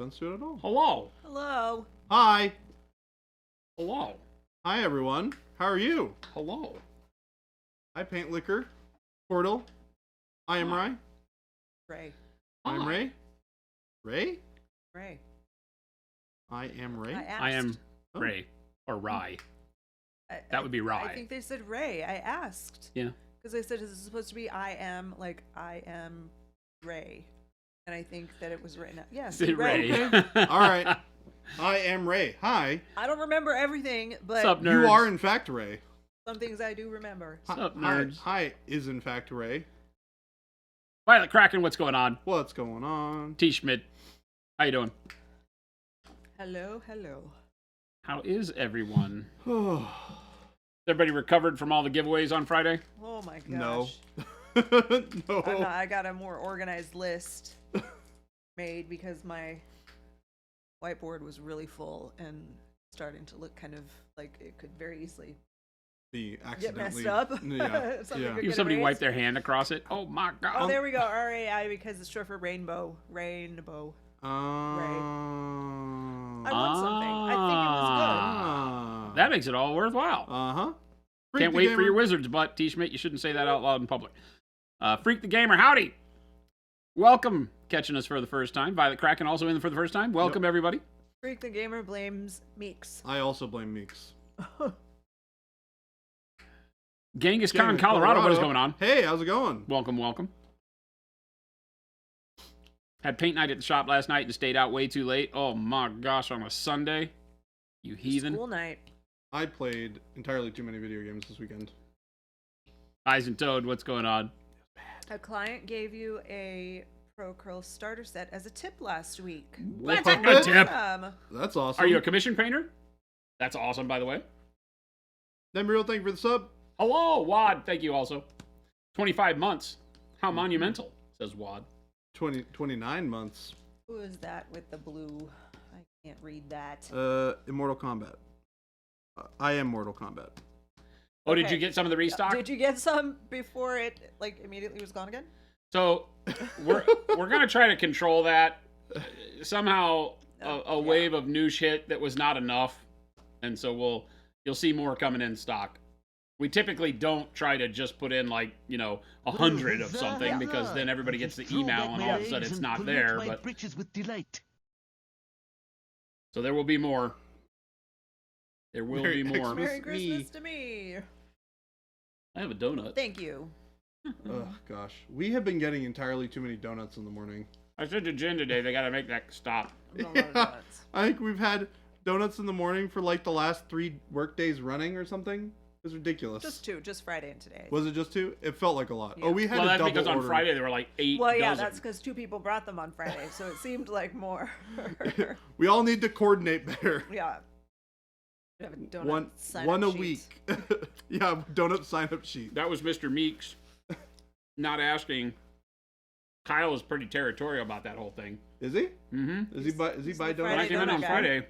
offense to it at all. Hello. Hello. Hi. Hello. Hi, everyone. How are you? Hello. Hi, Paint Liquor. Portal. I am Ray. Ray. I am Ray. Ray? Ray. I am Ray. I am Ray. Or Rye. That would be Rye. I think they said Ray. I asked. Yeah. Because they said, is it supposed to be I am Ray? And I think that it was written out. Yes, Ray. All right. I am Ray. Hi. I don't remember everything, but Sup, nerds? You are, in fact, Ray. some things I do remember. Sup, nerds? Hi is, in fact, Ray. Violet Kraken, what's going on? What's going on? T. Schmidt, how you doing? Hello, hello. How is everyone? Oh, Everybody recovered from all the giveaways on Friday? Oh my gosh. no. No. I got a more organized list made because my whiteboard was really full and starting to look kind of like it could very easily Be get accidentally. messed up. Yeah. Something Yeah. could You get somebody erased. wipe their hand across it? Oh my god. Oh, there we go. RAI because it's short for rainbow. Rainbow. I won something. I think it was That makes it all worthwhile. Uh-huh. Can't wait for your wizard's butt, T. Schmidt. You shouldn't say that out loud in public. Freak the Gamer, howdy. Welcome, catching us for the first time. Violet Kraken also in for the first time. Welcome, everybody. good. Freak the Gamer blames Meeks. I also blame Meeks. Genghis Khan, Colorado, what is going on? Hey, how's it going? Welcome, welcome. Had paint night at the shop last night and stayed out way too late. Oh my gosh, on a Sunday. You heathen. School night. I played entirely too many video games this weekend. Eyes and Toad, what's going on? A client gave you a Pro Acryl starter set as a tip last week. That's a good tip. That's awesome. Are you a commission painter? That's awesome, by the way. Then real thank you for the sub. Hello, Wad. Thank you also. 25 months. How monumental, says Wad. 29 months. Who is that with the blue? I can't read that. Immortal Kombat. I am Mortal Kombat. Oh, did Okay. you get some of the restock? Did you get some before it like immediately was gone again? So we're gonna try to control that. Somehow a wave of new shit that was not enough, and so you'll see more coming in stock. We typically don't try to just put in 100 of something because then everybody gets the email and all of a sudden it's not there. But so there will be more. There will be more. Merry Christmas to me. I have a donut. Thank you. Oh gosh, we have been getting entirely too many donuts in the morning. I said to Jen today, they gotta make that stop. Yeah, I think we've had donuts in the morning for the last 3 work days running or something. It's ridiculous. Just 2, just Friday and today. Was it just 2? It felt like a lot. Yeah. Oh, we had Well, a that's double because on order. Friday there were like 8 Well, yeah, dozen. that's because 2 people brought them on Friday, so it seemed like more. We all need to coordinate better. Yeah. We have a donut sign-up one a sheet. week. Yeah, donut sign up sheet. That was Mr. Meeks not asking. Kyle was pretty territorial about that whole thing. Is he? Mm-hmm. Is he buy he's donuts? the When I came in donut on guy. Friday,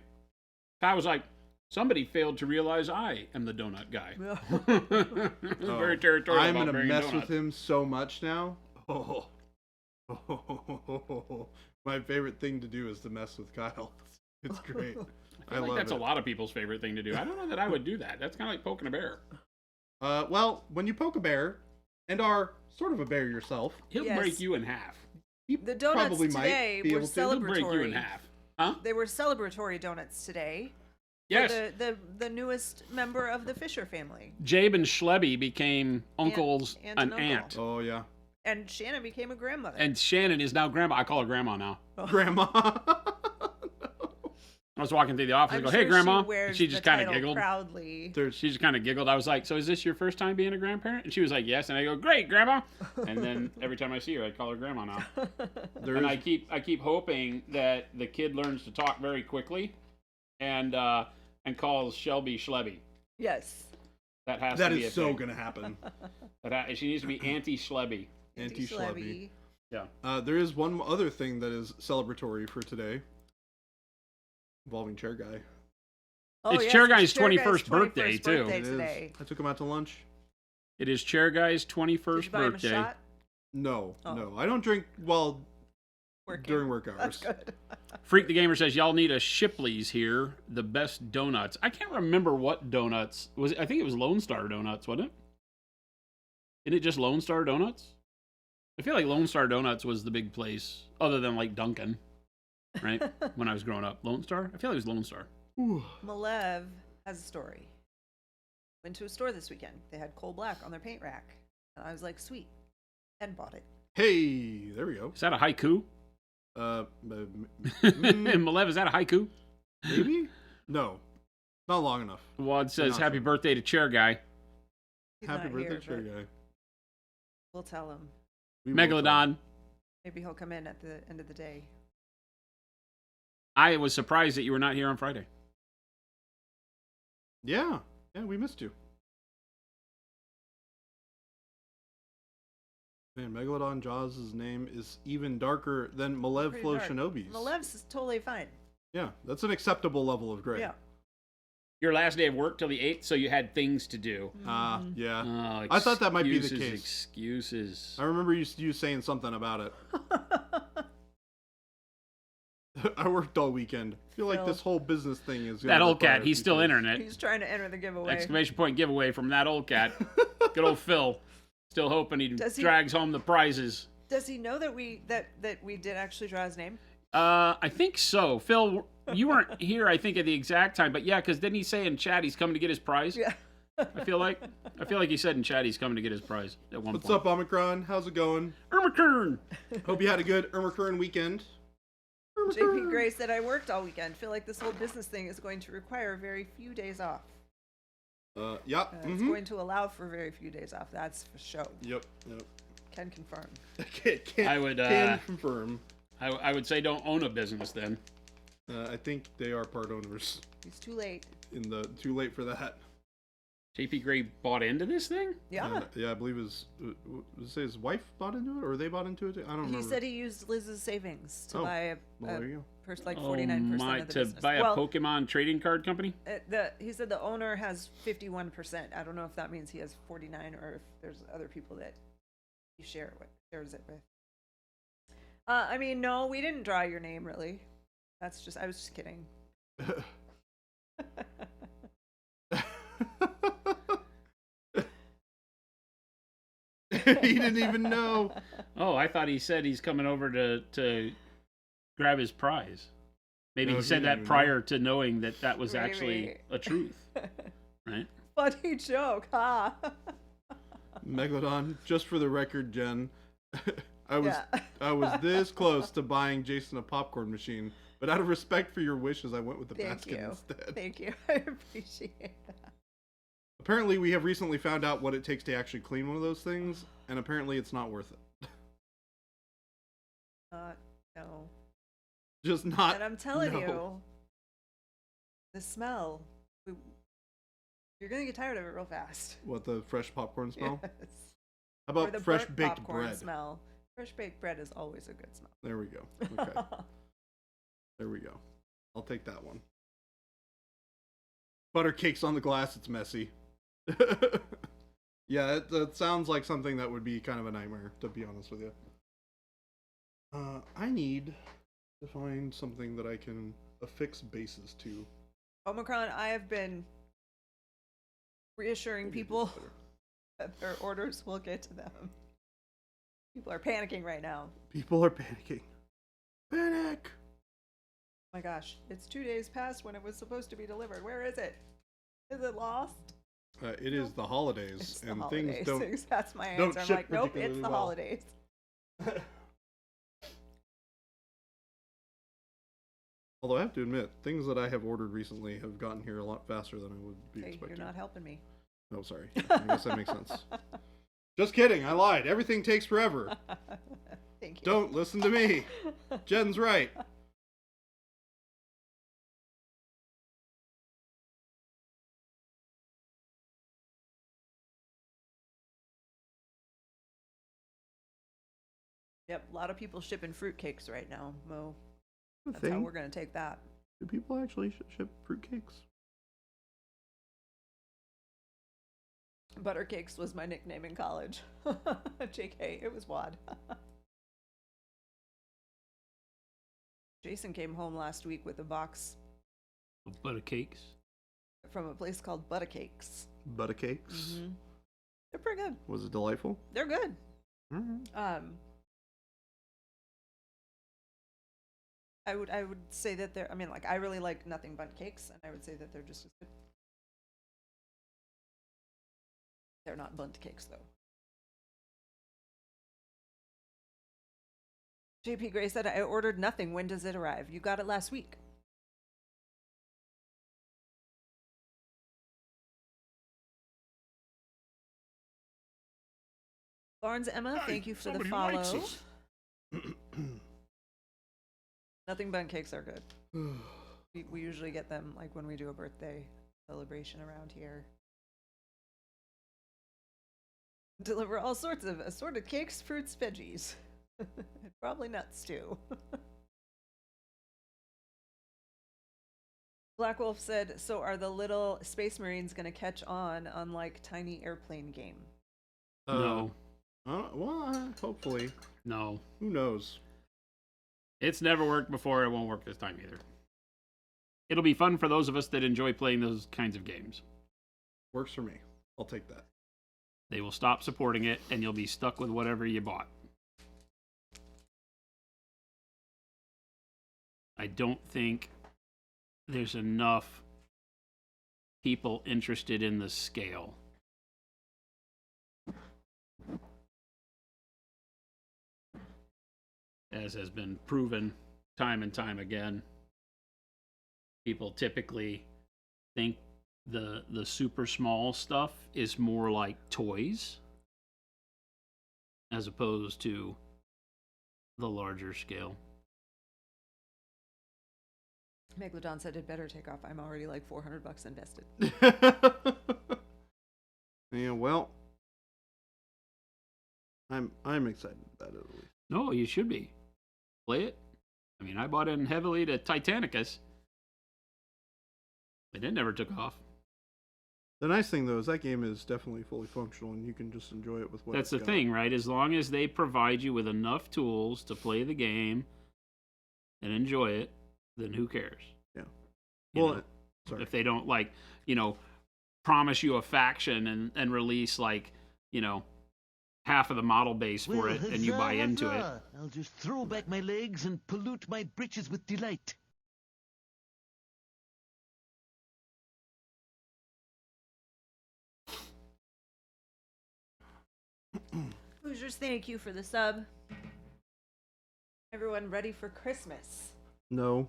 Kyle was like, somebody failed to realize I am the donut guy. He was very territorial I'm about gonna bringing mess donuts. with him so much now. Oh. My favorite thing to do is to mess with Kyle. It's great. I feel like that's a lot of people's favorite thing to do. I don't know that I would do that. That's kind of like poking a bear. Well, when you poke a bear and are sort of a bear yourself, He'll Yes. break you in half. he The donuts probably today might be were able to. He'll break you in Celebratory. half. Huh? They were celebratory donuts today. Yes. The newest member of the Fisher family. Jabe and Schlebby became uncles Aunt and and uncle. aunt. Oh yeah, And Shannon became a grandmother. And Shannon is now grandma. I call her grandma now. Grandma. I was walking through the office. I I'm go, sure hey, grandma. She, wears And she just the kind of title giggled. proudly. She just kind of giggled. I was like, so is this your first time being a grandparent? And she was like, yes. And I go, great, grandma. And then every time I see her, I call her grandma now. And I keep hoping that the kid learns to talk very quickly and calls Shelby Schlebby. Yes. That has That to be is a so thing. gonna happen. She needs to be Auntie Schlebby. Auntie Schlebby. Yeah. There is one other thing that is celebratory for today, involving Chair Guy. Oh, It's yes, Chair Guy's Chair 21st birthday, too. birthday It is. today. I took him out to lunch. It is Chair Guy's Did 21st you buy him a birthday. shot? No, Oh. no, I don't drink. Well, Working. during work hours. That's good. Freak the Gamer says y'all need a Shipley's here. The best donuts. I can't remember what donuts was. I think it was Lone Star Donuts, wasn't it? Isn't it just Lone Star Donuts? I feel like Lone Star Donuts was the big place, other than like Dunkin', right? When I was growing up, Lone Star. I feel like it was Lone Star. Ooh. Malev has a story. Went to a store this weekend. They had coal black on their paint rack, and I was like, "Sweet," and bought it. Hey, there we go. Is that a haiku? Malev, is that a haiku? Maybe? No. Not long enough. Wad says, Not "Happy sure. birthday to Chair Guy." He's Happy not birthday, here, chair but guy. we'll tell him. We will tell Megalodon. Maybe he'll come in at the end of the day. I was surprised that you were not here on Friday. Yeah, we missed you. Man, Megalodon Jaws' name is even darker than Malev Pretty Flow dark. Shinobi's. Malev's is totally fine. Yeah, that's an acceptable level of gray. Yeah. Your last day of work till the 8th, so you had things to do. Yeah. Oh, I thought that might be the excuses, case. Excuses. I remember you saying something about it. I worked all weekend. I feel like Phil. this whole business thing is That old require cat, he's a few still things. entering it. He's trying to enter the giveaway. Exclamation point giveaway from that old cat. Good old Phil. Still hoping he Does he- drags home the prizes. Does he know that we did actually draw his name? I think so. Phil, you weren't here, I think, at the exact time, but yeah, because didn't he say in chat he's coming to get his prize? Yeah. I feel like he said in chat he's coming to get his prize at one What's point. up, Omicron? How's it going? Ermacern! Hope you had a good Ermacron weekend. JP Gray said, I worked all weekend. Feel like this whole business thing is going to require very few days off. Yeah. It's going to allow for very few days off. That's for sure. Yep. Can confirm. I would, can confirm. I would say don't own a business then. I think they are part owners. He's too late. Too late for that. JP Gray bought into this thing? Yeah. Yeah, I believe his wife bought into it, or they bought into it. I don't remember. He said he used Liz's savings to Oh, buy a well, there you go. like 49% of the to business. buy a Well, Pokemon trading card company? he said the owner has 51%. I don't know if that means he has 49 or if there's other people that he shares it with. I mean, no, we didn't draw your name really. I was just kidding. He didn't even know. Oh, I thought he said he's coming over to grab his prize. Maybe No, he he said didn't that even prior to knowing that was Maybe. actually a truth, right? Funny joke, huh? Megalodon, just for the record, Jen, I was Yeah. this close to buying Jason a popcorn machine, but out of respect for your wishes, I went with the Thank basket you. instead. Thank you. I appreciate that. Apparently, we have recently found out what it takes to actually clean one of those things, and apparently it's not worth it. No. Just not. And I'm telling no. you, the smell, you're going to get tired of it real fast. What, the fresh popcorn smell? Yes. How Or about the fresh burnt baked popcorn bread? smell. Fresh baked bread is always a good smell. There we go. Okay. There we go. I'll take that one. Butter cakes on the glass, it's messy. Yeah, that sounds like something that would be kind of a nightmare, to be honest with you. I need to find something that I can affix bases to. Omicron, I have been reassuring people that their orders will get to them. People are panicking right now. People are panicking. Panic! Oh my gosh, it's 2 days past when it was supposed to be delivered. Where is it? Is it lost? It is the holidays, It's the and holidays. things don't. That's my don't answer. I'm ship like, nope, it's particularly the well. holidays. Although I have to admit, things that I have ordered recently have gotten here a lot faster than I would be Hey, expecting. you're not helping me. Oh, sorry. I guess that makes sense. Just kidding. I lied. Everything takes forever. Thank you. Don't listen to me. Jen's right. Yep, a lot of people shipping fruitcakes right now, Mo. The That's how thing. we're gonna take that. Do people actually ship fruitcakes? Buttercakes was my nickname in college. JK, it was WAD. Jason came home last week with a box Butter cakes. from a place called Buttercakes. Buttercakes. Mm-hmm. They're pretty good. Was it delightful? They're good. Mm-hmm. I would say that they're. I mean, like I really like nothing but cakes, and I would say that they're just as good. They're not bunt cakes though. JP Gray said, "I ordered nothing. When does it arrive? You got it last week." Barnes Emma, thank you for the follow. Nothing bunt cakes are good. We usually get them like when we do a birthday celebration around here. Deliver all sorts of assorted cakes, fruits, veggies. And probably nuts too. Black Wolf said, so are the little Space Marines going to catch on like Tiny Airplane game? No. Well, hopefully. No. Who knows? It's never worked before. It won't work this time either. It'll be fun for those of us that enjoy playing those kinds of games. Works for me. I'll take that. They will stop supporting it, and you'll be stuck with whatever you bought. I don't think there's enough people interested in the scale. As has been proven time and time again. People typically think the super small stuff is more like toys as opposed to the larger scale. Megalodon said it better take off. I'm already like $400 invested. Yeah, well, I'm excited about it at least. No, you should be. Play it. I mean, I bought in heavily to Titanicus. But it never took off. The nice thing, though, is that game is definitely fully functional, and you can just enjoy it with what That's it's the got. thing, right? As long as they provide you with enough tools to play the game and enjoy it, then who cares? Yeah. You Well, know, sorry. if they don't, like, promise you a faction and release, like, half of the model base for it, and you buy into it. I'll just throw back my legs and pollute my britches with delight. Hoosiers, thank you for the sub. Everyone ready for Christmas? No.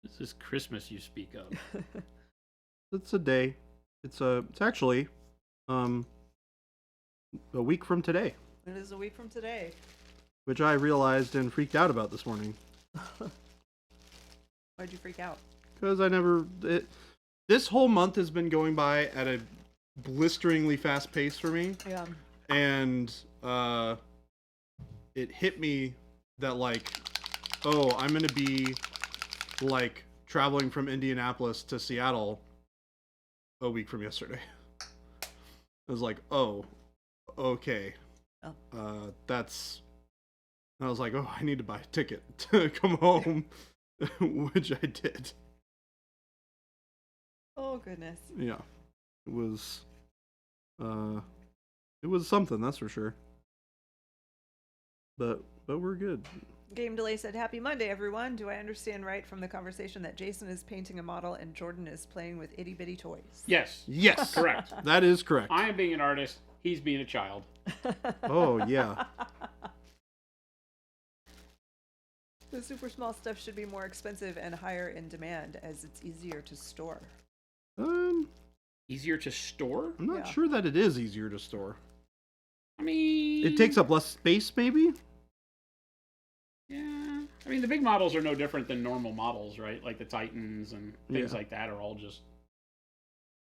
This is Christmas you speak of. It's a day. It's actually a week from today, It is a week from today. which I realized and freaked out about this morning Why'd you freak out? because this whole month has been going by at a blisteringly fast pace for me, Yeah. and it hit me that like, oh, I'm gonna be like traveling from Indianapolis to Seattle a week from yesterday. I was like, oh, okay. Oh. I was like, oh, I need to buy a ticket to come home, which I did. Oh, goodness. Yeah. It was something, that's for sure. But we're good. Game Delay said, Happy Monday, everyone. Do I understand right from the conversation that Jason is painting a model and Jordan is playing with itty bitty toys? Yes. Yes. Correct. That is correct. I am being an artist. He's being a child. Oh, yeah. The super small stuff should be more expensive and higher in demand as it's easier to store. Easier to store? I'm not Yeah. sure that it is easier to store. I mean... It takes up less space, maybe? Yeah. I mean, the big models are no different than normal models, right? Like the Titans and things Yeah. like that are all just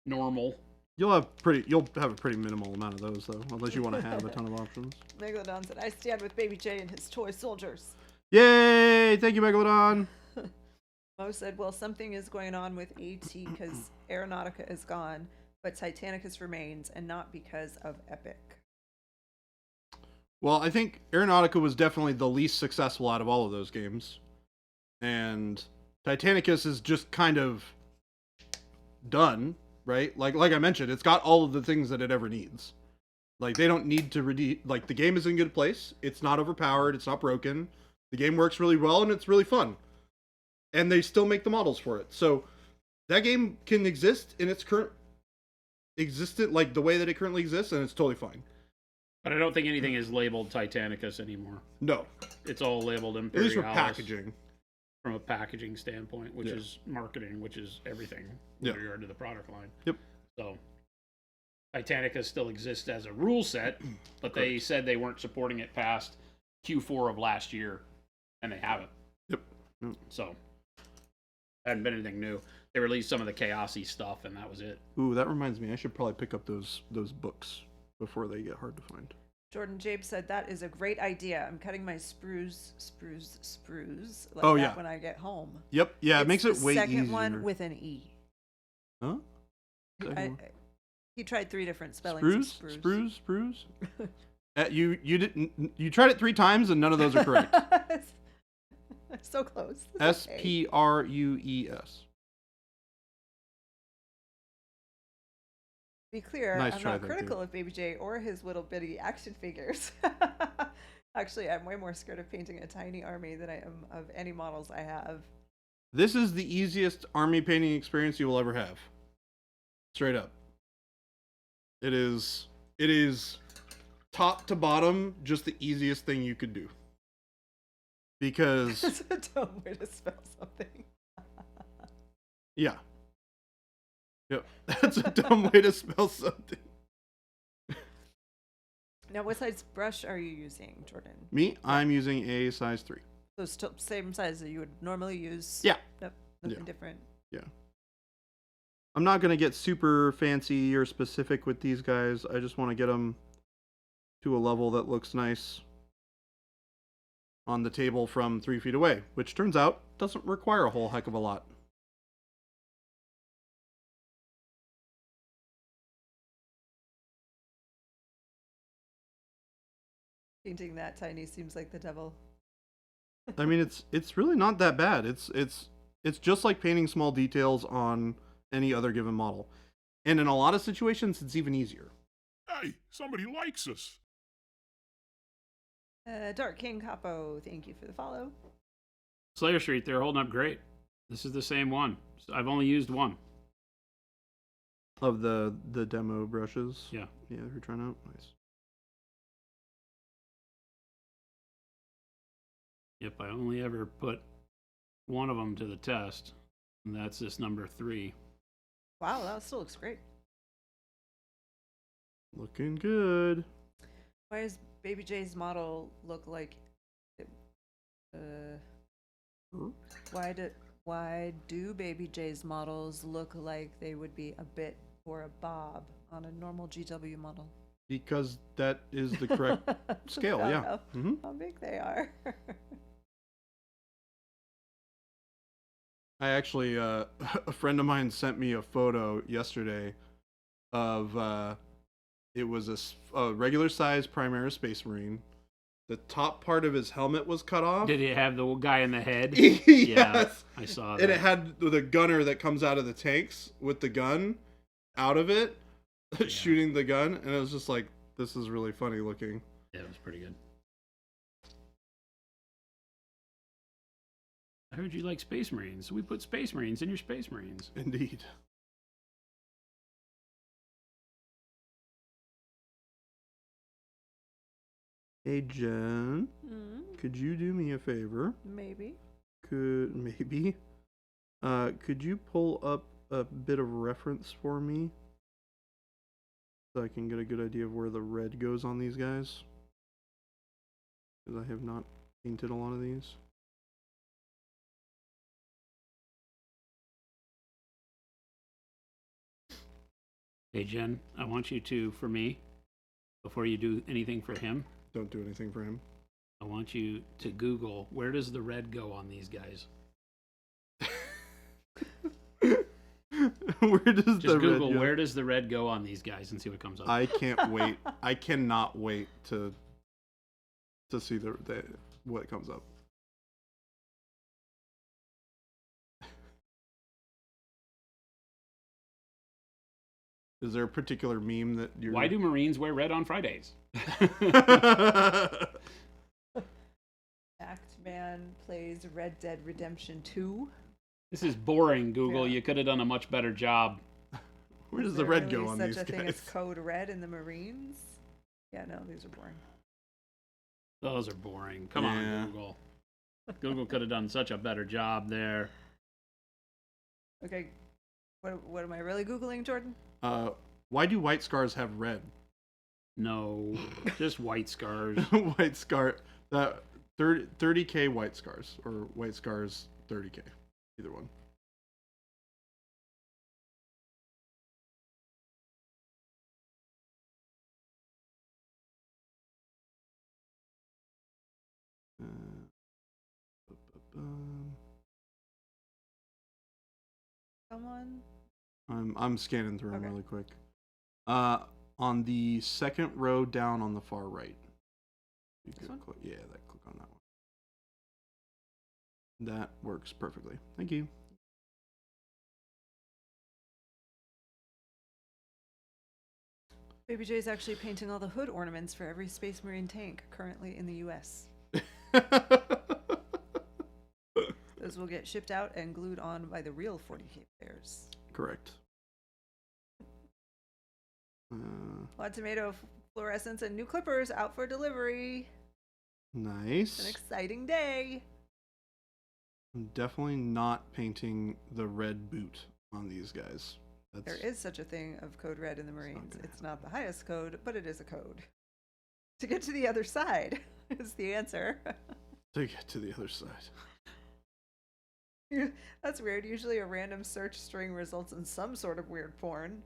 normal. You'll have a pretty minimal amount of those, though, unless you want to have a ton of options. Megalodon said, I stand with Baby J and his toy soldiers. Yay! Thank you, Megalodon. Mo said, well, something is going on with AT because Aeronautica is gone, but Titanicus remains, and not because of Epic. Well, I think Aeronautica was definitely the least successful out of all of those games. And Titanicus is just kind of done, right? Like I mentioned, it's got all of the things that it ever needs. Like, they don't need to like, the game is in a good place. It's not overpowered. It's not broken. The game works really well, and it's really fun. And they still make the models for it. So that game can exist in its current existent, like the way that it currently exists, and it's totally fine. But I don't think anything is labeled Titanicus anymore. No. It's all labeled At Imperialis. least for packaging. From a packaging standpoint, which is marketing, which is everything with regard to the product line. Yep. So Titanicus still exists as a rule set, but they said they weren't supporting it past Q4 of last year, and they haven't. Yep. So hadn't been anything new. They released some of the Chaosy stuff, and that was it. Ooh, that reminds me. I should probably pick up those books before they get hard to find. Jordan Jabe said that is a great idea. I'm cutting my sprues like Oh, that yeah. when I get home. Yep. Yeah, it makes it way easier. Second one with an E. Huh? He tried 3 different spellings. Sprues. You didn't. You tried it 3 times and none of those are correct. So close. Sprues. Be clear, Nice I'm try, not thank critical you. of Baby J or his little bitty action figures. Actually, I'm way more scared of painting a tiny army than I am of any models I have. This is the easiest army painting experience you will ever have. Straight up. It is top to bottom just the easiest thing you could do. Because That's a dumb way to spell something. yeah. Yep. That's a dumb way to spell something. Now, what size brush are you using, Jordan? Me, I'm using a size 3. So still same size that you would normally use? Yeah. Nope, nothing Yeah. different. Yeah. I'm not going to get super fancy or specific with these guys. I just want to get them to a level that looks nice on the table from 3 feet away, which turns out doesn't require a whole heck of a lot. Painting that tiny seems like the devil. I mean, it's really not that bad. It's just like painting small details on any other given model. And in a lot of situations, it's even easier. Hey, somebody likes us. Dark King Capo, thank you for the follow. Slayer Street, they're holding up great. This is the same one. I've only used one. Of the demo brushes. Yeah. Yeah, they're trying out. Nice. Yep, I only ever put one of them to the test, and that's this number 3. Wow, that still looks great. Looking good. Why does Baby J's model look like it, why do Baby J's models look like they would be a bit or a bob on a normal GW model? Because that is the correct scale, yeah. How big they are. I actually, a friend of mine sent me a photo yesterday of, it was a regular size Primaris Space Marine. The top part of his helmet was cut off. Did it have the guy in the head? Yes. Yeah, I saw that. And it had the gunner that comes out of the tanks with the gun out of it, shooting the gun. And it was just like, this is really funny looking. Yeah, it was pretty good. I heard you like Space Marines, so we put Space Marines in your Space Marines. Indeed. Hey, Jen, could you do me a favor? Maybe. Could you pull up a bit of reference for me so I can get a good idea of where the red goes on these guys? Because I have not painted a lot of these. Hey, Jen, I want you to, for me, before you do anything for him, Don't do anything for him. I want you to Google, where does the red go on these guys? Where does Just the Google, red go? where does the red go on these guys and see what comes up. I can't wait. I cannot wait to to see the what comes up. Is there a particular meme that you're? Why do Marines wear red on Fridays? Actman plays Red Dead Redemption 2. This is boring, Google. Yeah. You could have done a much better job. Where does Is the there red really go on such these a thing guys? as Code Red in the Marines? Yeah, no, these are boring. Those are boring. Come Yeah. on, Google. Google could have done such a better job there. Okay, what am I really Googling, Jordan? Why do white scars have red? No, just white scars. White scar. That 30K white scars or white scars 30K. Either one. Someone? I'm scanning through them Okay. really quick. On the second row down on the far right. You This could one? click, yeah, click on that one. That works perfectly. Thank you. Baby J is actually painting all the hood ornaments for every Space Marine tank currently in the U.S. Those will get shipped out and glued on by the real 40K players. Correct. Quad Tomato fluorescents and new clippers out for delivery. It's an Nice. exciting day. I'm definitely not painting the red boot on these guys. There is such a thing of code red in the Marines. gonna It's not the highest code, but it is a code. To get to the other side is the answer. to get to the other side. That's weird. Usually a random search string results in some sort of weird porn.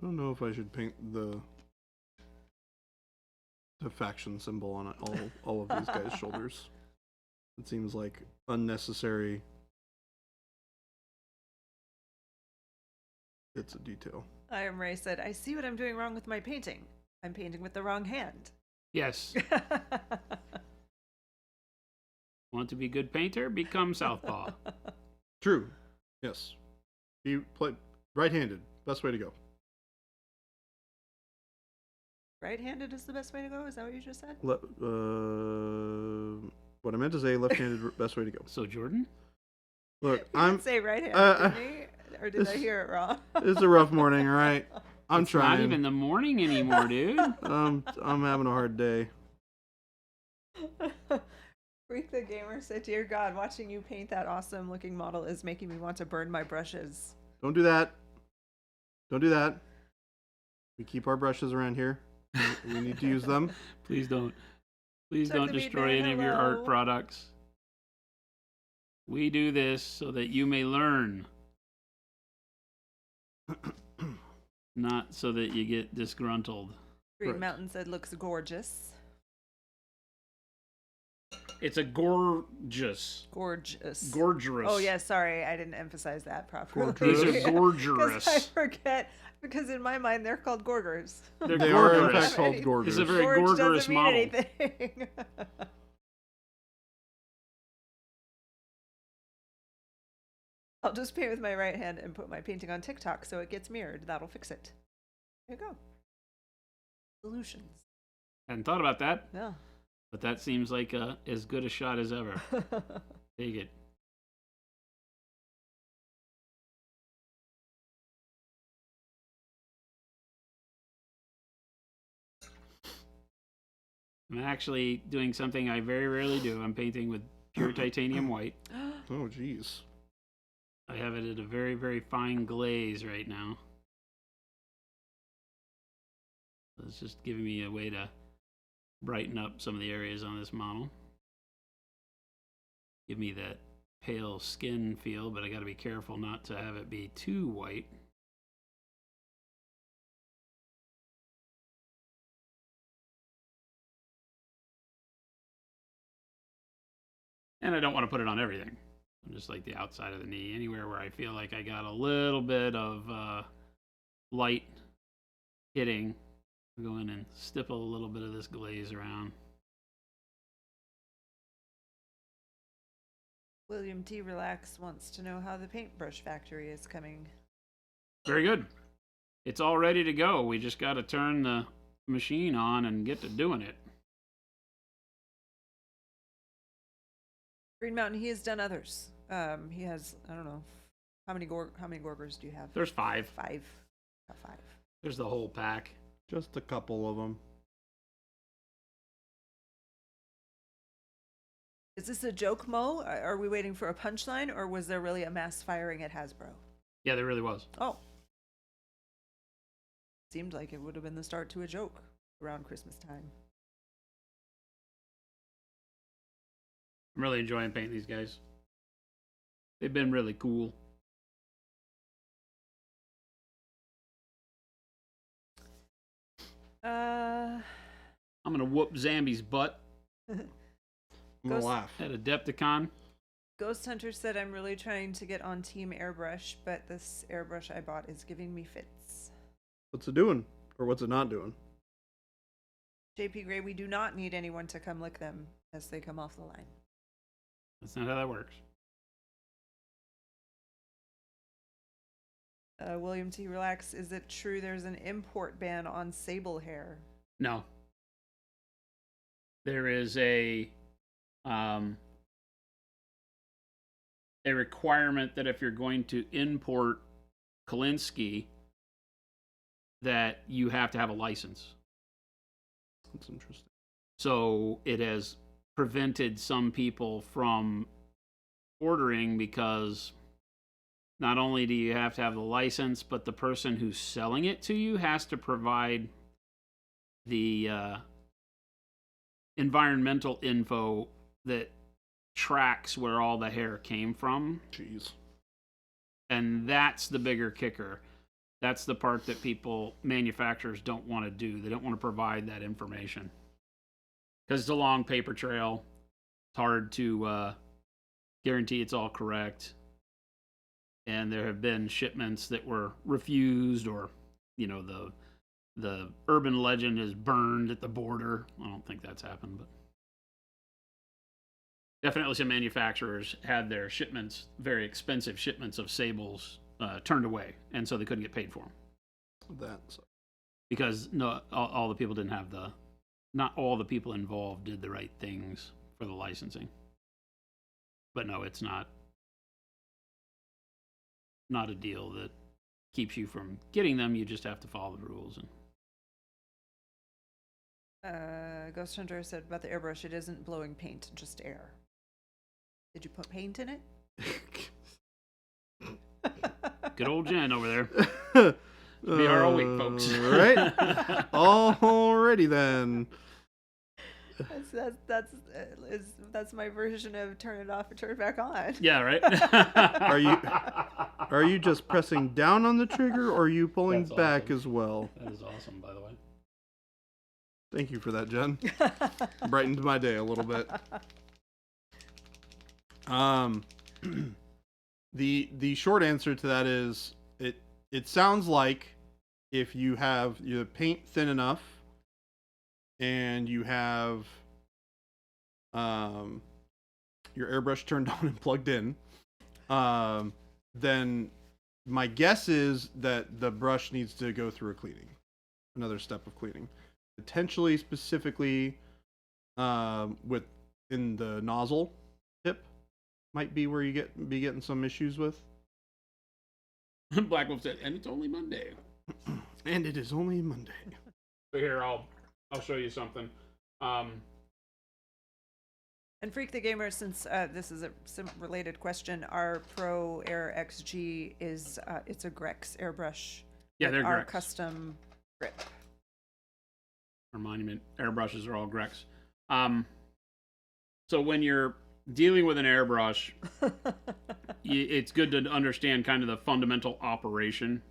I don't know if I should paint the faction symbol on all of these guys' shoulders. It seems like unnecessary. It's a detail. I am Ray said, I see what I'm doing wrong with my painting. I'm painting with the wrong hand. Yes. Want to be a good painter? Become Southpaw. True. Yes. Play right-handed. Best way to go. Right-handed is the best way to go? Is that what you just said? What I meant to say, left-handed, best way to go. So, Jordan? Look, You I'm. did say right-handed, didn't he? Or did I this- hear it wrong? It's a rough morning, all right. I'm It's trying. not even the morning anymore, dude. I'm having a hard day. Freak the Gamer said, Dear God, watching you paint that awesome looking model is making me want to burn my brushes. Don't do that. Don't do that. We keep our brushes around here. We need to use them. Please don't. Please Chuck don't the Beat destroy Man, any of your art hello. products. We do this so that you may learn, not so that you get disgruntled. Green Correct. Mountain said, looks gorgeous. It's a gorgeous. Gorgeous. Gorgerous. Oh, yeah, sorry. I didn't emphasize that properly. Gorgerous. These are gorgerous. Because I forget. Because in my mind, they're called gorgers. They're They are in gorgerous. fact called This gorgers. is a very Gorge gorgerous doesn't mean model. anything. I'll just paint with my right hand and put my painting on TikTok so it gets mirrored. That'll fix it. There you go. Solutions. Hadn't thought about that, Yeah. but that seems like as good a shot as ever. Take it. I'm actually doing something I very rarely do. I'm painting with pure titanium white. Oh, jeez. I have it at a very, very fine glaze right now. It's just giving me a way to brighten up some of the areas on this model. Give me that pale skin feel, but I gotta be careful not to have it be too white. And I don't want to put it on everything. Just like the outside of the knee, anywhere where I feel like I got a little bit of light hitting. I'll go in and stipple a little bit of this glaze around. William T. Relax wants to know how the paintbrush factory is coming. Very good. It's all ready to go. We just got to turn the machine on and get to doing it. Green Mountain, he has done others. He has, I don't know, how many Gorgers do you have? There's 5. 5. Got 5. There's the whole pack. Just a couple of them. Is this a joke, Mo? Are we waiting for a punchline, or was there really a mass firing at Hasbro? Yeah, there really was. Oh. Seemed like it would have been the start to a joke around Christmas time. I'm really enjoying painting these guys. They've been really cool. I'm gonna whoop Zambi's butt I'm gonna laugh. at Adepticon. Ghost Hunter said, I'm really trying to get on Team Airbrush, but this airbrush I bought is giving me fits. What's it doing? Or what's it not doing? JP Gray, we do not need anyone to come lick them as they come off the line. That's not how that works. William T. Relax, is it true there's an import ban on sable hair? No. There is a requirement that if you're going to import Kolinsky, that you have to have a license. That's interesting. So it has prevented some people from ordering because not only do you have to have the license, but the person who's selling it to you has to provide the environmental info that tracks where all the hair came from. Jeez. And that's the bigger kicker. That's the part that manufacturers don't want to do. They don't want to provide that information. Because it's a long paper trail. It's hard to guarantee it's all correct. And there have been shipments that were refused, or, the urban legend is burned at the border. I don't think that's happened, but definitely some manufacturers had their shipments, very expensive shipments of sables, turned away, and so they couldn't get paid for them. That's Because all the people didn't have not all the people involved did the right things for the licensing. But no, it's not a deal that keeps you from getting them. You just have to follow the rules. Ghost Hunter said about the airbrush, it isn't blowing paint, just air. Did you put paint in it? Good old Jen over there. Be our all week, folks. Right? Alrighty then. That's my version of turn it off and turn it back on. Yeah, right? Are you just pressing down on the trigger, or are you pulling That's back awesome. as well? That is awesome, by the way. Thank you for that, Jen. Brightened my day a little bit. The short answer to that is it sounds like if you have your paint thin enough and you have your airbrush turned on and plugged in, then my guess is that the brush needs to go through another step of cleaning, potentially specifically within the nozzle tip might be where you be getting some issues with. Black Wolf said, and it's only Monday. And it is only Monday. So here, I'll show you something. And Freak the Gamer, since this is a related question, our Pro Air XG is it's a Grex airbrush. Yeah, they're our Grex. custom grip. Our monument airbrushes are all Grex. So when you're dealing with an airbrush, it's good to understand kind of the fundamental operation,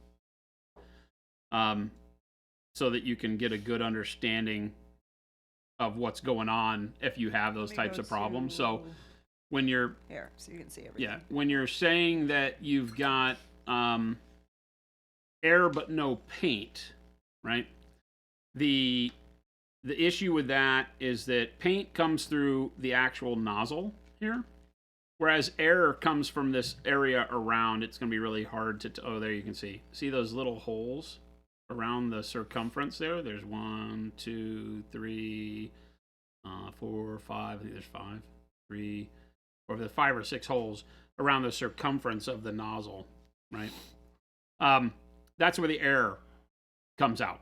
so that you can get a good understanding of what's going on if you have those types of problems. So when you're Here, so you can see everything. when you're saying that you've got air but no paint, right? The issue with that is that paint comes through the actual nozzle here, whereas air comes from this area around. It's going to be really hard to oh, there you can see those little holes around the circumference there. There's 1, 2, 3, 4, 5. I think there's 5, 3, or the 5 or 6 holes around the circumference of the nozzle, right? That's where the air comes out.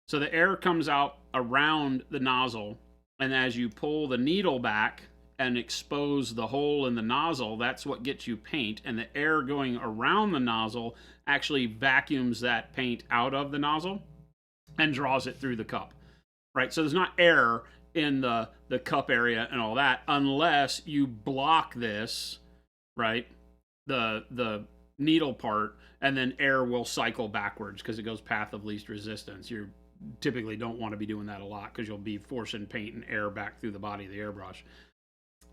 So the air comes out around the nozzle, and as you pull the needle back and expose the hole in the nozzle, that's what gets you paint, and the air going around the nozzle actually vacuums that paint out of the nozzle and draws it through the cup, right? So there's not air in the cup area and all that unless you block this, right? The needle part, and then air will cycle backwards because it goes path of least resistance. You typically don't want to be doing that a lot because you'll be forcing paint and air back through the body of the airbrush.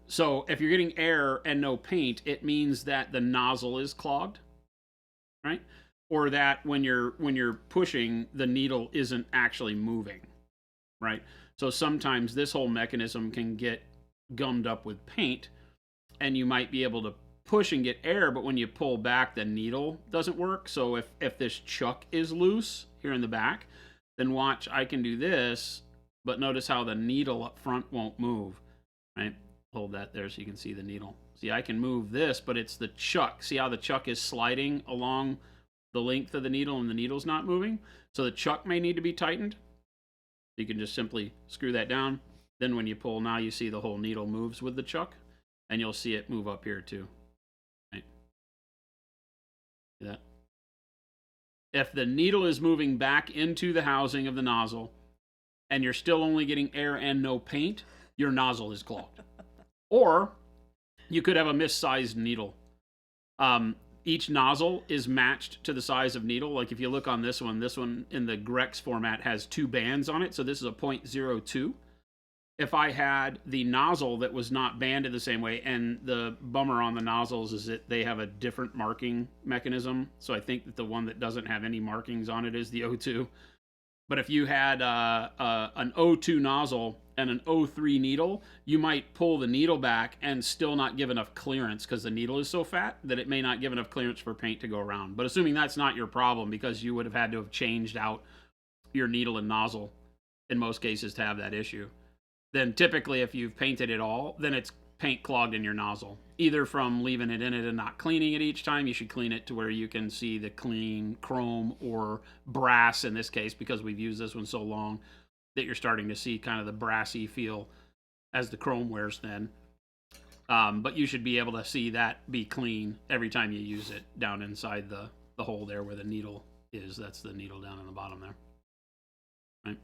So if you're getting air and no paint, it means that the nozzle is clogged, right? Or that when you're pushing, the needle isn't actually moving, right? So sometimes this whole mechanism can get gummed up with paint, and you might be able to push and get air, but when you pull back, the needle doesn't work. So if this chuck is loose here in the back, then watch, I can do this, but notice how the needle up front won't move, right? Hold that there so you can see the needle. See, I can move this, but it's the chuck. See how the chuck is sliding along the length of the needle and the needle's not moving? So the chuck may need to be tightened. You can just simply screw that down. Then when you pull, now you see the whole needle moves with the chuck, and you'll see it move up here too. Right? See that? If the needle is moving back into the housing of the nozzle and you're still only getting air and no paint, your nozzle is clogged. Or you could have a missized needle. Each nozzle is matched to the size of needle. Like if you look on this one in the Grex format has 2 bands on it, so this is a 0.02. If I had the nozzle that was not banded the same way, and the bummer on the nozzles is that they have a different marking mechanism, so I think that the one that doesn't have any markings on it is the O2. But if you had an O2 nozzle and an O3 needle, you might pull the needle back and still not give enough clearance because the needle is so fat that it may not give enough clearance for paint to go around. But assuming that's not your problem, because you would have had to have changed out your needle and nozzle in most cases to have that issue, then typically if you've painted it all, then it's paint clogged in your nozzle. Either from leaving it in it and not cleaning it each time, you should clean it to where you can see the clean chrome or brass in this case, because we've used this one so long that you're starting to see kind of the brassy feel as the chrome wears thin. But you should be able to see that be clean every time you use it down inside the hole there where the needle is. That's the needle down in the bottom there. Right?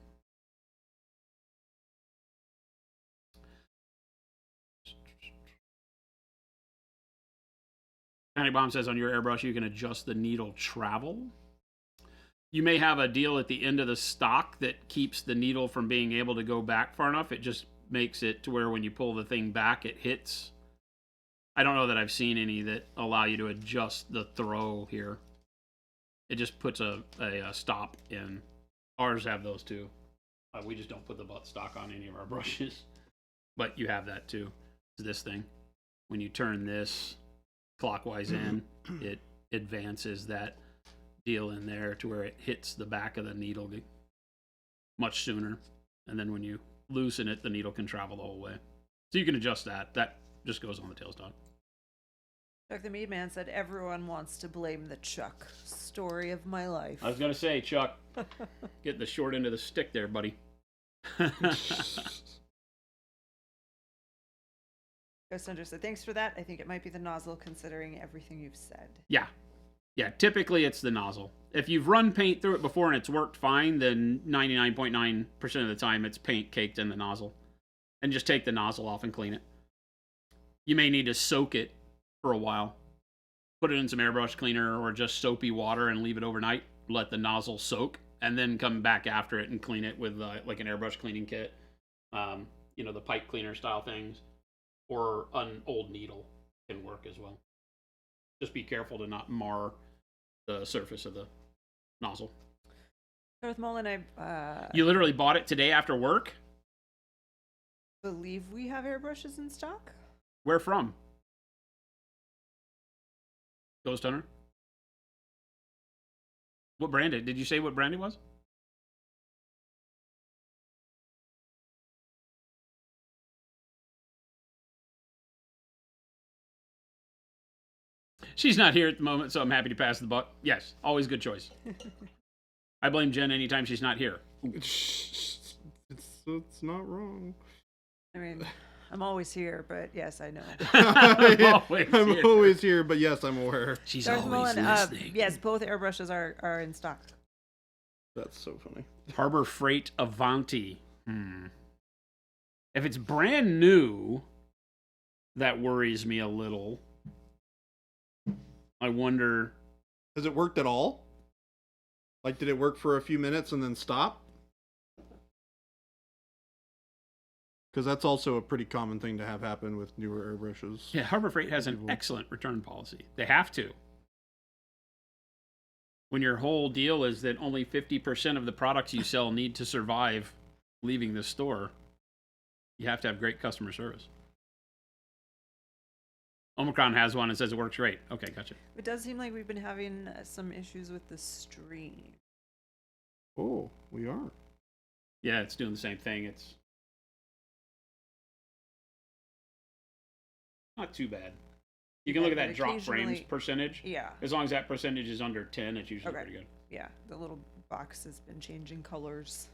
Panic Bomb says on your airbrush you can adjust the needle travel. You may have a deal at the end of the stock that keeps the needle from being able to go back far enough. It just makes it to where when you pull the thing back, it hits. I don't know that I've seen any that allow you to adjust the throw here. It just puts a stop in. Ours have those too. We just don't put the butt stock on any of our brushes. But you have that too. It's this thing. When you turn this clockwise in, it advances that deal in there to where it hits the back of the needle much sooner. And then when you loosen it, the needle can travel the whole way. So you can adjust that. That just goes on the tailstock. Chuck the Mead Man said, everyone wants to blame the Chuck. Story of my life. I was going to say, Chuck, get the short end of the stick there, buddy. Ghost Hunter said, thanks for that. I think it might be the nozzle considering everything you've said. Yeah. Yeah, typically it's the nozzle. If you've run paint through it before and it's worked fine, then 99.9% of the time it's paint caked in the nozzle. And just take the nozzle off and clean it. You may need to soak it for a while. Put it in some airbrush cleaner or just soapy water and leave it overnight. Let the nozzle soak and then come back after it and clean it with like an airbrush cleaning kit. The pipe cleaner style things. or an old needle can work as well. Just be careful to not mar the surface of the nozzle. Darth Mullen, I You literally bought it today after work? believe we have airbrushes in stock. Where from? Ghost Hunter? What brand it? Did you say what brand it was? She's not here at the moment, so I'm happy to pass the buck. Yes, always good choice. I blame Jen anytime she's not here. It's not wrong. I mean, I'm always here, but yes, I know. I'm always here, but yes, I'm aware. She's Darth always Mullen, listening. yes, both airbrushes are in stock. That's so funny. Harbor Freight Avanti. If it's brand new, that worries me a little. I wonder. Has it worked at all? Like, did it work for a few minutes and then stop? Because that's also a pretty common thing to have happen with newer airbrushes. Yeah, Harbor Freight has an excellent return policy. They have to. When your whole deal is that only 50% of the products you sell need to survive leaving the store, you have to have great customer service. Omicron has one and says it works great. Okay, gotcha. It does seem like we've been having some issues with the stream. Oh, we are. Yeah, it's doing the same thing. It's not too bad. You can look at that drop frames percentage. Yeah. As long as that percentage is under 10, it's usually Okay. pretty good. Yeah, the little box has been changing colors.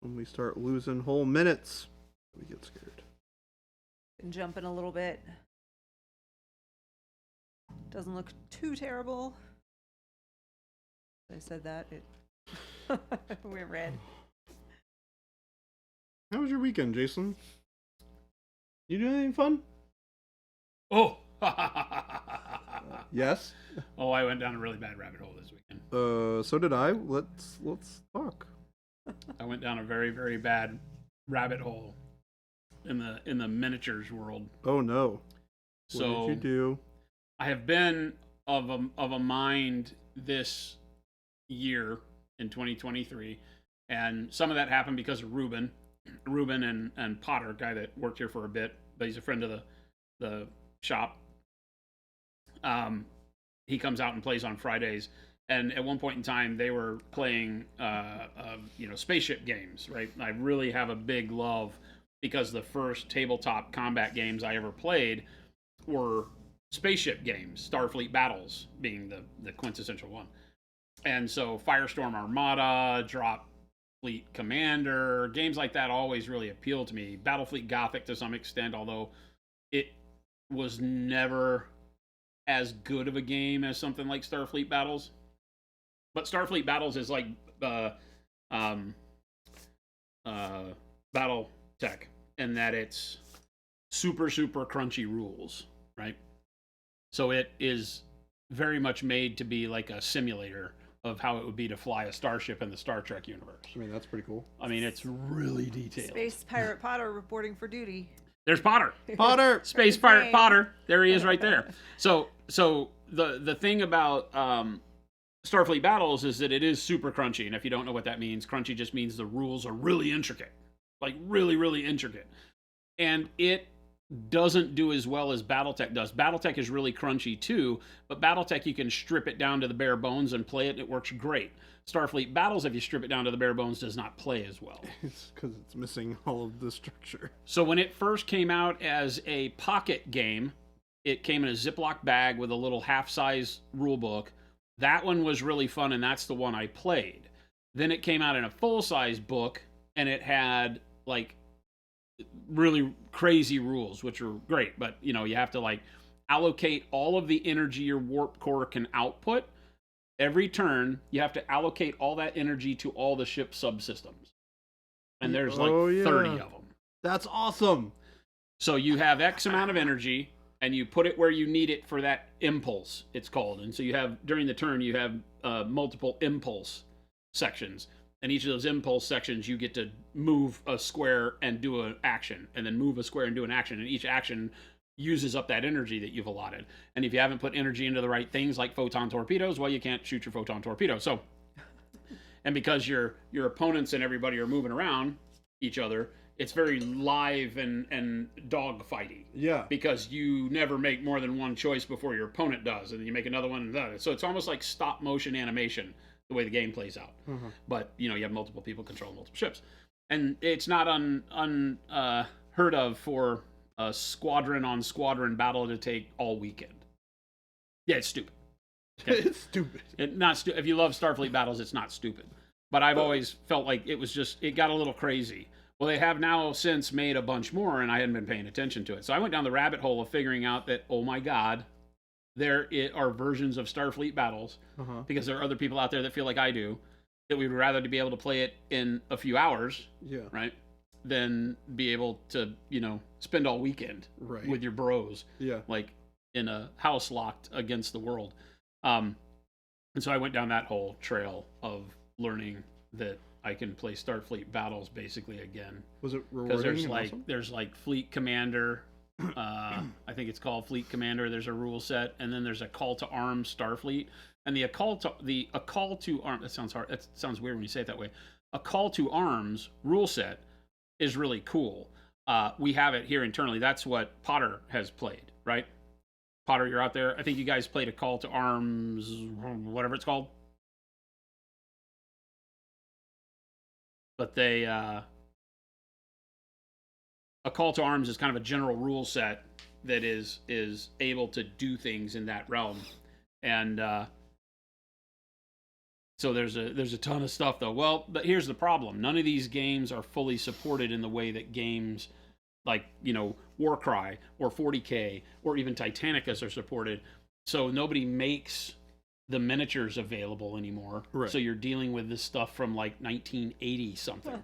When we start losing whole minutes, we get scared. Been jumping a little bit. Doesn't look too terrible. I said that, it went red. How was your weekend, Jason? You do anything fun? Oh! Yes. Oh, I went down a really bad rabbit hole this weekend. So did I. Let's talk. I went down a very, very bad rabbit hole in the miniatures world. Oh no. So What did you do? I have been of a mind this year in 2023, and some of that happened because of Ruben and Potter, guy that worked here for a bit, but he's a friend of the shop. He comes out and plays on Fridays, and at one point in time they were playing spaceship games, right? I really have a big love because the first tabletop combat games I ever played were spaceship games, Starfleet Battles being the quintessential one. And so Firestorm Armada, Drop Fleet Commander, games like that always really appealed to me. Battlefleet Gothic to some extent, although it was never as good of a game as something like Starfleet Battles. But Starfleet Battles is like Battletech in that it's super, super crunchy rules, right? So it is very much made to be like a simulator of how it would be to fly a starship in the Star Trek universe. I mean, that's pretty cool. I mean, it's really detailed. Space Pirate Potter reporting for duty. There's Potter. Potter! Space Pirate Potter. There he is right there. So the thing about Starfleet Battles is that it is super crunchy. And if you don't know what that means, crunchy just means the rules are really intricate. Like really, really intricate. And it doesn't do as well as Battletech does. Battletech is really crunchy too, but Battletech you can strip it down to the bare bones and play it, and it works great. Starfleet Battles, if you strip it down to the bare bones, does not play as well. It's because it's missing all of the structure. So when it first came out as a pocket game, it came in a Ziploc bag with a little half-size rule book. That one was really fun, and that's the one I played. Then it came out in a full-size book, and it had like really crazy rules, which are great, but you have to like allocate all of the energy your warp core can output. Every turn, you have to allocate all that energy to all the ship subsystems. And there's like 30 of them. That's awesome. So you have X amount of energy, and you put it where you need it for that impulse, it's called. And so you have, during the turn, you have multiple impulse sections. And each of those impulse sections, you get to move a square and do an action, and then move a square and do an action. And each action uses up that energy that you've allotted. And if you haven't put energy into the right things, like photon torpedoes, well, you can't shoot your photon torpedo. So, and because your opponents and everybody are moving around each other, it's very live and dog fighty. Yeah. Because you never make more than one choice before your opponent does, and then you make another one. So it's almost like stop motion animation, the way the game plays out. But you have multiple people controlling multiple ships, and it's not unheard of for a squadron on squadron battle to take all weekend. Yeah, it's stupid. Okay. It's stupid. If you love Starfleet battles, it's not stupid. But I've always felt like it got a little crazy. Well, they have now since made a bunch more, and I hadn't been paying attention to it. So I went down the rabbit hole of figuring out that, oh my God, there are versions of Starfleet battles, because there are other people out there that feel like I do, that we would rather to be able to play it in a few hours, right, than be able to, spend all weekend with your bros, like in a house locked against the world. And so I went down that whole trail of learning that I can play Starfleet battles basically again. Was it rewarding? Because there's like Fleet Commander. I think it's called Fleet Commander. There's a rule set, and then there's a Call to Arms Starfleet, and a call to arms. That sounds hard. That sounds weird when you say it that way. A Call to Arms rule set is really cool. We have it here internally. That's what Potter has played, right? Potter, you're out there. I think you guys played a Call to Arms, whatever it's called. But a Call to Arms is kind of a general rule set that is able to do things in that realm, and so there's a ton of stuff though. Well, but here's the problem: none of these games are fully supported in the way that games like Warcry or 40K or even Titanicus are supported. So nobody makes the miniatures available anymore. Right. So you're dealing with this stuff from like 1980 something.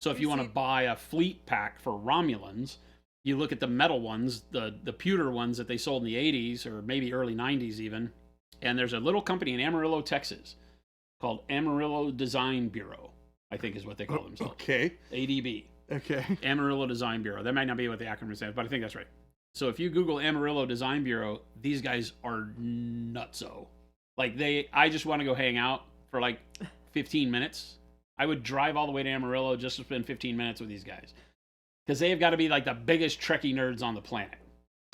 So if you want to buy a fleet pack for Romulans, you look at the metal ones, the pewter ones that they sold in the 80s or maybe early 90s even, and there's a little company in Amarillo, Texas called Amarillo Design Bureau, I think is what they call themselves. Okay. ADB. Okay. Amarillo Design Bureau. That might not be what the acronym stands, but I think that's right. So if you Google Amarillo Design Bureau, these guys are nutso. Like I just want to go hang out for like 15 minutes. I would drive all the way to Amarillo just to spend 15 minutes with these guys. Because they have got to be like the biggest Trekkie nerds on the planet.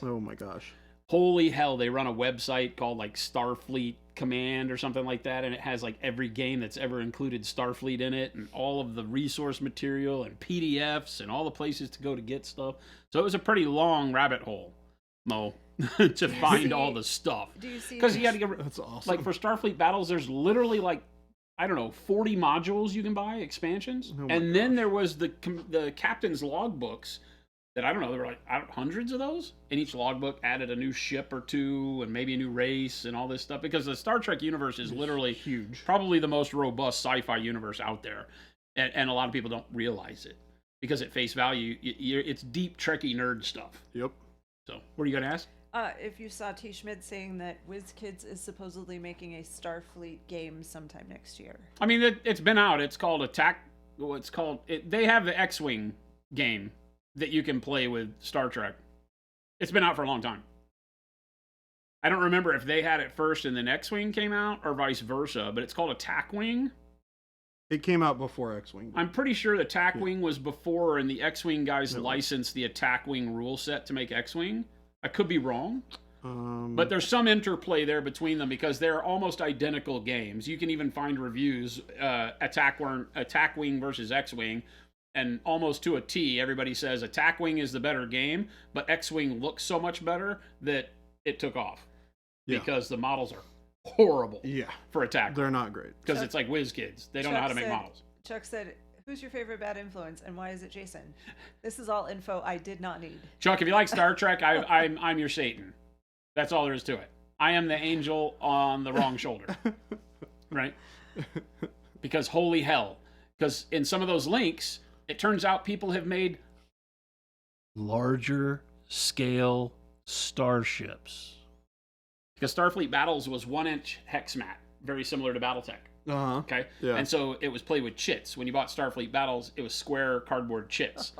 Oh my gosh. Holy hell, they run a website called like Starfleet Command or something like that, and it has like every game that's ever included Starfleet in it, and all of the resource material and PDFs and all the places to go to get stuff. So it was a pretty long rabbit hole, Mo, to find all the stuff. Do you see? Because you got to get. That's awesome. Like for Starfleet battles, there's literally like, I don't know, 40 modules you can buy, expansions. Oh and then there was the captain's logbooks that, I don't know, there were like hundreds of those. And each logbook added a new ship or two and maybe a new race and all this stuff. Because the Star Trek universe is literally huge. Probably the most robust sci-fi universe out there. And a lot of people don't realize it. Because at face value, it's deep Trekkie nerd stuff. Yep. So, what are you going to ask? If you saw T. Schmidt saying that WizKids is supposedly making a Starfleet game sometime next year. I mean, it's been out. It's called they have the X-Wing game that you can play with Star Trek. It's been out for a long time. I don't remember if they had it first and then X-Wing came out or vice versa, but it's called Attack Wing. It came out before X-Wing. I'm pretty sure the Attack Wing was before, and the X-Wing guys licensed the Attack Wing rule set to make X-Wing. I could be wrong, but there's some interplay there between them because they're almost identical games. You can even find reviews, Attack Wing versus X-Wing, and almost to a T, everybody says Attack Wing is the better game, but X-Wing looks so much better that it took off because the models are horrible for Attack. They're not great. Because it's like WizKids. They don't know how to make models. Chuck said, who's your favorite bad influence, and why is it Jason? This is all info I did not need. Chuck, if you like Star Trek, I'm your Satan. That's all there is to it. I am the angel on the wrong shoulder. Right? Because holy hell. Because in some of those links, it turns out people have made larger scale starships. Because Starfleet Battles was 1-inch hex mat very similar to BattleTech. Uh-huh. Okay. Yeah. And so it was played with chits. When you bought Starfleet Battles, it was square cardboard chits.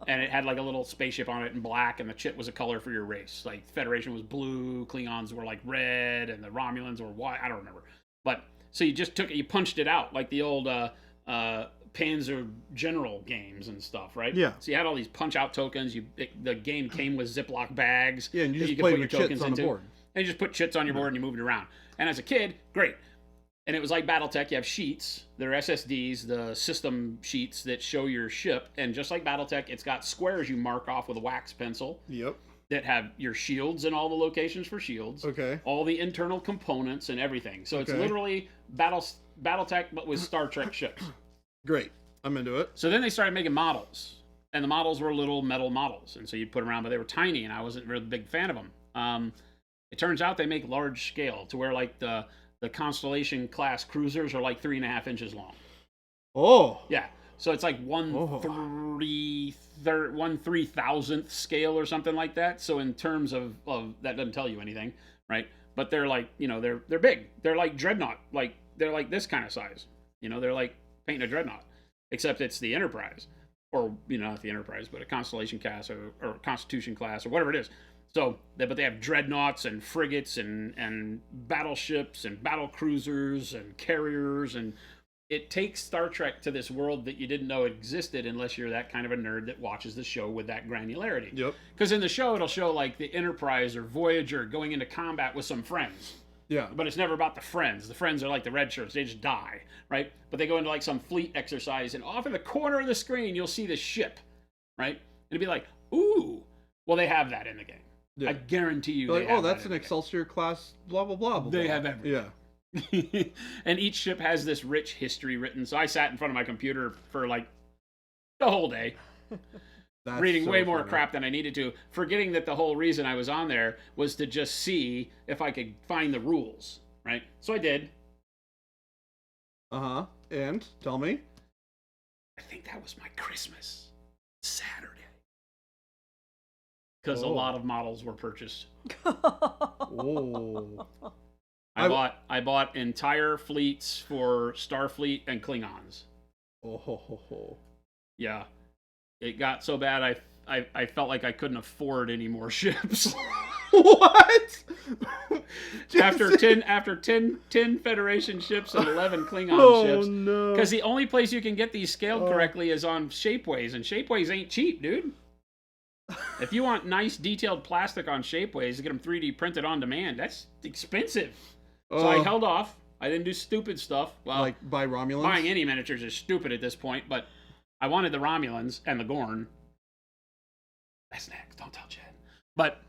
And it had like a little spaceship on it in black, and the chit was a color for your race. Like Federation was blue, Klingons were like red, and the Romulans were white. I don't remember. But so you just took it, you punched it out like the old Panzer General games and stuff, right? Yeah. So you had all these punch out tokens. The game came with Ziploc bags. Yeah, and you that just could played put with your chits tokens on the into. board. And you just put chits on your board and you moved it around. And as a kid, great. And it was like BattleTech. You have sheets. They're SSDs, the system sheets that show your ship. And just like BattleTech, it's got squares you mark off with a wax pencil Yep. that have your shields and all the locations for shields. Okay. All the internal components and everything. So it's Okay. literally BattleTech, but with Star Trek ships. Great. I'm into it. So then they started making models. And the models were little metal models. And so you'd put them around, but they were tiny, and I wasn't really a big fan of them. It turns out they make large scale to where like the Constellation class cruisers are like 3.5 inches long. Oh. Yeah. So it's like Oh. 1/3000th scale or something like that. So in terms of that doesn't tell you anything, right? But they're like, they're big. They're like dreadnought. Like they're like this kind of size. They're like painting a dreadnought, except it's the Enterprise, or not the Enterprise, but a Constellation class or Constitution class or whatever it is. So, but they have dreadnoughts and frigates and battleships and battle cruisers and carriers, and it takes Star Trek to this world that you didn't know existed unless you're that kind of a nerd that watches the show with that granularity. Yep. Because in the show, it'll show like the Enterprise or Voyager going into combat with some friends. Yeah. But it's never about the friends. The friends are like the red shirts. They just die, right? But they go into like some fleet exercise, and off in the corner of the screen, you'll see the ship, right? And it'd be like, ooh. Well, they have that in the game. Yeah. I guarantee you. You're they like, have oh, that's that an in the game. Excelsior class, blah, blah, blah, blah. They blah. have everything. Yeah. And each ship has this rich history written. So I sat in front of my computer for like the whole day, That's reading so way more funny. crap than I needed to, forgetting that the whole reason I was on there was to just see if I could find the rules, right? So I did. Uh-huh. And? Tell me. I think that was my Christmas Saturday. Because a Oh. lot of models were purchased. Oh. I bought entire fleets for Starfleet and Klingons. Oh, ho, ho, ho. Yeah. It got so bad I felt like I couldn't afford any more ships. What? after 10 Federation ships and 11 Klingon Oh, ships. no. Because the only place you can get these scaled Oh. correctly is on Shapeways, and Shapeways ain't cheap, dude. If you want nice detailed plastic on Shapeways to get them 3D printed on demand, that's expensive. So I held off. I didn't do stupid stuff. Well, like buy Romulans? buying any miniatures is stupid at this point, but I wanted the Romulans and the Gorn. That's next. Don't tell Chad. But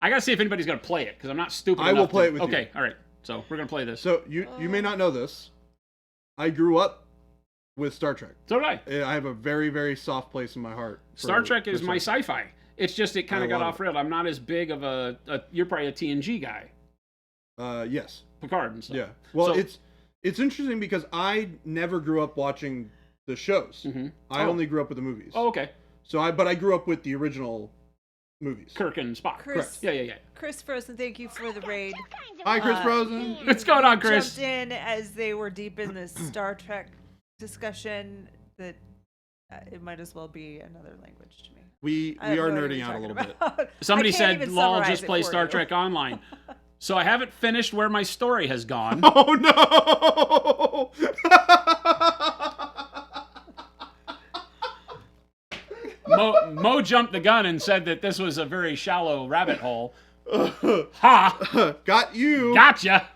I gotta see if anybody's gonna play it, because I'm not stupid I enough will play to... it with you. Okay, all right. So we're gonna play this. So you may not know this. I grew up with Star Trek. So did I. I have a very, very soft place in my heart. Star Trek is for my Star sci-fi. It's just it kind I of got love off rail. I'm not as big of a you're probably a TNG guy, Trek. Yes. Picard and stuff. Yeah. Well, So- it's interesting because I never grew up watching the shows. Mhm. I Oh. only grew up with the movies. Oh, okay. But I grew up with the original movies. Kirk and Spock. Chris, Yeah. Chris Frozen, thank you for the raid. Hi, Chris Uh, Rosen. What's going on, Chris? Jumped in as they were deep in the Star Trek discussion. That it might as well be another language to me. We I have are no idea nerding what out a you're little talking bit. about. Somebody I can't said, even "Lol, summarize just it play for Star you. Trek Online." So I haven't finished where my story has gone. Oh no! Mo jumped the gun and said that this was a very shallow rabbit hole. Ha! Got you. Gotcha.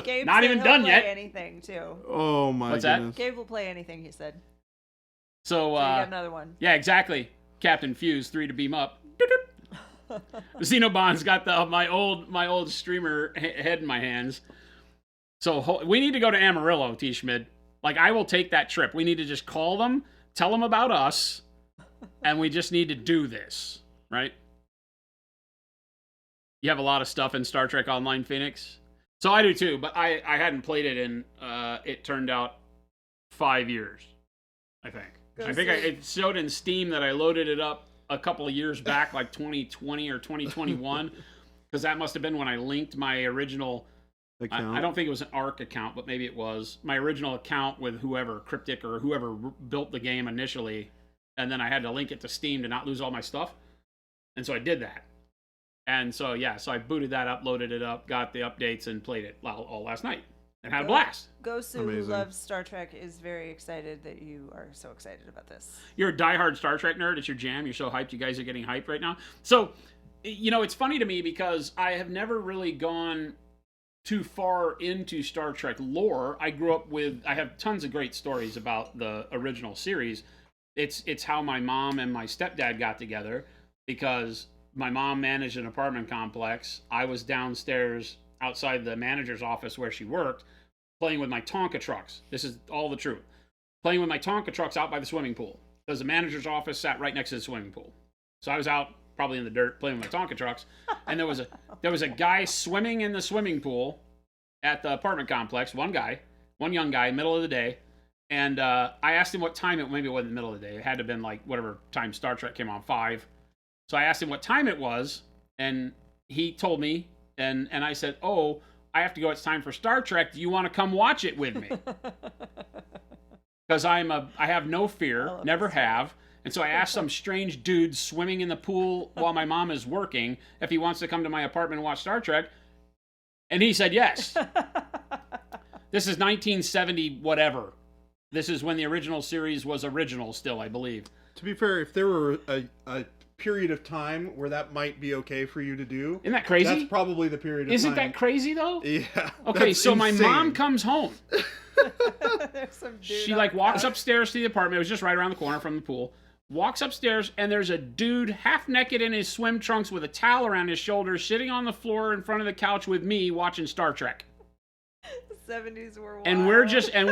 Gabe Not said even he'll done play yet. Anything too. Oh my What's that? goodness. Gabe will play anything. He said. So, So you got another one. yeah, exactly. Captain Fuse, 3 to beam up. Xenobond's got my old streamer head in my hands. So we need to go to Amarillo, T. Schmid. Like, I will take that trip. We need to just call them, tell them about us, and we just need to do this, right? You have a lot of stuff in Star Trek Online, Phoenix. So I do too, but I hadn't played it in, it turned out 5 years, I think. I think it showed in Steam that I loaded it up a couple of years back, like 2020 or 2021, because that must have been when I linked my original account. I don't think it was an ARC account, but maybe it was. My original account with whoever, Cryptic or whoever built the game initially, and then I had to link it to Steam to not lose all my stuff. And so I did that. And so, yeah, so I booted that up, loaded it up, got the updates, and played it all last night. And had a blast. Gosu, who Amazing. loves Star Trek, is very excited that you are so excited about this. You're a diehard Star Trek nerd. It's your jam. You're so hyped. You guys are getting hyped right now. So, you know, it's funny to me because I have never really gone too far into Star Trek lore. I grew up with, I have tons of great stories about the original series. It's how my mom and my stepdad got together because my mom managed an apartment complex. I was downstairs outside the manager's office where she worked, playing with my Tonka trucks. This is all the truth. Playing with my Tonka trucks out by the swimming pool. Because the manager's office sat right next to the swimming pool. So I was out, probably in the dirt, playing with my Tonka trucks. And there was a guy swimming in the swimming pool at the apartment complex. One young guy, middle of the day. And I asked him what time maybe it wasn't the middle of the day. It had to have been like whatever time Star Trek came on, 5. So I asked him what time it was, and he told me, and I said, "Oh, I have to go. It's time for Star Trek. Do you want to come watch it with me?" Because I have no fear, never have, and so I asked some strange dude swimming in the pool while my mom is working if he wants to come to my apartment and watch Star Trek, and he said yes. This is 1970 whatever. This is when the original series was original still, I believe. To be fair, if there were a period of time where that might be okay for you to do, Isn't that crazy? that's probably the period of time. Isn't that crazy though? Yeah. Okay, that's so my insane. mom comes home. There's some dude She on like the walks couch. upstairs to the apartment. It was just right around the corner from the pool. Walks upstairs and there's a dude half naked in his swim trunks with a towel around his shoulders sitting on the floor in front of the couch with me watching Star Trek. The 70s were wild. And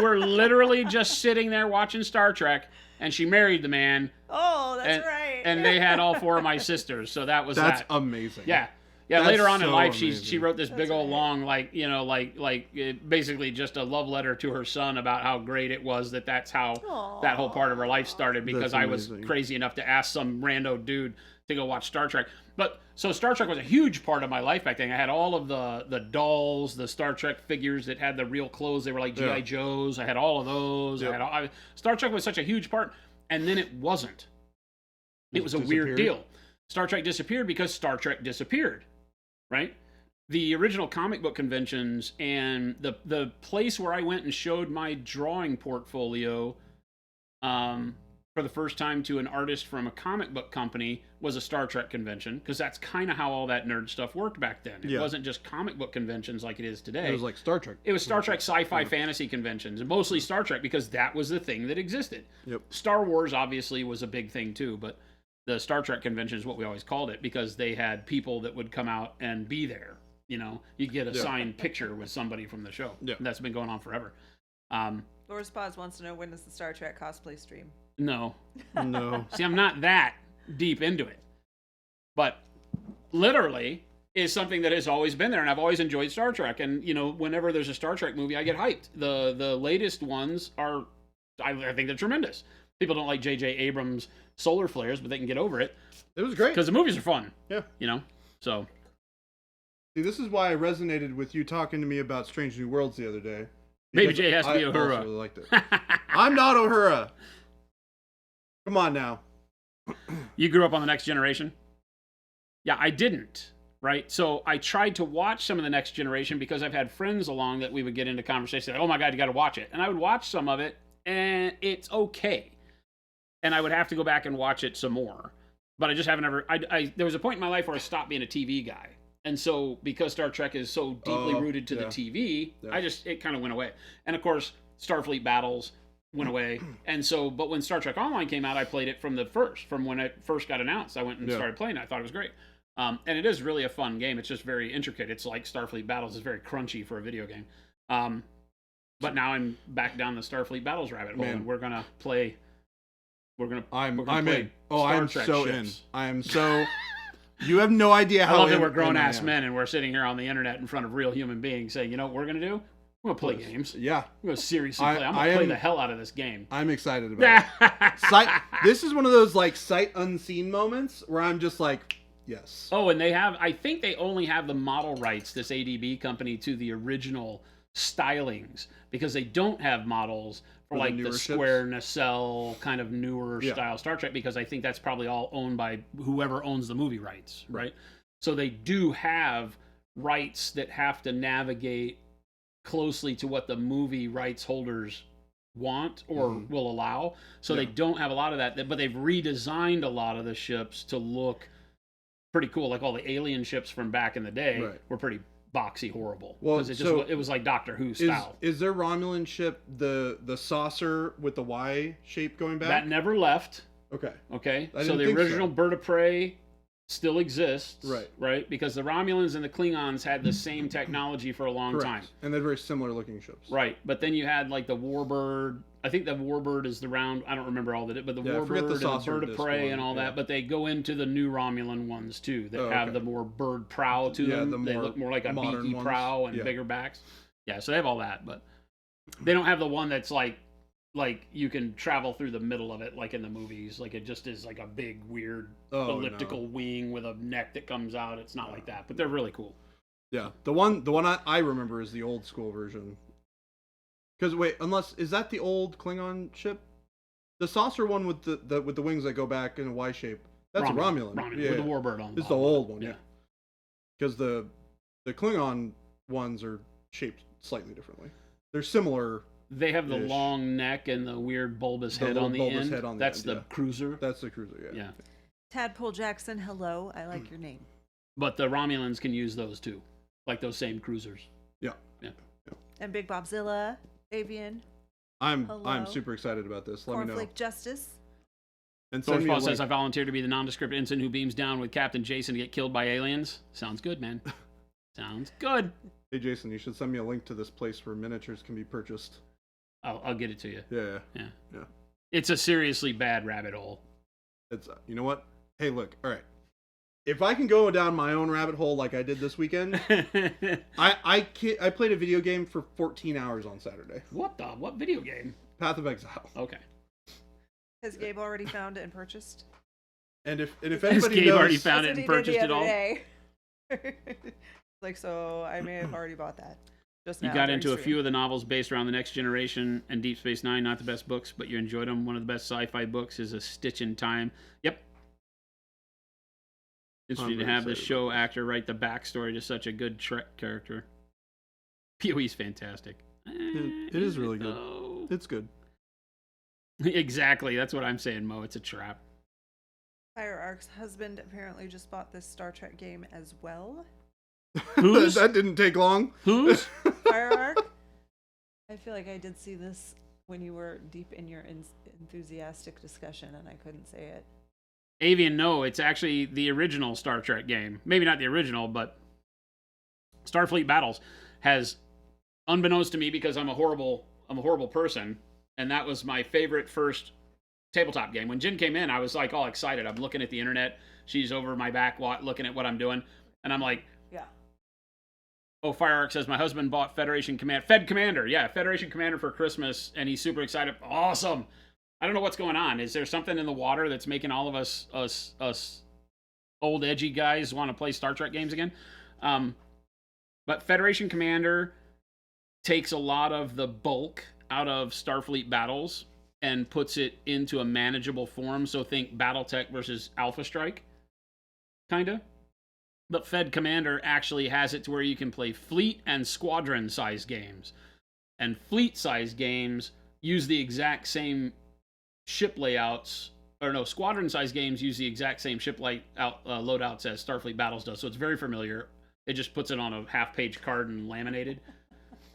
we're literally just sitting there watching Star Trek, and she married the man. Oh, that's and, right. And they had all 4 of my sisters, so that was That's that. amazing. Yeah. That's Later on in so life, amazing. she wrote this big That's old right. long, basically just a love letter to her son about how great it was that's how that whole part of her life started, because That's I was amazing. crazy enough to ask some rando dude to go watch Star Trek. But so Star Trek was a huge part of my life back then. I had all of the dolls, the Star Trek figures that had the real clothes. They were like G.I. Yeah. Joes. I had all of those. Yep. Star Trek was such a huge part, and then it wasn't. It was a weird disappeared? deal. Star Trek disappeared because Star Trek disappeared, right? The original comic book conventions and the place where I went and showed my drawing portfolio for the first time to an artist from a comic book company was a Star Trek convention, because that's kind of how all that nerd stuff worked back then. It Yeah. wasn't just comic book conventions like it is today. It was like Star Trek. It was Star Trek sci-fi fantasy conventions, and mostly Star Trek because that was the thing that existed. Yep. Star Wars obviously was a big thing too, but the Star Trek convention is what we always called it, because they had people that would come out and be there. You know, you get a Yeah. signed picture with somebody from the show. Yeah. And that's been going on forever. Laura's Pause wants to know, when is the Star Trek cosplay stream? No. No. See, I'm not that deep into it. But literally is something that has always been there, and I've always enjoyed Star Trek. And, you know, whenever there's a Star Trek movie, I get hyped. The latest ones are, I think they're tremendous. People don't like J.J. Abrams' solar flares, but they can get over it. It was great. Because the movies are fun. Yeah. You know? So, See, this is why I resonated with you talking to me about Strange New Worlds the other day. Baby Because J has to be I Uhura. also really liked it. I'm not Uhura. Come on now. You grew up on The Next Generation? Yeah, I didn't, right? So I tried to watch some of The Next Generation because I've had friends along that we would get into conversation, like, oh my God, you got to watch it. And I would watch some of it, and it's okay. And I would have to go back and watch it some more. But I just haven't ever, there was a point in my life where I stopped being a TV guy. And so, because Star Trek is so deeply rooted to the TV, it kind of went away. And of course, Starfleet Battles went away. And so, but when Star Trek Online came out, I played it from when it first got announced. I went and started playing it. I thought it was great. And it is really a fun game. It's just very intricate. It's like Starfleet Battles. It's very crunchy for a video game. But now I'm back down the Starfleet Battles rabbit hole, and we're gonna play. I'm play in. Oh, Star I'm Trek so ships. in. I am so. You have no idea I how. love that we're in grown I ass am. men and we're sitting here on the internet in front of real human beings saying, you know what we're gonna do? We're gonna play games. Yeah, We're gonna seriously I- play. I'm I gonna play am- the hell out of this game. I'm excited about it. Sight. This is one of those like sight unseen moments where I'm just like, Yes. Oh, and I think they only have the model rights, this ADB company, to the original stylings, because they don't have models for the like newer the ships? square nacelle kind of newer Yeah. style Star Trek, because I think that's probably all owned by whoever owns the movie rights, right? So they do have rights that have to navigate closely to what the movie rights holders want or will allow. So they don't have a lot of that, but they've redesigned a lot of the ships to look pretty cool. Like all the alien ships from back in the day were pretty boxy, horrible. Well, because it was like Doctor Who Is, style. is their Romulan ship the saucer with the Y shape going back? That never left. Okay. Okay. I So didn't the think original Bird of Prey still exists. Right. Right? Because the Romulans and the Klingons had the same technology for a long time. And they're very similar looking ships. Right. But then you had like the Warbird. I think the Warbird is the round. I don't remember all of it, but the Warbird and the Bird of Prey and all that. But they go into the new Romulan ones too that have the more bird prow to them. They look more like a beaky prow and bigger backs. Yeah, so they have all that, but they don't have the one that's like you can travel through the middle of it like in the movies. Like it just is like a big weird elliptical wing with a neck that comes out. It's not like that, but they're really cool. Yeah, the one I remember is the old school version. Because wait, is that the old Klingon ship? The saucer one with the wings that go back in a Y shape. That's Romulan. a Romulan. Yeah, with the Warbird on. It's the old one. Yeah. Because the Klingon ones are shaped slightly differently. They're similar. They have the long neck and the weird bulbous head on the end. That's the cruiser. That's the cruiser. Yeah. Tadpole Jackson, hello. I like your name. But the Romulans can use those too, like those same cruisers. Yeah. And Big Bobzilla, Avian. I'm super excited about this. Let me know. Cornflake Justice. And Paul says, I volunteer to be the nondescript ensign who beams down with Captain Jason to get killed by aliens. Sounds good, man. Sounds good. Hey, Jason, you should send me a link to this place where miniatures can be purchased. I'll get it to you. Yeah. It's a seriously bad rabbit hole. It's you know what? Hey, look. All right. If I can go down my own rabbit hole like I did this weekend, I played a video game for 14 hours on Saturday. What video game? Path of Exile. Okay. Has Gabe already found it and purchased? And if anybody Gabe knows, already found it and purchased it all. Like, so I may have already bought that. Just now. You got into a few of the novels based around the Next Generation and Deep Space Nine. Not the best books, but you enjoyed them. One of the best sci-fi books is A Stitch in Time. Yep. Interesting to have the show actor write the backstory to such a good Trek character. PoE's fantastic. It is really good. It's good. Exactly. That's what I'm saying, Mo. It's a trap. Fireark's husband apparently just bought this Star Trek game as well. Who's? That didn't take long. Who's? Fireark? I feel like I did see this when you were deep in your enthusiastic discussion and I couldn't say it. Avian, no, it's actually the original Star Trek game. Maybe not the original, but Starfleet Battles has, unbeknownst to me because I'm a horrible person, and that was my favorite first tabletop game. When Jen came in, I was like all excited. I'm looking at the internet. She's over my back looking at what I'm doing, and I'm like, yeah. Oh, Fireark says my husband bought Fed Commander for Christmas, and he's super excited. Awesome. I don't know what's going on. Is there something in the water that's making all of us old edgy guys want to play Star Trek games again? But Federation Commander takes a lot of the bulk out of Starfleet Battles and puts it into a manageable form. So think BattleTech versus Alpha Strike, kind of. But Fed Commander actually has it to where you can play fleet and squadron size games. And fleet size games use the exact same ship layouts, or no, squadron size games use the exact same ship loadouts as Starfleet Battles does. So it's very familiar. It just puts it on a half-page card and laminated.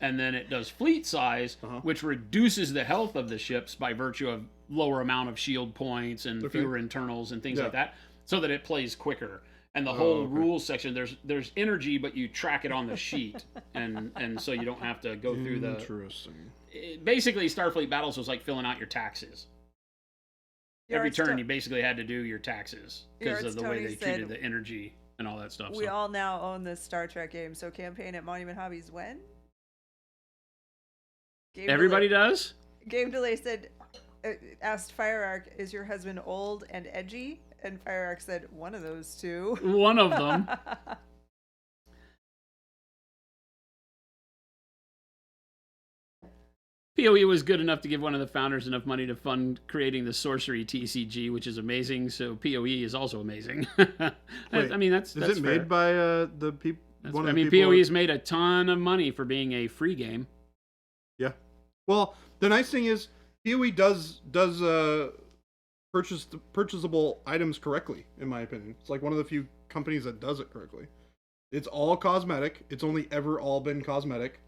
And then it does fleet size, which reduces the health of the ships by virtue of lower amount of shield points and fewer internals and things like that, so that it plays quicker. And the whole rules section, there's energy, but you track it on the sheet, and so you don't have to go through the. Interesting. Basically, Starfleet Battles was like filling out your taxes. Every turn, you basically had to do your taxes because of the way they treated the energy and all that stuff. We all now own this Star Trek game. So campaign at Monument Hobbies when? Everybody does? Game Delay said, asked Fireark, is your husband old and edgy? And FireArk said, one of those two. One of them. PoE was good enough to give one of the founders enough money to fund creating the sorcery TCG, which is amazing. So PoE is also amazing. Wait, I mean, that's is it fair. made by the people? I mean, PoE's made a ton of money for being a free game. Yeah. Well, the nice thing is PoE does purchasable items correctly, in my opinion. It's like one of the few companies that does it correctly. It's all cosmetic. It's only ever all been cosmetic.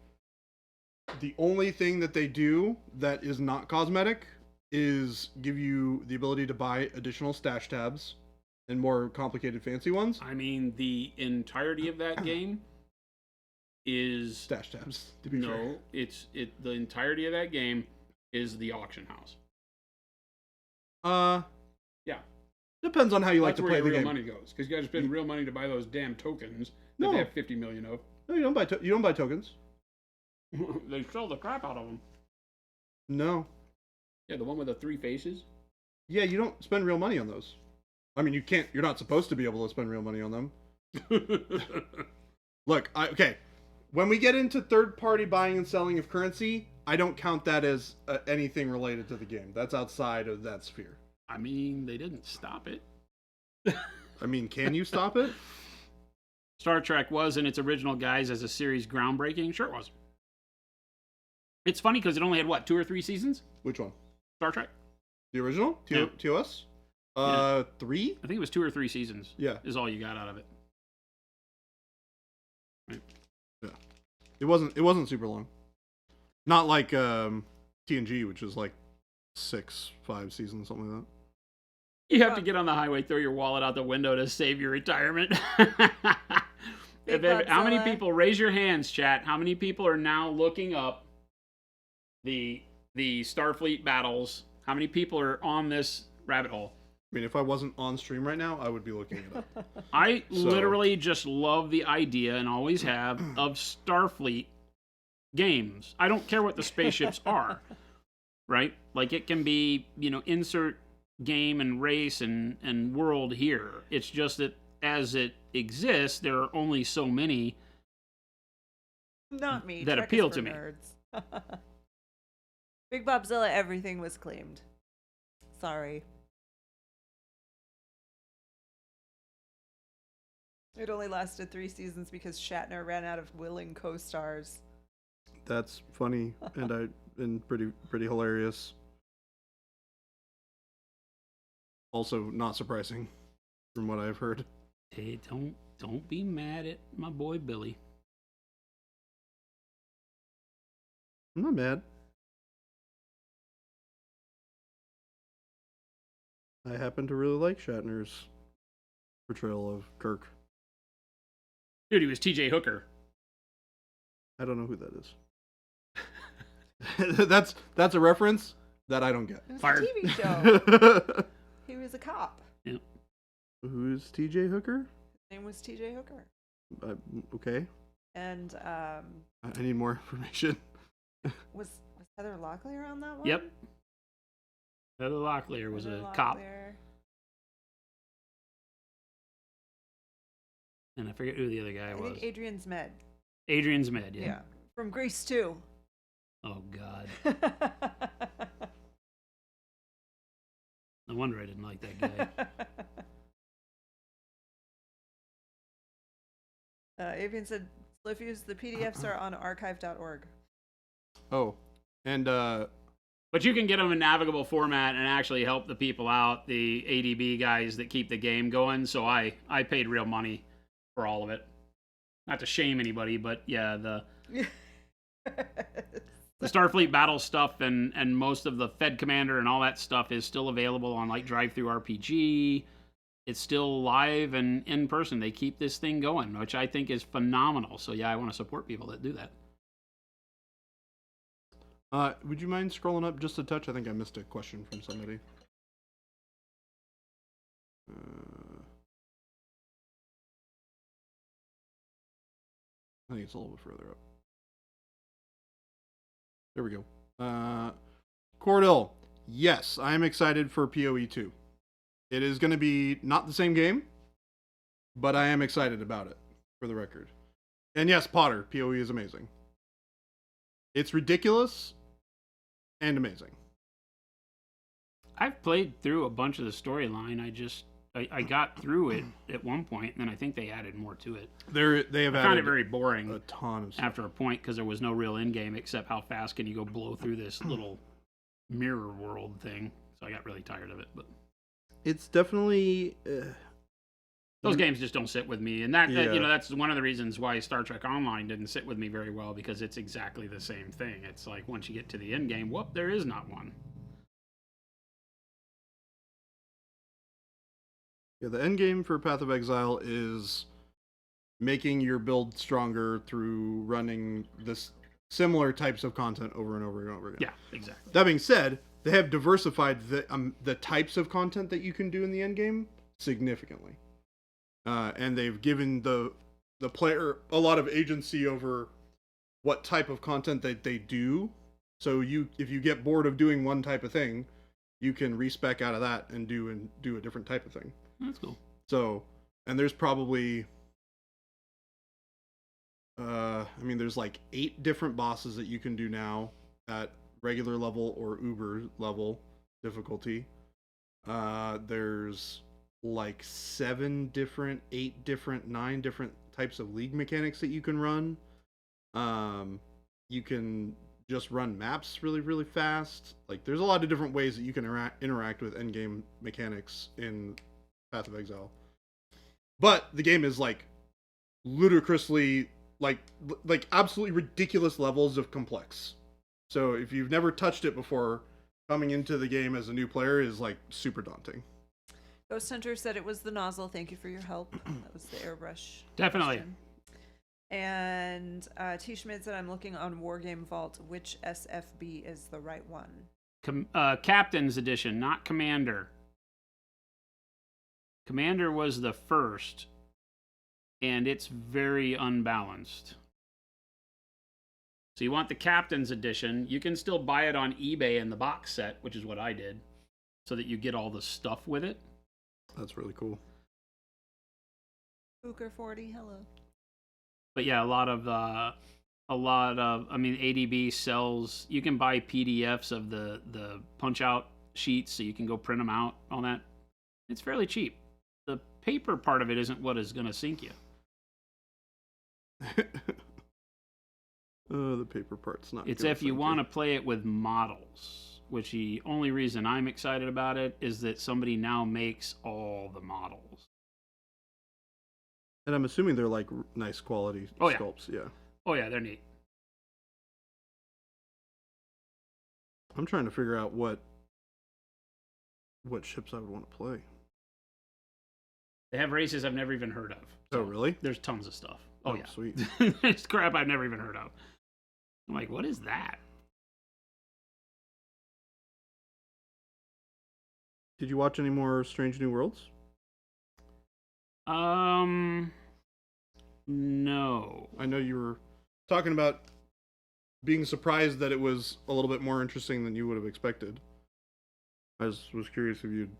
The only thing that they do that is not cosmetic is give you the ability to buy additional stash tabs and more complicated fancy ones. I mean, the entirety of that game is Stash tabs, to be fair. the entirety of that game is the auction house. Yeah. Depends on how you like That's to where play your the real game. money goes, because you guys spend real money to buy those damn tokens that No. they have 50 million of. No, you don't buy you don't buy tokens. They sell the crap out of them. No. Yeah, the one with the 3 faces. Yeah, you don't spend real money on those. I mean, you can't. You're not supposed to be able to spend real money on them. Look, okay. When we get into third-party buying and selling of currency, I don't count that as anything related to the game. That's outside of that sphere. I mean, they didn't stop it. I mean, can you stop it? Star Trek was, in its original guise as a series, groundbreaking. Sure it was. It's funny because it only had, what, 2 or 3 seasons? Which one? Star Trek? The original? Yeah. TOS? Yeah. 3? I think it was 2 or 3 seasons. Yeah. Is all you got out of it. Right. Yeah. It wasn't super long. Not like TNG, which is like 5 seasons, something like that. You have to get on the highway, throw your wallet out the window to save your retirement. How many people, raise your hands, chat, how many people are now looking up the Starfleet battles? How many people are on this rabbit hole? I mean, if I wasn't on stream right now, I would be looking it up. I literally just love the idea, and always have, of Starfleet games. I don't care what the spaceships are, right? Like, it can be, insert game and race and world here. It's just that as it exists, there are only so many Not me. that Trek appeal is to for me. nerds. Big Bobzilla, everything was claimed. Sorry. It only lasted 3 seasons because Shatner ran out of willing co-stars. That's funny and pretty hilarious. Also not surprising from what I've heard. Hey, don't be mad at my boy Billy. I'm not mad. I happen to really like Shatner's portrayal of Kirk. Dude, he was TJ Hooker. I don't know who that is. That's a reference that I don't get. It was Fired. a TV show. He was a cop. Yeah. Who's TJ Hooker? His name was TJ Hooker. Okay. And I need more information. was Heather Locklear on that one? Yep. Heather Locklear was Heather a cop. Locklear. And I forget who the other guy I was. think Adrian's Med. Adrian's Med, yeah. Yeah. From Grease 2. Oh, God. No wonder I didn't like that guy. Avian said, Sliffuse, the PDFs are on archive.org. Oh, and But you can get them in navigable format and actually help the people out, the ADB guys that keep the game going. So I paid real money for all of it. Not to shame anybody, but yeah, the Starfleet battle stuff and most of the Fed Commander and all that stuff is still available on like Drive-Thru RPG. It's still live and in person. They keep this thing going, which I think is phenomenal. So yeah, I want to support people that do that. would you mind scrolling up just a touch? I think I missed a question from somebody. I think it's a little bit further up. There we go. Cordell, yes, I am excited for PoE 2. It is going to be not the same game, but I am excited about it, for the record. And yes, Potter, PoE is amazing. It's ridiculous and amazing. I've played through a bunch of the storyline. I got through it at one point, and then I think they added more to it. They have I found added it very boring a ton of stuff. after a point because there was no real end game except how fast can you go blow through this little mirror world thing. So I got really tired of it. But It's definitely those games just don't sit with me, and that Yeah. you know, that's one of the reasons why Star Trek Online didn't sit with me very well, because it's exactly the same thing. It's like once you get to the end game, whoop, there is not one. Yeah, the end game for Path of Exile is making your build stronger through running this similar types of content over and over and over again. Yeah, exactly. That being said, they have diversified the types of content that you can do in the end game significantly, and they've given the player a lot of agency over what type of content that they do. So if you get bored of doing one type of thing, you can respec out of that and do a different type of thing. That's cool. So, and there's probably, there's like 8 different bosses that you can do now at regular level or uber level difficulty. There's like 7 different, 8 different, 9 different types of league mechanics that you can run. You can just run maps really, really fast. Like, there's a lot of different ways that you can interact with endgame mechanics in Path of Exile. But the game is like ludicrously, like absolutely ridiculous levels of complex. So if you've never touched it before, coming into the game as a new player is like super daunting. Ghost Hunter said it was the nozzle. Thank you for your help. That was the airbrush. Definitely. question. And T. Schmidt said, I'm looking on Wargame Vault. Which SFB is the right one? Captain's edition, not Commander. Commander was the first, and it's very unbalanced. So you want the Captain's edition. You can still buy it on eBay in the box set, which is what I did, so that you get all the stuff with it. That's really cool. Booker 40, hello. But yeah, a lot of ADB sells, you can buy PDFs of the punch out sheets so you can go print them out, all that. It's fairly cheap. The paper part of it isn't what is going to sink you. The paper part's not. It's if you want to play it with models, which the only reason I'm excited about it is that somebody now makes all the models. And I'm assuming they're like nice quality sculpts. Yeah. Oh yeah, they're neat. I'm trying to figure out what ships I would want to play. They have races I've never even heard of. Oh, really? There's tons of stuff. Oh yeah, sweet. There's crap I've never even heard of. I'm like, what is that? Did you watch any more Strange New Worlds? No. I know you were talking about being surprised that it was a little bit more interesting than you would have expected. I was curious if you'd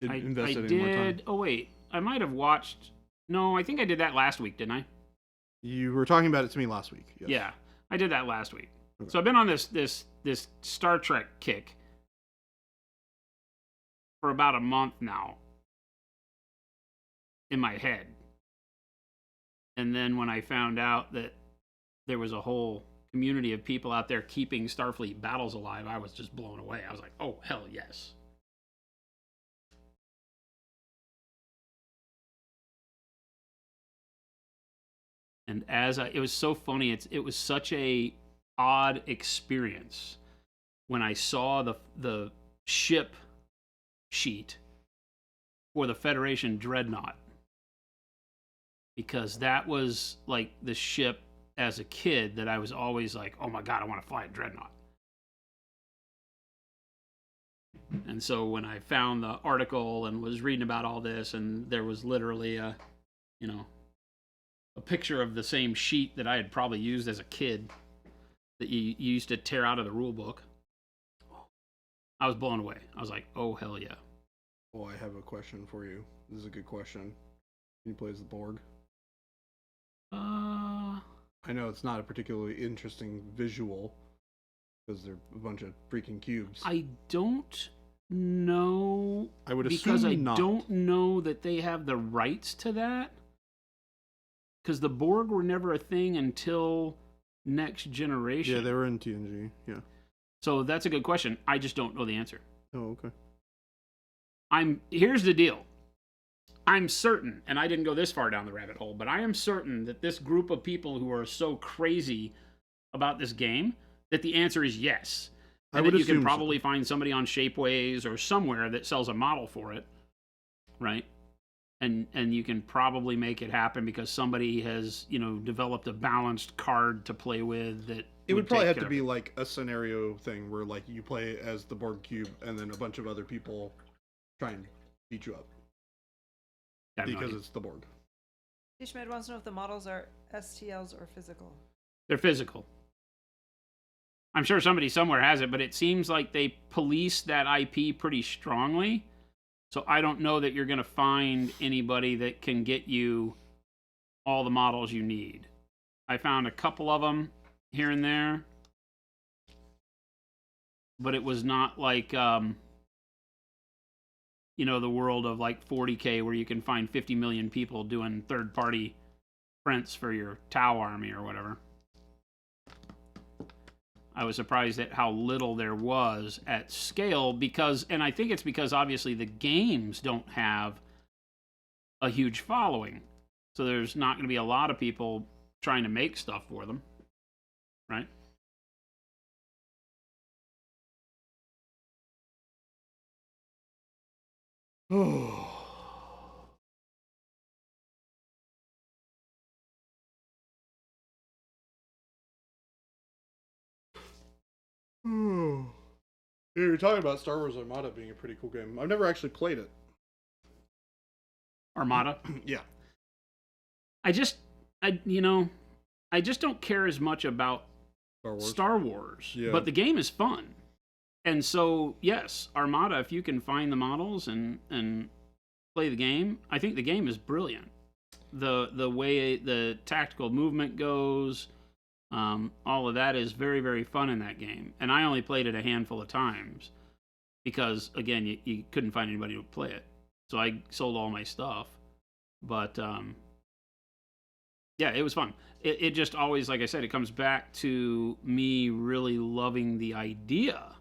invested any more time. Oh wait, I might have watched. No, I think I did that last week, didn't I? You were talking about it to me last week. Yes. Yeah, I did that last week. Okay. So I've been on this Star Trek kick for about a month now in my head. And then when I found out that there was a whole community of people out there keeping Starfleet battles alive, I was just blown away. I was like, oh, hell yes. And it was so funny. It was such a odd experience when I saw the ship sheet for the Federation Dreadnought, because that was like the ship as a kid that I was always like, oh my god, I want to fly a Dreadnought. And so when I found the article and was reading about all this, and there was literally a picture of the same sheet that I had probably used as a kid that you used to tear out of the rule book, I was blown away. I was like, oh hell yeah. Oh, I have a question for you. This is a good question. Can you play as the Borg? I know it's not a particularly interesting visual because they're a bunch of freaking cubes. I don't know. I would because assume I not. don't know that they have the rights to that. Because the Borg were never a thing until Next Generation. Yeah, they were in TNG. Yeah. So that's a good question. I just don't know the answer. Oh, okay. Here's the deal. I'm certain, and I didn't go this far down the rabbit hole, but I am certain that this group of people who are so crazy about this game, that the answer is yes. I And would that you can assume so. probably find somebody on Shapeways or somewhere that sells a model for it, right? And you can probably make it happen because somebody has, developed a balanced card to play with that. It would probably take have care to of be it. like a scenario thing where like you play as the Borg cube and then a bunch of other people try and beat you up I have no because idea. it's the Borg. Dishmed wants to know if the models are STLs or physical. They're physical. I'm sure somebody somewhere has it, but it seems like they police that IP pretty strongly. So I don't know that you're going to find anybody that can get you all the models you need. I found a couple of them here and there, but it was not like, the world of like 40K where you can find 50 million people doing third-party prints for your Tau army or whatever. I was surprised at how little there was at scale and I think it's because obviously the games don't have a huge following. So there's not going to be a lot of people trying to make stuff for them, right? Yeah, you're talking about Star Wars Armada being a pretty cool game. I've never actually played it. Armada. Yeah. I just don't care as much about Star Wars, Yeah. but the game is fun. And so, yes, Armada, if you can find the models and play the game, I think the game is brilliant. The way the tactical movement goes, all of that is very, very fun in that game. And I only played it a handful of times because, again, you couldn't find anybody to play it. So I sold all my stuff. But, yeah, it was fun. It just always, like I said, it comes back to me really loving the idea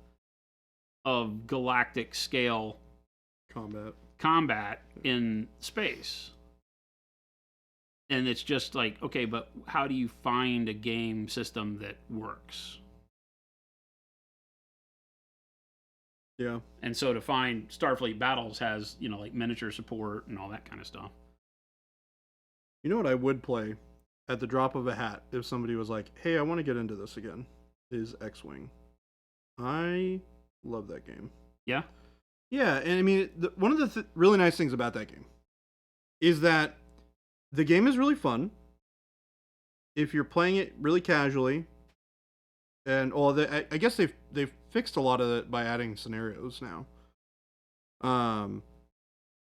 of galactic scale combat in space. And it's just like, okay, but how do you find a game system that works? Yeah. And so to find Starfleet Battles has, like miniature support and all that kind of stuff. You know what I would play at the drop of a hat if somebody was like, hey, I want to get into this again, is X-Wing. I love that game. Yeah? Yeah, and I mean, one of the really nice things about that game is that the game is really fun if you're playing it really casually. And I guess they've fixed a lot of it by adding scenarios now.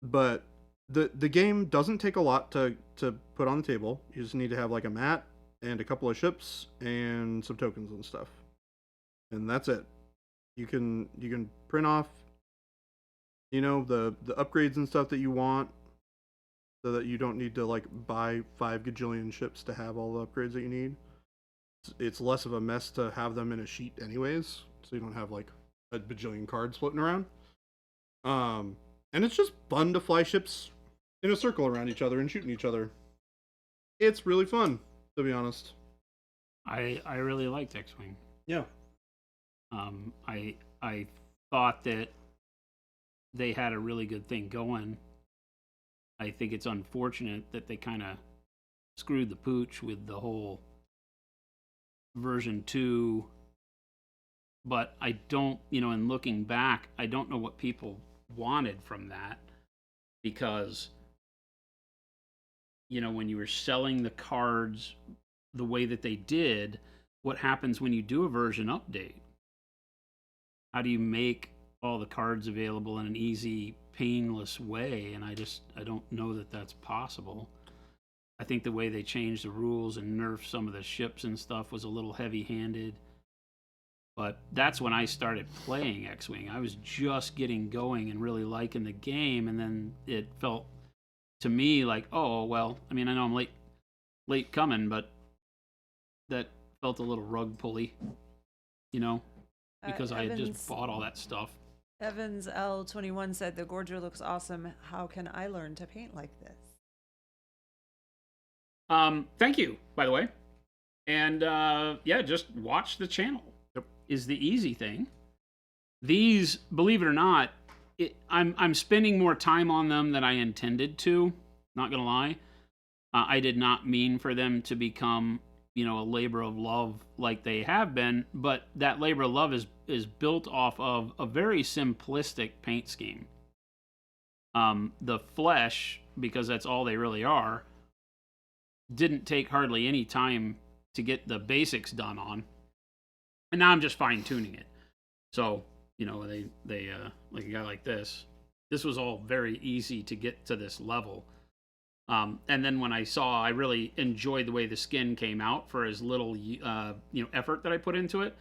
But the game doesn't take a lot to put on the table. You just need to have like a mat and a couple of ships and some tokens and stuff. And that's it. You can print off the upgrades and stuff that you want, so that you don't need to like buy 5 gajillion ships to have all the upgrades that you need. It's less of a mess to have them in a sheet anyways, so you don't have like a bajillion cards floating around. And it's just fun to fly ships in a circle around each other and shooting each other. It's really fun, to be honest. I really liked X-Wing. Yeah. I thought that they had a really good thing going. I think it's unfortunate that they kind of screwed the pooch with the whole version 2. But I don't, in looking back, I don't know what people wanted from that, because, when you were selling the cards the way that they did, what happens when you do a version update? How do you make all the cards available in an easy painless way, and I don't know that that's possible. I think the way they changed the rules and nerfed some of the ships and stuff was a little heavy-handed. But that's when I started playing X-Wing. I was just getting going and really liking the game, and then it felt to me like, oh, well, I mean, I know I'm late coming, but that felt a little rug pulley, you know, because I had just bought all that stuff. Evans L21 said, the Gorger looks awesome. How can I learn to paint like this? Thank you, by the way. And yeah, just watch the channel. Yep. Is the easy thing. These, believe it or not, I'm spending more time on them than I intended to. Not gonna lie, I did not mean for them to become, you know, a labor of love like they have been. But that labor of love is built off of a very simplistic paint scheme. The flesh, because that's all they really are, didn't take hardly any time to get the basics done on, and now I'm just fine tuning it. So, you know, they like a guy like this was all very easy to get to this level. And then when I really enjoyed the way the skin came out for as little, you know, effort that I put into it.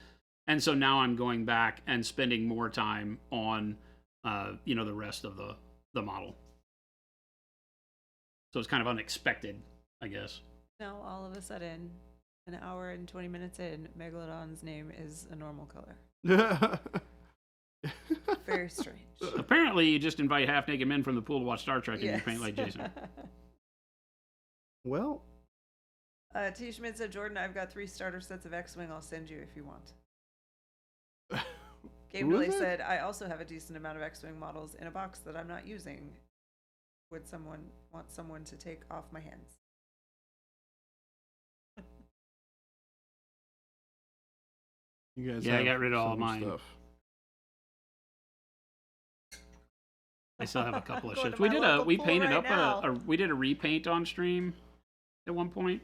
And so now I'm going back and spending more time on, you know, the rest of the model. So it's kind of unexpected, I guess. Now, all of a sudden, an hour and 20 minutes in, Megalodon's name is a normal color. Very strange. Apparently, you just invite half-naked men from the pool to watch Star Trek and you paint like Jason. Well, T. Schmidt said, Jordan, I've got 3 starter sets of X-Wing. I'll send you if you want. Game Delay said, I also have a decent amount of X-Wing models in a box that I'm not using. Would someone want someone to take off my hands? you guys Yeah, I have got rid of so all much mine. stuff. I still have a couple of Going ships. to my local We pool painted right up now. we did a repaint on stream at one point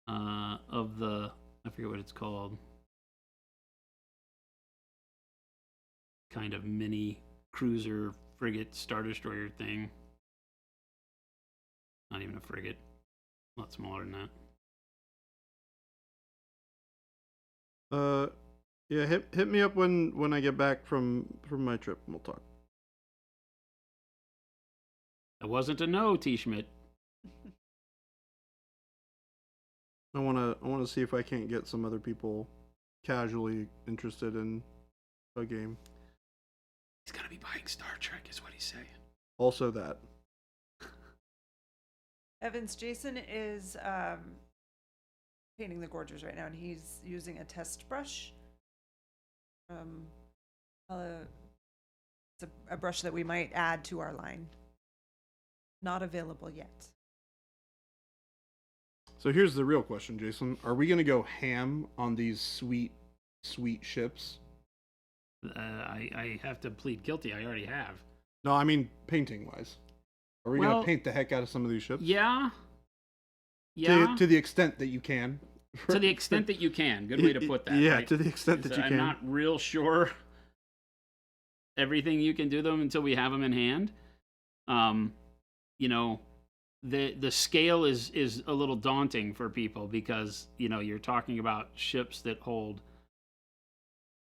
of the, I forget what it's called, kind of mini cruiser frigate Star Destroyer thing. Not even a frigate, a lot smaller than that. Yeah, hit me up when I get back from my trip and we'll talk. It wasn't a no, T. Schmidt. I wanna see if I can't get some other people casually interested in a game. He's gonna be buying Star Trek, is what he's saying. Also that. Evans, Jason is painting the Gorgers right now, and he's using a test brush. It's a brush that we might add to our line. Not available yet. So here's the real question, Jason. Are we gonna go ham on these sweet ships? I have to plead guilty. I already have. No, I mean painting wise. Are we gonna paint the heck out of some of these ships? Yeah. Yeah. To the extent that you can. To the extent that you can. Good way to put that. Yeah, right? to the extent that you I'm can. not real sure everything you can do them until we have them in hand. You know, the scale is a little daunting for people because, you know, you're talking about ships that hold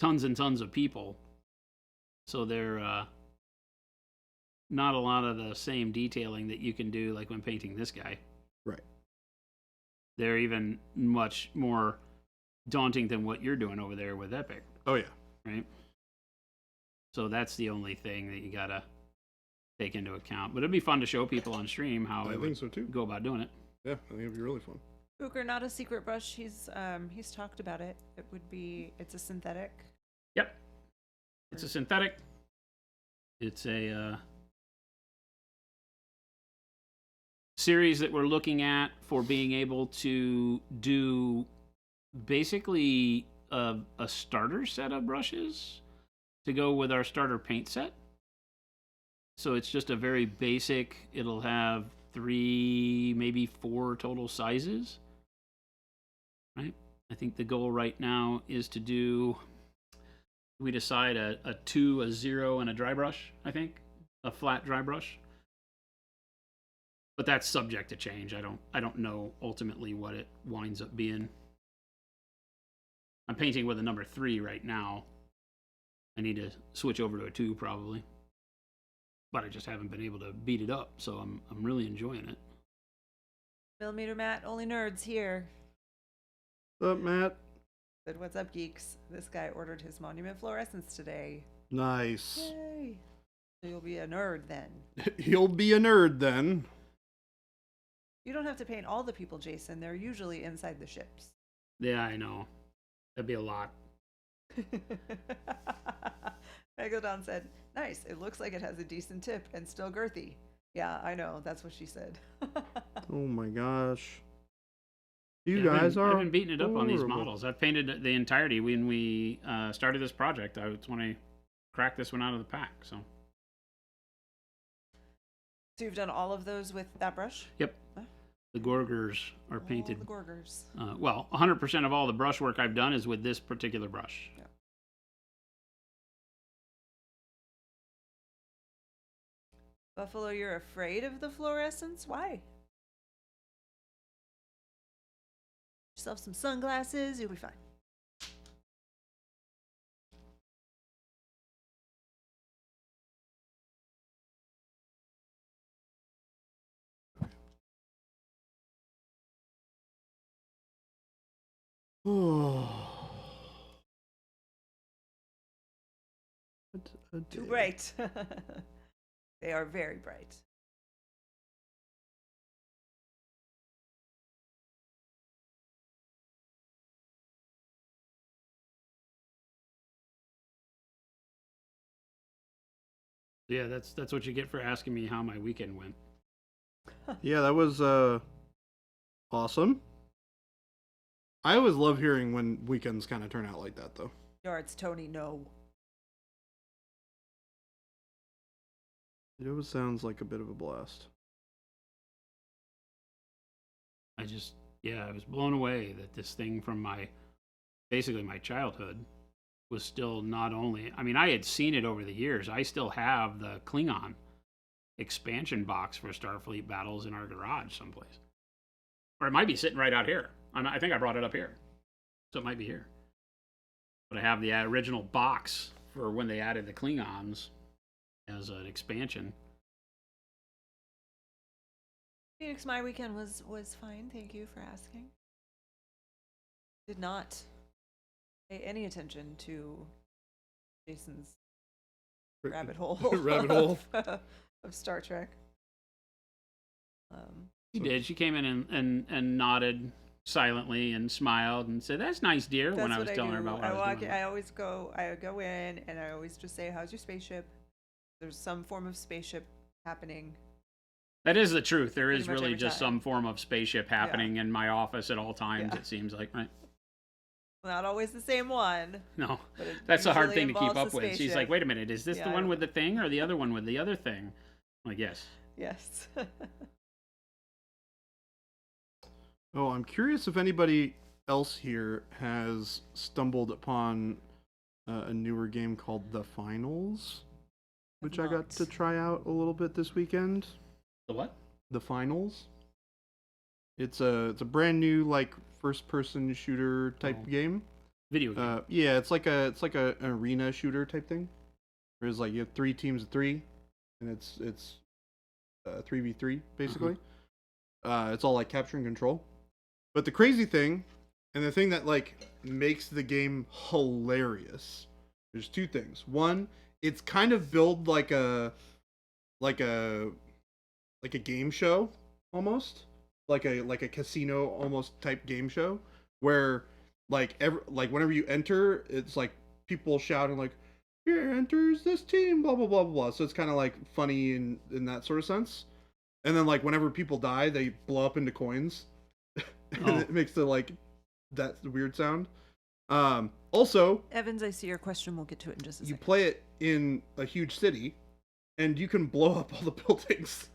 tons and tons of people. So they're not a lot of the same detailing that you can do like when painting this guy. Right. They're even much more daunting than what you're doing over there with Epic. Oh yeah. Right? So that's the only thing that you gotta take into account. But it'd be fun to show people on stream how I think so too. go about doing it. Yeah, I think it'd be really fun. Booker, not a secret brush. He's talked about it. It's a synthetic. Yep. It's a synthetic. It's a series that we're looking at for being able to do basically a starter set of brushes to go with our starter paint set. So it's just a very basic, it'll have 3, maybe 4 total sizes. Right? I think the goal right now is to do, we decide a 2, a 0, and a dry brush, I think. a flat dry brush. But that's subject to change. I don't know ultimately what it winds up being. I'm painting with a number 3 right now. I need to switch over to a 2 probably. But I just haven't been able to beat it up, so I'm really enjoying it. Millimeter Matt, only nerds here. What's up, Matt? Said, what's up, geeks? This guy ordered his monument fluorescence today. Nice. Yay. So you'll be a nerd then. You'll be a nerd then. You don't have to paint all the people, Jason. They're usually inside the ships. Yeah, I know. That'd be a lot. Megalodon said, nice. It looks like it has a decent tip and still girthy. Yeah, I know. That's what she said. Oh my gosh. You Yeah, guys are. I've been beating it up on these horrible. models. I've painted the entirety when we started this project. I was when I cracked this one out of the pack. So So you've done all of those with that brush? yep, Huh? the Gorgers are All painted. the Gorgers. Well, 100% of all the brush work I've done is with this particular brush. Yeah. Buffalo, you're afraid of the fluorescence? Why? Yourself some sunglasses, you'll be fine. Oh. Too bright. They are very bright. Yeah, that's what you get for asking me how my weekend went. Yeah, that was awesome. I always love hearing when weekends kind of turn out like that, though. Yards, Tony, no. It always sounds like a bit of a blast. I was blown away that this thing from basically my childhood was still not only, I mean, I had seen it over the years. I still have the Klingon expansion box for Starfleet battles in our garage someplace. Or it might be sitting right out here. I think I brought it up here. So it might be here. But I have the original box for when they added the Klingons as an expansion. Phoenix, my weekend was fine. Thank you for asking. Did not pay any attention to Jason's rabbit hole. Rabbit hole. Of Star Trek. She did. She came in and nodded silently and smiled and said, "That's nice, dear," when I was telling her about what I was doing. I always go in and I always just say, "How's your spaceship?" There's some form of spaceship happening. That is the truth. There Pretty is much really every just time. some form of spaceship happening in my office at all times, Yeah. it seems like, right? Not always the same one. No, But it that's a hard usually thing to keep involves up the with. She's spaceship. like, wait a minute, is this Yeah, the I one don't- with the thing or the other one with the other thing? I'm like, yes. Yes. Oh, I'm curious if anybody else here has stumbled upon a newer game called The Finals, which I got not. to try out a little bit this weekend. The what? The Finals. It's a brand new like first person shooter type Oh. game. Video game. Yeah, it's like an arena shooter type thing. Whereas like you have 3 teams of 3, and it's 3v3 basically. It's all like capture and control. But the crazy thing, and the thing that like makes the game hilarious, there's 2 things. One, it's kind of built like a game show almost, like a casino almost type game show where like whenever you enter, it's like people shouting like, "Here enters this team," blah blah blah blah blah. So it's kind of like funny in that sort of sense. And then like whenever people die, they blow up into coins. And Oh. it makes the like that weird sound. Also, Evans, I see your question. We'll get to it in just a you second. play it in a huge city, and you can blow up all the buildings.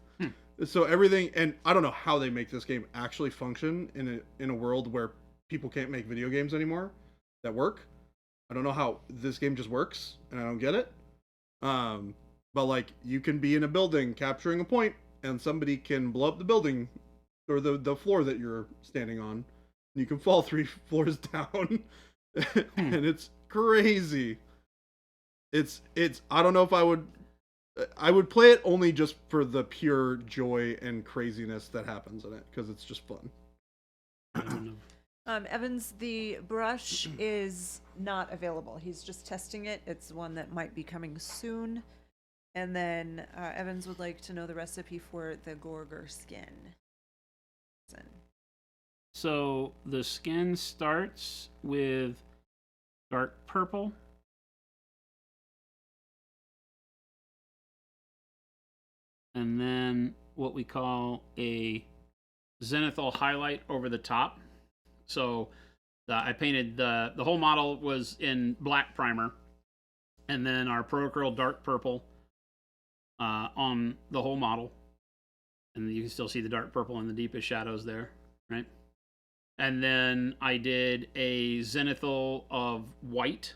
So everything, and I don't know how they make this game actually function in a world where people can't make video games anymore that work. I don't know how this game just works, and I don't get it. But like you can be in a building capturing a point, and somebody can blow up the building or the floor that you're standing on. And you can fall 3 floors down, and it's crazy. It's I don't know if I would play it only just for the pure joy and craziness that happens in it because it's just fun. Evans, the brush is not available. He's just testing it. It's one that might be coming soon. And then Evans would like to know the recipe for the Gorger skin. So the skin starts with dark purple. And then what we call a zenithal highlight over the top. So I painted the whole model was in black primer, and then our Pro Acryl dark purple on the whole model, and you can still see the dark purple in the deepest shadows there, right? And then I did a zenithal of white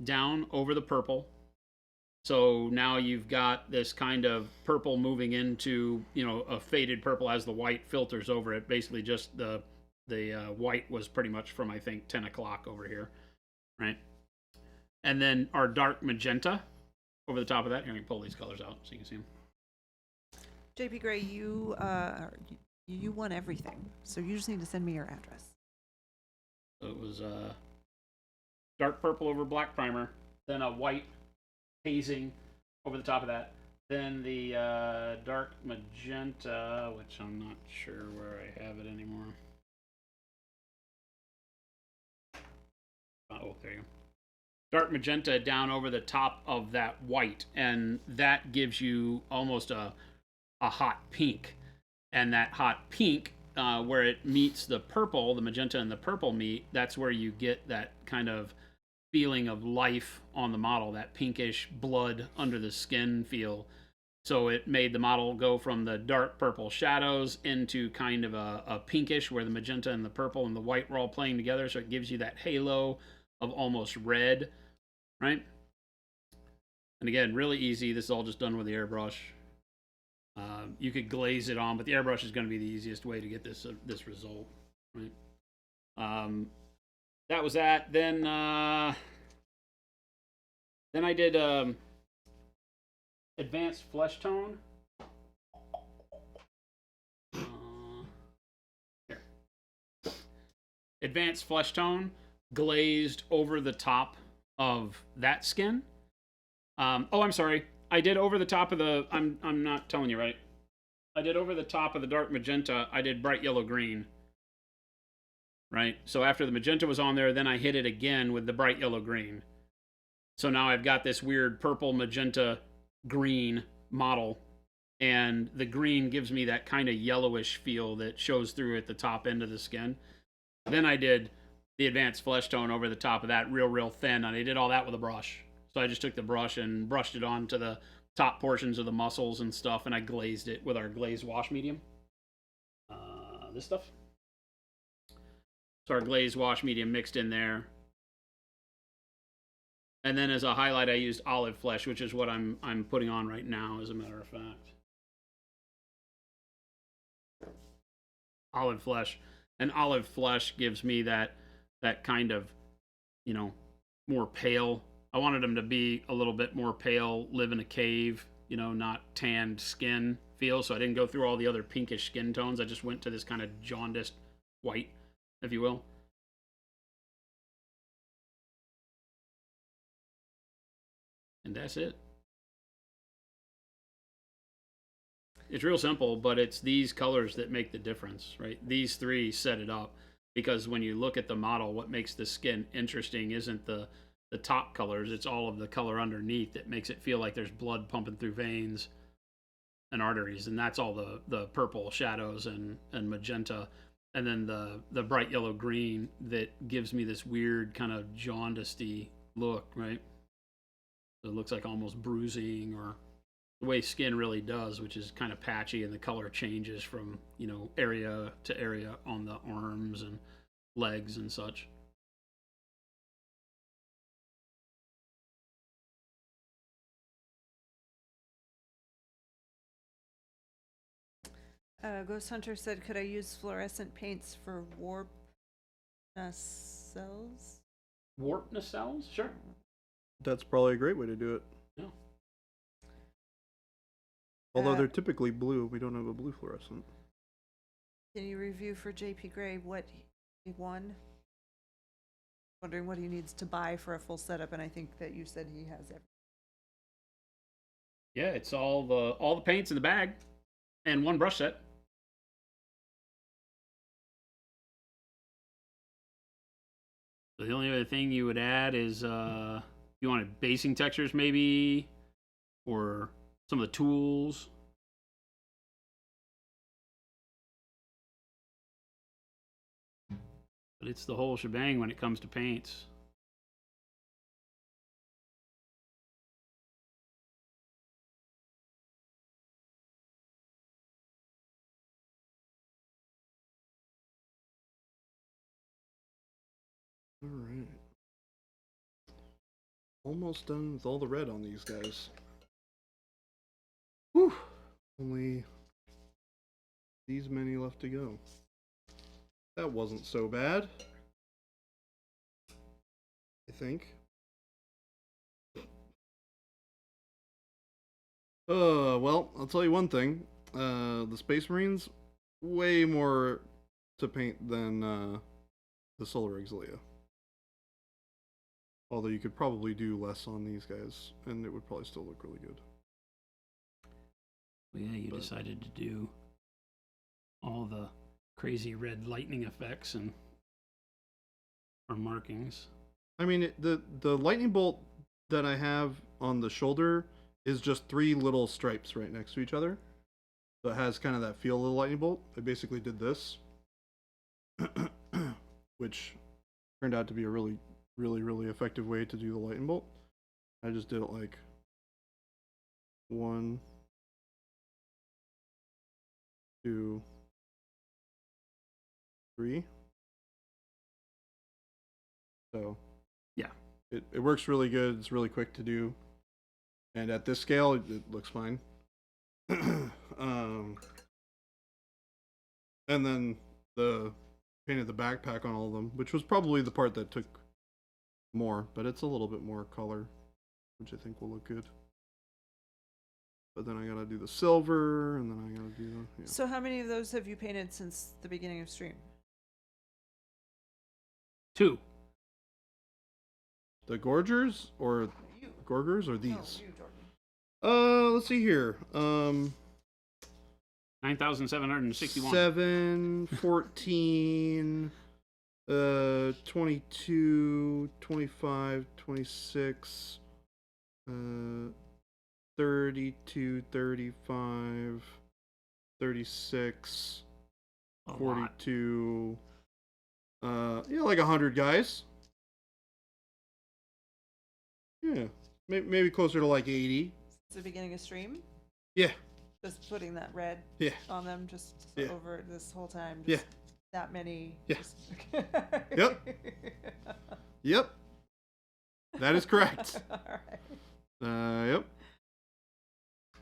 down over the purple. So now you've got this kind of purple moving into, you know, a faded purple as the white filters over it. Basically just the white was pretty much from, I think, 10 o'clock over here, right? And then our dark magenta over the top of that. Here, I can pull these colors out so you can see them. JP Gray, you won everything, so you just need to send me your address. So it was dark purple over black primer, then a white hazing over the top of that, then the dark magenta, which I'm not sure where I have it anymore. Oh, there you go. Dark magenta down over the top of that white, and that gives you almost a hot pink. And that hot pink, where it meets the purple, the magenta and the purple meet, that's where you get that kind of feeling of life on the model, that pinkish blood under the skin feel. So it made the model go from the dark purple shadows into kind of a pinkish, where the magenta and the purple and the white were all playing together. So it gives you that halo of almost red, right? And again, really easy. This is all just done with the airbrush. You could glaze it on, but the airbrush is going to be the easiest way to get this result, right? That was that. Then I did advanced flesh tone. Here. Advanced flesh tone glazed over the top of that skin. Oh, I'm sorry. I did over the top of the, I'm not telling you right. I did over the top of the dark magenta, I did bright yellow green. Right? So after the magenta was on there, then I hit it again with the bright yellow green. So now I've got this weird purple magenta green model, and the green gives me that kind of yellowish feel that shows through at the top end of the skin. Then I did the advanced flesh tone over the top of that real thin, and I did all that with a brush. So I just took the brush and brushed it onto the top portions of the muscles and stuff, and I glazed it with our glazed wash medium. This stuff. So our glazed wash medium mixed in there. And then as a highlight, I used olive flesh, which is what I'm putting on right now, as a matter of fact. Olive flesh. And olive flesh gives me that kind of, you know, more pale. I wanted him to be a little bit more pale, live in a cave, you know, not tanned skin feel. So I didn't go through all the other pinkish skin tones. I just went to this kind of jaundiced white, if you will. And that's it. It's real simple, but it's these colors that make the difference, right? These three set it up, because when you look at the model, what makes the skin interesting isn't the top colors, it's all of the color underneath that makes it feel like there's blood pumping through veins and arteries, and that's all the purple shadows and magenta, and then the bright yellow green that gives me this weird kind of jaundiced look, right? So it looks like almost bruising, or the way skin really does, which is kind of patchy, and the color changes from, you know, area to area on the arms and legs and such. Ghost Hunter said, could I use fluorescent paints for warp cells? Warp nacelles? Sure. That's probably a great way to do it. Yeah. Although they're typically blue, we don't have a blue fluorescent. Can you review for JP Gray what he won? Wondering what he needs to buy for a full setup, and I think that you said he has everything. Yeah, it's all the paints in the bag, and one brush set. So the only other thing you would add is you wanted basing textures maybe, or some of the tools. But it's the whole shebang when it comes to paints. All right. Almost done with all the red on these guys. Whew. Only these many left to go. That wasn't so bad, I think. Well, I'll tell you one thing. The Space Marines, way more to paint than the Solar Auxilia. Although you could probably do less on these guys, and it would probably still look really good. Well, yeah, you decided to do all the crazy red lightning effects and or markings. I mean, the lightning bolt that I have on the shoulder is just 3 little stripes right next to each other. So it has kind of that feel of the lightning bolt. I basically did this, which turned out to be a really effective way to do the lightning bolt. I just did it like 1, 2, 3. So yeah, it works really good. It's really quick to do, and at this scale, it looks fine. And then painted the backpack on all of them, which was probably the part that took more, but it's a little bit more color, which I think will look good. But then I gotta do the silver, and then I gotta do the... Yeah. So how many of those have you painted since the beginning of stream? 2. The Gorgers, or You. Gorgers, or No, these? you, Jordan. Let's see here. 9,761. 7, 14, 22, 25, 26, 32, 35, 36, 42, yeah, like 100 guys. Yeah, maybe closer to like 80. Since the beginning of stream? Yeah. Just putting that red Yeah. on them just Yeah. over this whole time. Yeah. Just that many. Yeah. Just... Yep. Yep. That is correct. All right. Yep.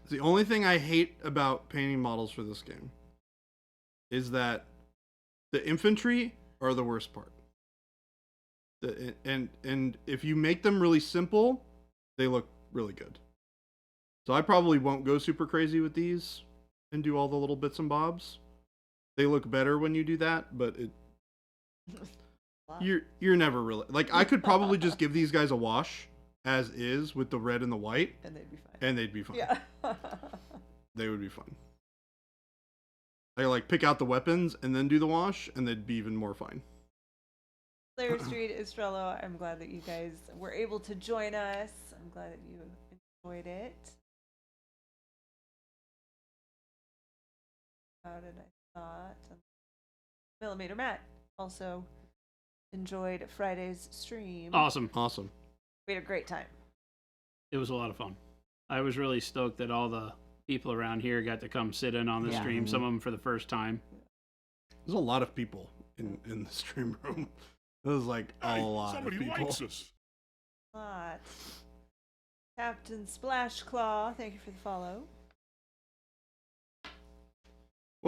The only thing I hate about painting models for this game is that the infantry are the worst part. And if you make them really simple, they look really good. So I probably won't go super crazy with these and do all the little bits and bobs. They look better when you do that, but you're never really like, I could probably just give these guys a wash as is with the red and the white, And they'd be fine. and they'd be fine. Yeah. They would be fine. I like pick out the weapons and then do the wash, and they'd be even more fine. Slayer Street, Estrello, I'm glad that you guys were able to join us. I'm glad that you enjoyed it. How did I thought? Millimeter Matt also enjoyed Friday's stream. Awesome. Awesome. We had a great time. It was a lot of fun. I was really stoked that all the people around here got to come sit in on the Yeah. stream, some of them for the first time. There's a lot of people in the stream room. It was like a Hey, lot of somebody people. likes us. Lot. Captain Splashclaw, thank you for the follow.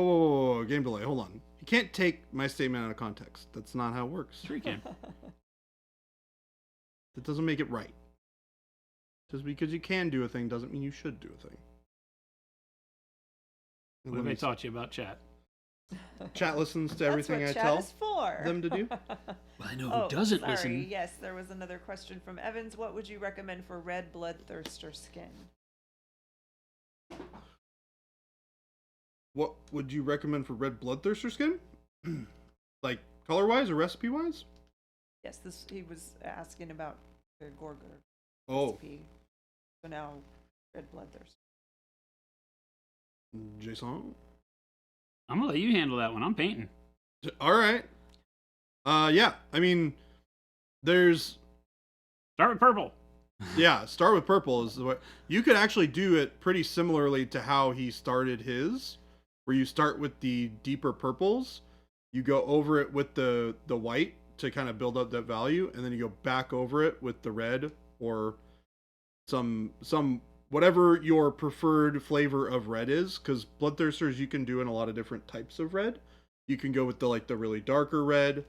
Oh, game delay. Hold on. You can't take my statement out of context. That's not how it works. Sure you can. That doesn't make it right. Just because you can do a thing doesn't mean you should do a thing. What have I taught you about chat? Chat listens to everything That's I what tell chat is for. them to do. Well, I know who doesn't sorry. listen. Yes, there was another question from Evans. What would you recommend for red bloodthirster skin? What would you recommend for red bloodthirster skin? Like color-wise or recipe-wise? Yes, he was asking about the Gorger Oh, recipe. So now, red bloodthirster. Jason. I'm gonna let you handle that one. I'm painting. All right. Yeah. I mean, there's Start with purple. yeah. Start with purple is the way you could actually do it pretty similarly to how he started his, where you start with the deeper purples, you go over it with the white to kind of build up that value, and then you go back over it with the red or some whatever your preferred flavor of red is, because bloodthirsters you can do in a lot of different types of red. You can go with the really darker red.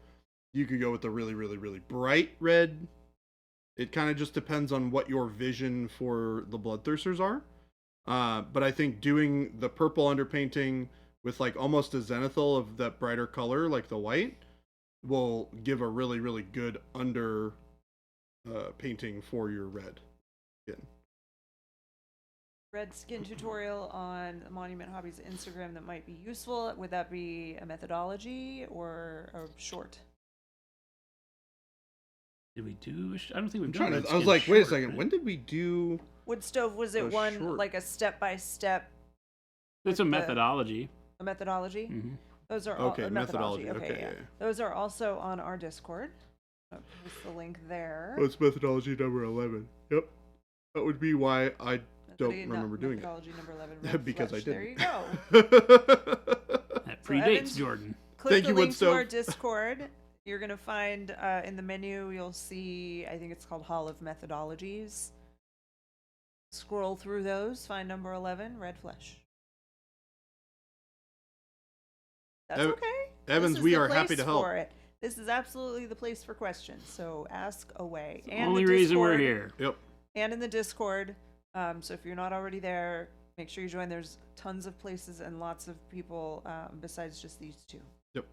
You could go with the really, really, really bright red. It kind of just depends on what your vision for the bloodthirsters are. But I think doing the purple underpainting with like almost a zenithal of that brighter color, like the white, will give a really, really good under painting for your red skin. Red skin tutorial on Monument Hobbies Instagram that might be useful. Would that be a methodology or a short? Did we do? I don't think we've I done. was like, wait a second. When did we do? Wood stove, was it one short. like a step by step? It's a methodology. A methodology. Mm-hmm. Those are Okay, all, methodology. Okay, Okay, yeah. yeah. Those are also on our Discord. I'll post the link there. What's methodology number 11? Yep, that would be why I don't Methodology remember doing it. Methodology number 11. Red Because Flesh. I There you didn't. go. That predates Evans- Jordan. Click Thank the you, link to our Woodstove. Discord. You're gonna find in the menu. You'll see. I think it's called Hall of Methodologies. Scroll through those. Find number 11, Red Flesh. That's Ev- okay. Evans, This is we the are happy place to help. for it. This is absolutely the place for questions. So ask away. The only reason we're here. Yep. And in the Discord. So if you're not already there, make sure you join. There's tons of places and lots of people besides just these two. Yep.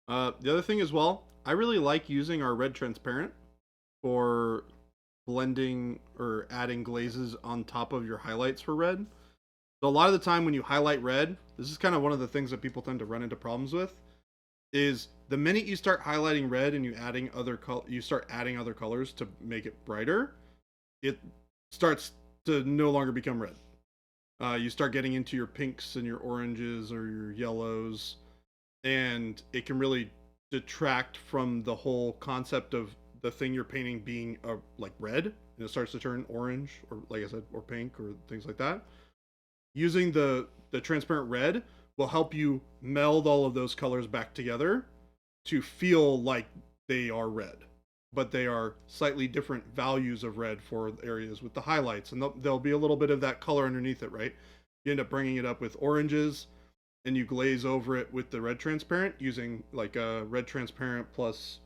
The other thing as well, I really like using our red transparent for blending or adding glazes on top of your highlights for red. So a lot of the time when you highlight red, this is kind of one of the things that people tend to run into problems with, is the minute you start highlighting red and you start adding other colors to make it brighter, it starts to no longer become red. You start getting into your pinks and your oranges or your yellows, and it can really detract from the whole concept of the thing you're painting being like red, and it starts to turn orange or, like I said, or pink or things like that. Using the transparent red will help you meld all of those colors back together to feel like they are red, but they are slightly different values of red for areas with the highlights, and there'll be a little bit of that color underneath it, right? You end up bringing it up with oranges, and you glaze over it with the red transparent using like a red transparent plus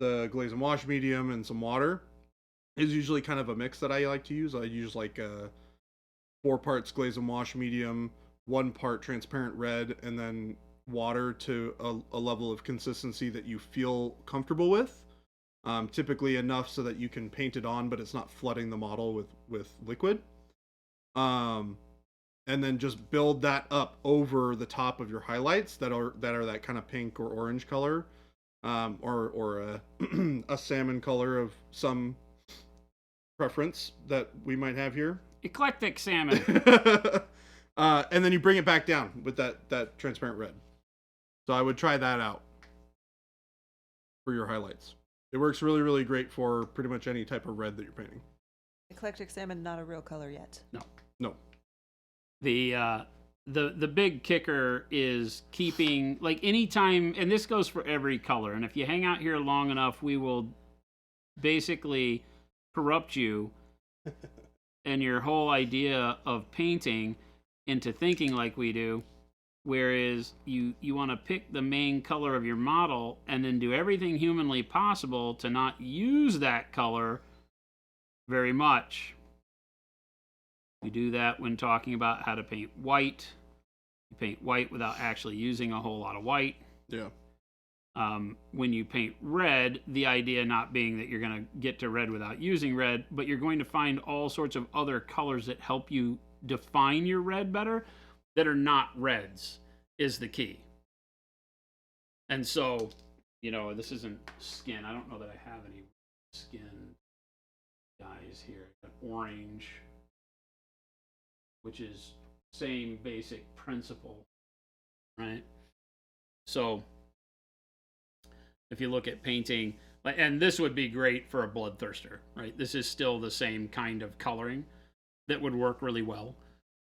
the glaze and wash medium and some water is usually kind of a mix that I like to use. I use like 4 parts glaze and wash medium, 1 part transparent red, and then water to a level of consistency that you feel comfortable with. Typically enough so that you can paint it on, but it's not flooding the model with liquid. And then just build that up over the top of your highlights that are that kind of pink or orange color, or a salmon color of some preference that we might have here. Eclectic salmon. And then you bring it back down with that transparent red. So I would try that out for your highlights. It works really, really great for pretty much any type of red that you're painting. Eclectic salmon, not a real color yet. No. The big kicker is keeping, like, anytime, and this goes for every color, and if you hang out here long enough, we will basically corrupt you and your whole idea of painting into thinking like we do. Whereas you want to pick the main color of your model and then do everything humanly possible to not use that color very much. We do that when talking about how to paint white. You paint white without actually using a whole lot of white. Yeah. When you paint red, the idea not being that you're going to get to red without using red, but you're going to find all sorts of other colors that help you define your red better that are not reds is the key. And so, you know, this isn't skin. I don't know that I have any skin dyes here. Orange, which is same basic principle, right? So if you look at painting, and this would be great for a bloodthirster, right? This is still the same kind of coloring that would work really well.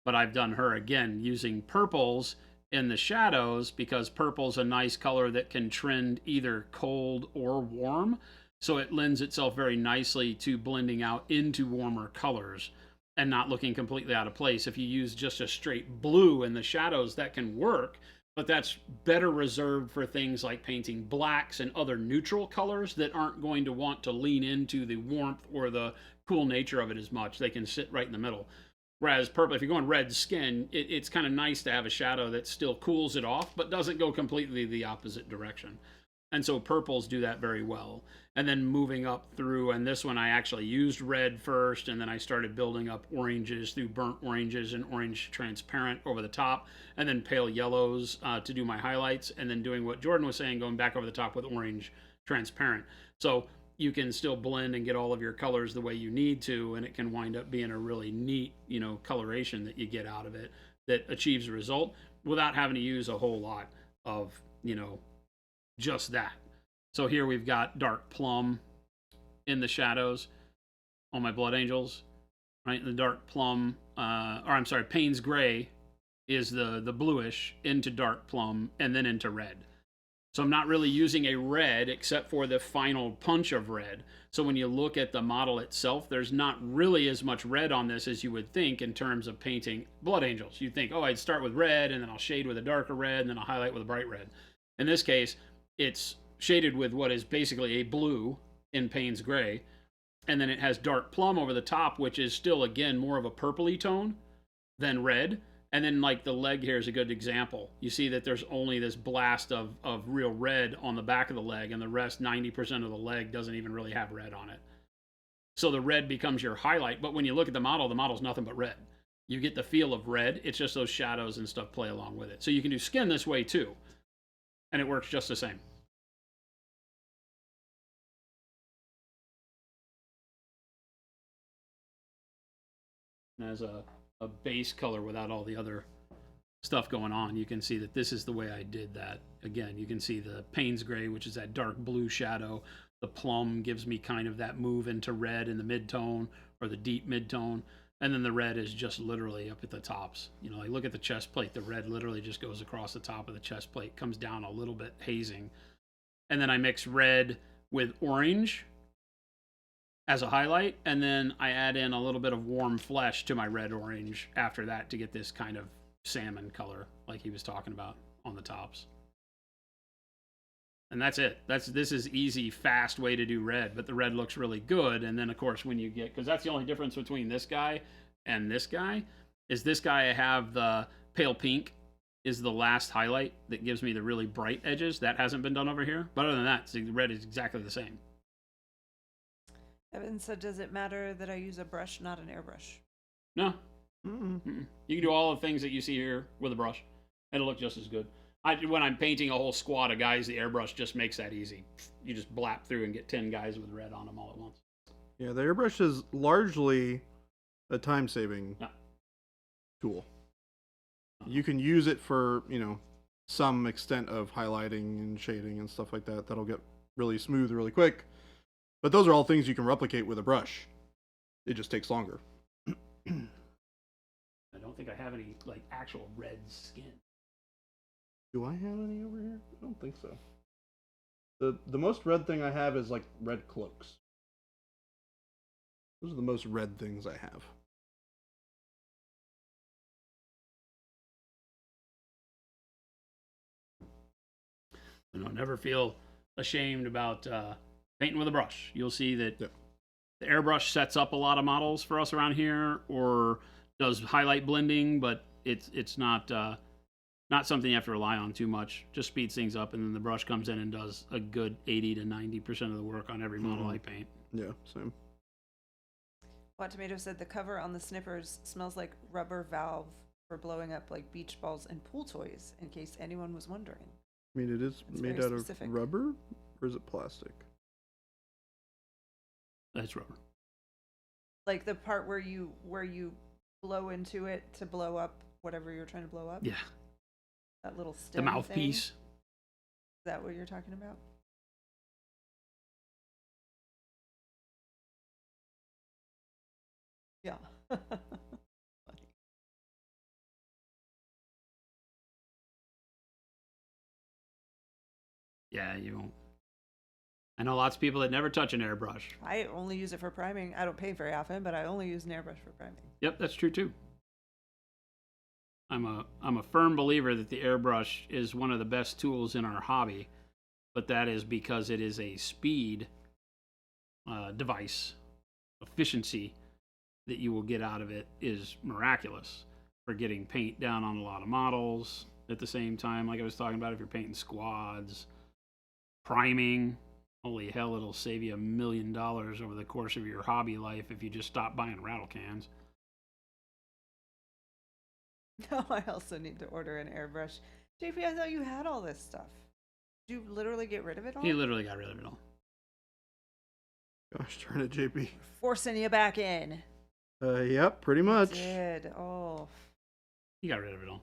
But I've done her again using purples in the shadows because purple's a nice color that can trend either cold or warm. So it lends itself very nicely to blending out into warmer colors and not looking completely out of place. If you use just a straight blue in the shadows, that can work, but that's better reserved for things like painting blacks and other neutral colors that aren't going to want to lean into the warmth or the cool nature of it as much. They can sit right in the middle. Whereas purple, if you're going red skin, it's kind of nice to have a shadow that still cools it off, but doesn't go completely the opposite direction. And so purples do that very well. And then moving up through, and this one I actually used red first, and then I started building up oranges through burnt oranges and orange transparent over the top, and then pale yellows to do my highlights, and then doing what Jordan was saying, going back over the top with orange transparent. So you can still blend and get all of your colors the way you need to, and it can wind up being a really neat, you know, coloration that you get out of it that achieves a result without having to use a whole lot of, you know, just that. So here we've got dark plum in the shadows on my blood angels, right? The dark plum, Payne's gray is the bluish into dark plum and then into red. So I'm not really using a red except for the final punch of red. So when you look at the model itself, there's not really as much red on this as you would think in terms of painting blood angels. You'd think, oh, I'd start with red and then I'll shade with a darker red and then I'll highlight with a bright red. In this case, it's shaded with what is basically a blue in Payne's gray. And then it has dark plum over the top, which is still, again, more of a purpley tone than red. And then, like, the leg here is a good example. You see that there's only this blast of real red on the back of the leg, and the rest, 90% of the leg, doesn't even really have red on it. So the red becomes your highlight. But when you look at the model's nothing but red. You get the feel of red. It's just those shadows and stuff play along with it. So you can do skin this way, too. And it works just the same. And as a base color without all the other stuff going on, you can see that this is the way I did that. Again, you can see the Payne's gray, which is that dark blue shadow. The plum gives me kind of that move into red in the mid-tone or the deep mid-tone. And then the red is just literally up at the tops. You know, like look at the chest plate. The red literally just goes across the top of the chest plate, comes down a little bit hazing. And then I mix red with orange as a highlight, and then I add in a little bit of warm flesh to my red orange after that to get this kind of salmon color like he was talking about on the tops. And that's it. This is easy, fast way to do red, but the red looks really good. And then of course when you get, because that's the only difference between this guy and this guy, is this guy I have the pale pink is the last highlight that gives me the really bright edges. That hasn't been done over here. But other than that, the red is exactly the same. Evan said, does it matter that I use a brush, not an airbrush? No. You can do all the things that you see here with a brush. It'll look just as good. When I'm painting a whole squad of guys, the airbrush just makes that easy. You just blap through and get 10 guys with red on them all at once. Yeah, the airbrush is largely a time-saving tool. You can use it for, you know, some extent of highlighting and shading and stuff like that. That'll get really smooth really quick. But those are all things you can replicate with a brush. It just takes longer. I don't think I have any, like, actual red skin. Do I have any over here? I don't think so. The most red thing I have is, like, red cloaks. Those are the most red things I have. Never feel ashamed about painting with a brush. You'll see that Yep. the airbrush sets up a lot of models for us around here, or does highlight blending, but it's not something you have to rely on too much. Just speeds things up, and then the brush comes in and does a good 80 to 90% of the work on every model I paint. Yeah, same. Hot Tomato said the cover on the snippers smells like rubber valve for blowing up like beach balls and pool toys, in case anyone was wondering. I mean, it is It's made very out specific. of rubber, or is it plastic? That's rubber. Like the part where you blow into it to blow up whatever you're trying to blow up. Yeah, That little the stem mouthpiece. thing? Is that what you're talking about? Yeah. Funny. Yeah, you won't. I know lots of people that never touch an airbrush. I only use it for priming. I don't paint very often, but I only use an airbrush for priming. Yep, that's true too. I'm a firm believer that the airbrush is one of the best tools in our hobby, but that is because it is a speed device. Efficiency that you will get out of it is miraculous for getting paint down on a lot of models at the same time. Like I was talking about, if you're painting squads, priming, holy hell, it'll save you $1 million over the course of your hobby life if you just stop buying rattle cans. No, I also need to order an airbrush. JP, I thought you had all this stuff. Did you literally get rid of it all? He literally got rid of it all. Gosh darn it, JP. Forcing you back in. Yep, pretty much. Did. Oh. He got rid of it all.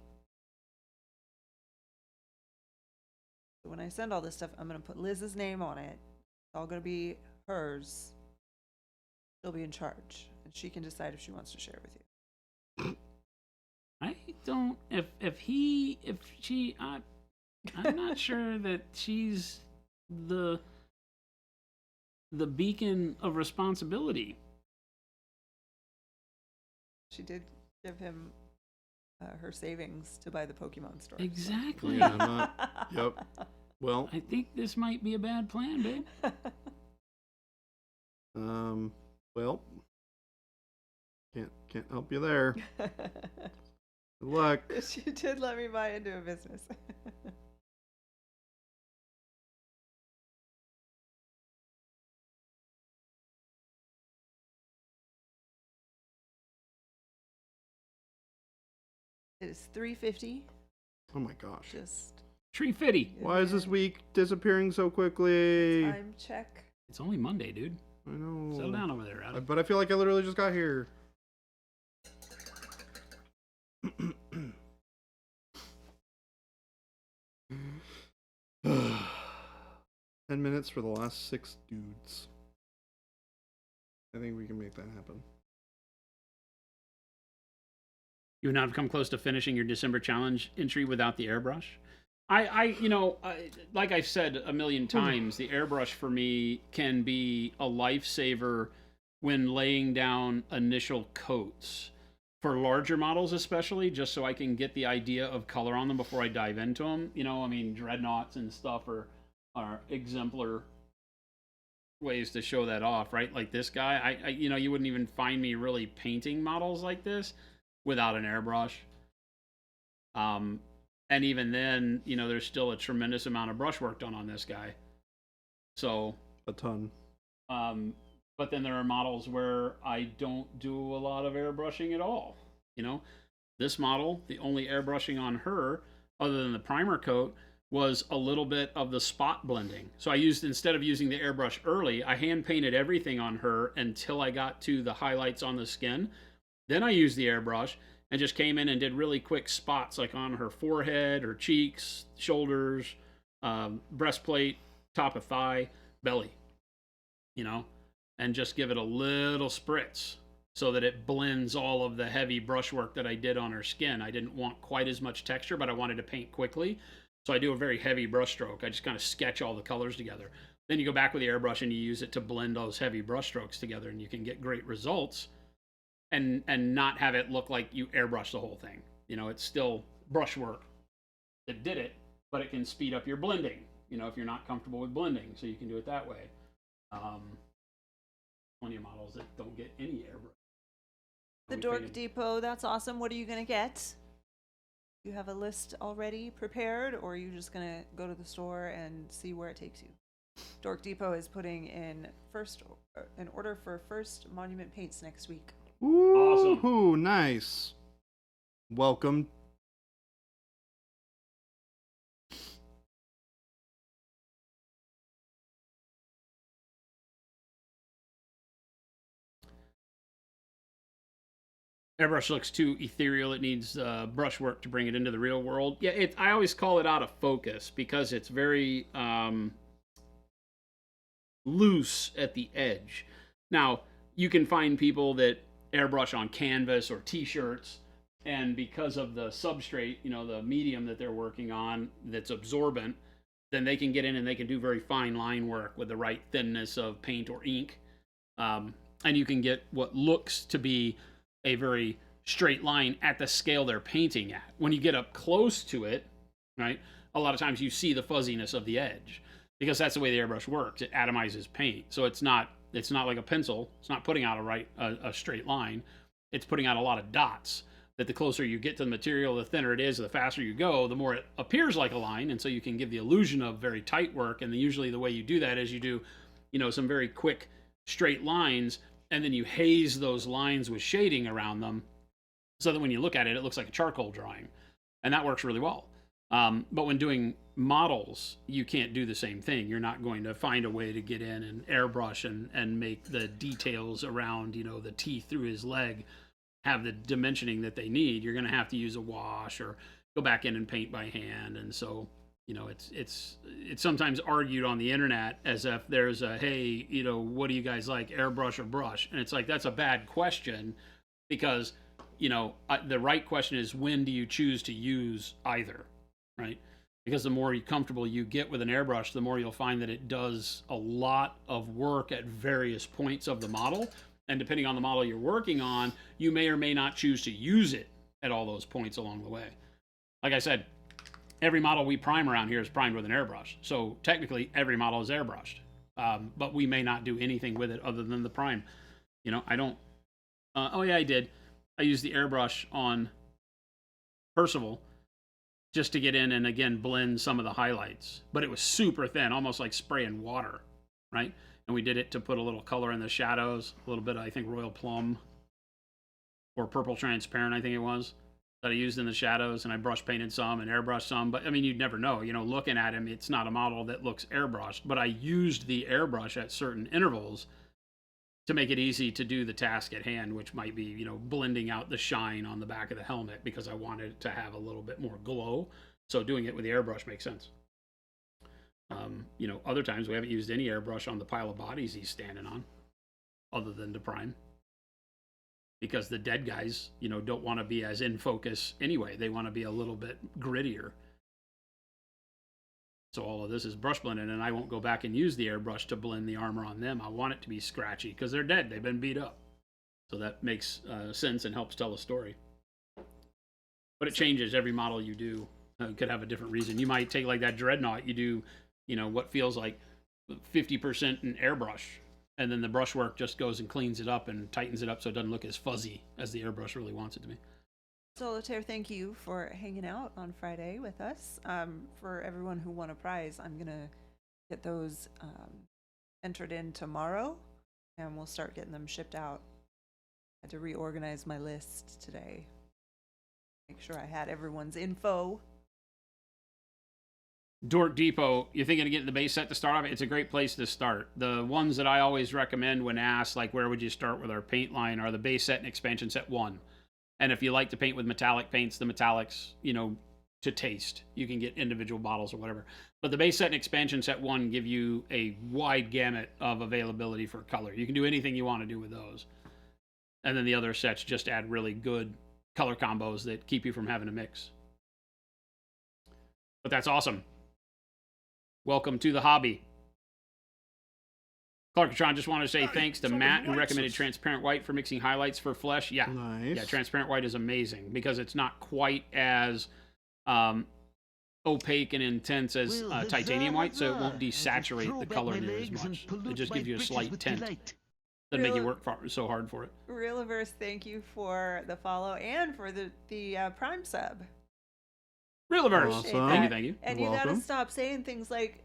When I send all this stuff, I'm going to put Liz's name on it. It's all going to be hers. She'll be in charge, and she can decide if she wants to share with you. I don't. I'm not sure that she's the beacon of responsibility. She did give him her savings to buy the Pokemon store. Exactly. Yeah, I'm not. Yep. Well, I think this might be a bad plan, babe. well, can't help you there. Good luck. She did let me buy into a business. It is 3:50. Oh my gosh. Just Tree Fitty. Why is this week disappearing so quickly? time check. It's only Monday, dude. I know. Settle down over there, Adam. But I feel like I literally just got here. 10 minutes for the last 6 dudes. I think we can make that happen. You would not have come close to finishing your December challenge entry without the airbrush. Like I've said a million times, the airbrush for me can be a lifesaver when laying down initial coats for larger models, especially, just so I can get the idea of color on them before I dive into them. Dreadnoughts and stuff are exemplar ways to show that off, right? Like this guy, you wouldn't even find me really painting models like this without an airbrush. And even then, there's still a tremendous amount of brush work done on this guy. So A ton. but then there are models where I don't do a lot of airbrushing at all. This model, the only airbrushing on her, other than the primer coat, was a little bit of the spot blending. So instead of using the airbrush early, I hand painted everything on her until I got to the highlights on the skin. Then I used the airbrush and just came in and did really quick spots, like on her forehead, her cheeks, shoulders, breastplate, top of thigh, belly, and just give it a little spritz so that it blends all of the heavy brushwork that I did on her skin. I didn't want quite as much texture, but I wanted to paint quickly. So I do a very heavy brush stroke. I just kind of sketch all the colors together. Then you go back with the airbrush and you use it to blend those heavy brush strokes together, and you can get great results and not have it look like you airbrush the whole thing. It's still brushwork that did it, but it can speed up your blending. if you're not comfortable with blending, so you can do it that way. Plenty of models that don't get any airbrush. The Dork Depot, that's awesome. What are you going to get? You have a list already prepared, or are you just going to go to the store and see where it takes you? Dork Depot is putting in an order for first monument paints next week. Ooh, Awesome. Nice. Welcome. Airbrush looks too ethereal. It needs brushwork to bring it into the real world. Yeah, I always call it out of focus because it's very loose at the edge. Now, you can find people that airbrush on canvas or t-shirts, and because of the substrate, the medium that they're working on that's absorbent, then they can get in and they can do very fine line work with the right thinness of paint or ink. And you can get what looks to be a very straight line at the scale they're painting at. When you get up close to it, right, a lot of times you see the fuzziness of the edge because that's the way the airbrush works. It atomizes paint. So it's not like a pencil. It's not putting out a straight line. It's putting out a lot of dots that the closer you get to the material, the thinner it is, the faster you go, the more it appears like a line. And so you can give the illusion of very tight work. And usually the way you do that is you do, some very quick straight lines, and then you haze those lines with shading around them so that when you look at it, it looks like a charcoal drawing. And that works really well. But when doing models, you can't do the same thing. You're not going to find a way to get in and airbrush and make the details around, the teeth through his leg have the dimensioning that they need. You're going to have to use a wash or go back in and paint by hand. And so, it's sometimes argued on the internet as if there's a, hey, what do you guys like, airbrush or brush? And it's like, that's a bad question because, the right question is, when do you choose to use either, right? Because the more comfortable you get with an airbrush, the more you'll find that it does a lot of work at various points of the model. And depending on the model you're working on, you may or may not choose to use it at all those points along the way. Like I said, every model we prime around here is primed with an airbrush. So technically, every model is airbrushed. But we may not do anything with it other than the prime. I don't... oh, yeah, I did. I used the airbrush on Percival just to get in and, again, blend some of the highlights. But it was super thin, almost like spraying water, right? And we did it to put a little color in the shadows, a little bit of, I think, Royal Plum or Purple Transparent, I think it was, that I used in the shadows. And I brush painted some and airbrushed some. But, I mean, you'd never know. Looking at him, it's not a model that looks airbrushed. But I used the airbrush at certain intervals to make it easy to do the task at hand, which might be, blending out the shine on the back of the helmet because I wanted it to have a little bit more glow. So doing it with the airbrush makes sense. Other times we haven't used any airbrush on the pile of bodies he's standing on, other than to prime. Because the dead guys, don't want to be as in focus anyway. They want to be a little bit grittier. So all of this is brush blending, and I won't go back and use the airbrush to blend the armor on them. I want it to be scratchy because they're dead. They've been beat up. So that makes sense and helps tell a story. But it changes every model you do. Could have a different reason. You might take like that Dreadnought. You do, what feels like 50% in airbrush. And then the brushwork just goes and cleans it up and tightens it up so it doesn't look as fuzzy as the airbrush really wants it to be. Solitaire, thank you for hanging out on Friday with us. For everyone who won a prize, I'm going to get those entered in tomorrow, and we'll start getting them shipped out. I had to reorganize my list today. Make sure I had everyone's info. Dork Depot, you're thinking of getting the base set to start off? It's a great place to start. The ones that I always recommend when asked, like, where would you start with our paint line, are the base set and expansion set 1. And if you like to paint with metallic paints, the metallics, to taste. You can get individual bottles or whatever. But the base set and expansion set 1 give you a wide gamut of availability for color. You can do anything you want to do with those. And then the other sets just add really good color combos that keep you from having to mix. But that's awesome. Welcome to the hobby. Clarkatron, just want to say thanks to Matt, who recommended transparent white for mixing highlights for flesh. Yeah, Nice. yeah, transparent white is amazing because it's not quite as opaque and intense as Well, titanium white, so it won't huzzah! desaturate Throw the back color my near as legs and much. It pollute just my gives you a britches slight with tint. delight. Doesn't make you Real- work so hard for it. Realiverse, thank you for the follow and for the Prime sub. Realiverse. Awesome. Thank you. And you gotta Welcome. stop saying things like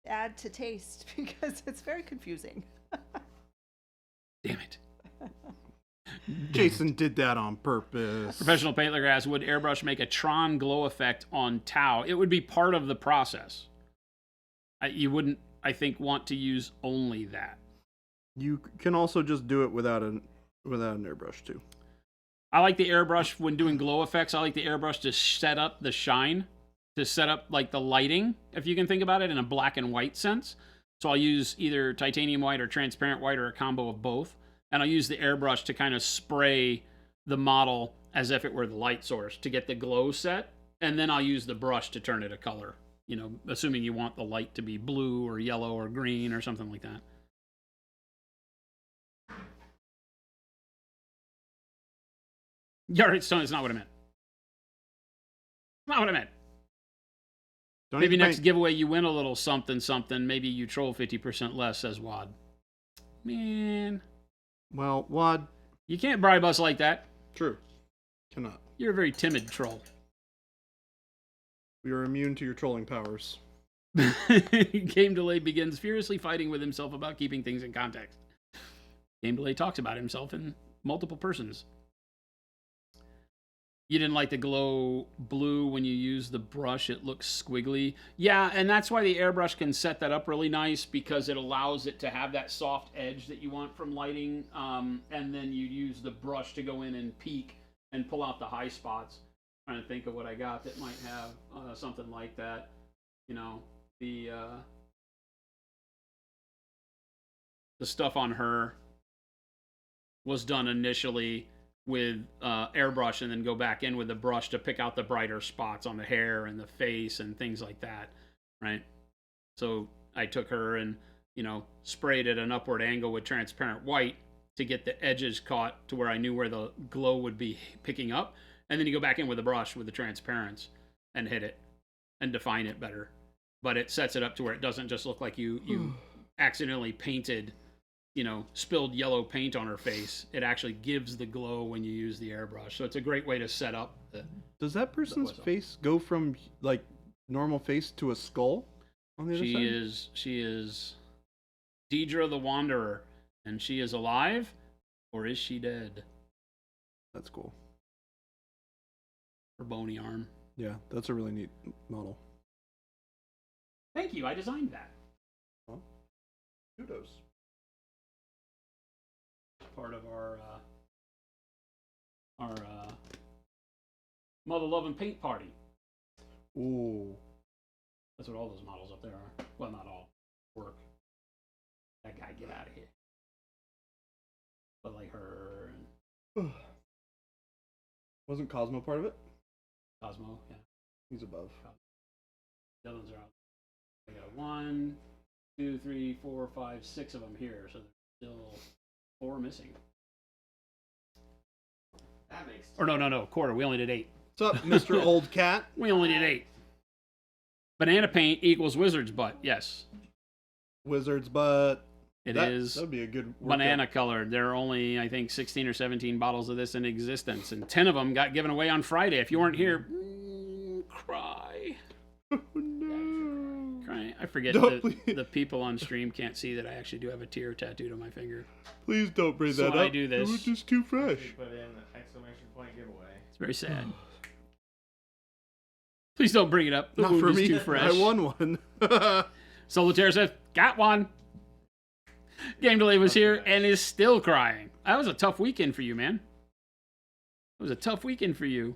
add to taste because it's very confusing. Damn it. Jason did that on purpose. Professional painter asks, would airbrush make a Tron glow effect on Tau? It would be part of the process. You wouldn't, I think, want to use only that. You can also just do it without an airbrush too. I like the airbrush when doing glow effects. I like the airbrush to set up the shine, to set up like the lighting, if you can think about it in a black and white sense. So I'll use either titanium white or transparent white or a combo of both. And I'll use the airbrush to kind of spray the model as if it were the light source to get the glow set. And then I'll use the brush to turn it a color, you know, assuming you want the light to be blue or yellow or green or something like that. Yeah, right, Stone, it's not what I meant. Not what I meant. Don't Maybe even next paint. giveaway you win a little something, something. Maybe you troll 50% less, says Wad. Man, Well, Wad, you can't bribe us like that. true. Cannot. You're a very timid troll. We are immune to your trolling powers. Game Delay begins furiously fighting with himself about keeping things in context. Game Delay talks about himself in multiple persons. You didn't like the glow blue when you use the brush. It looks squiggly. Yeah, and that's why the airbrush can set that up really nice because it allows it to have that soft edge that you want from lighting. And then you use the brush to go in and peak and pull out the high spots. Trying to think of what I got that might have something like that. You know, the stuff on her was done initially with airbrush and then go back in with the brush to pick out the brighter spots on the hair and the face and things like that, right? So I took her and, you know, sprayed at an upward angle with transparent white to get the edges caught to where I knew where the glow would be picking up. And then you go back in with the brush with the transparents and hit it and define it better. But it sets it up to where it doesn't just look like you accidentally painted, you know, spilled yellow paint on her face. It actually gives the glow when you use the airbrush. So it's a great way to set up the... Does that person's whistle. face go from like normal face to a skull on the other side? She is Deidre the Wanderer, and she is alive, or is she dead? That's cool. Her bony arm. Yeah, that's a really neat model. Thank you, I designed that. Kudos. Part of our Mother Loving Paint Party. Ooh. That's what all those models up there are. Well, not all. Work. That guy, get out of here. But like her and Wasn't Cosmo part of it? Cosmo, yeah. He's above. The other ones are out. I got 1, 2, 3, 4, 5, 6 of them here, so there's still 4 missing. That makes Or no, quarter. We only did 8. What's up, Mr. Old Cat? We only did 8. Banana paint equals wizard's butt. Yes, Wizard's butt. it That is would be a good workout. banana colored. There are only, I think, 16 or 17 bottles of this in existence, and 10 of them got given away on Friday. If you weren't here, cry. Oh, no. Cry. I forget Don't the people on stream can't see that I actually do have a tear tattooed on my finger. Please don't bring So that up. I do this. It was just too fresh. Put in an exclamation point giveaway. It's very sad. Please don't bring it up. The Not wound for is me. too fresh. I won one. Solitaire says, got one. Game Delay was here and is still crying. That was a tough weekend for you, man. It was a tough weekend for you.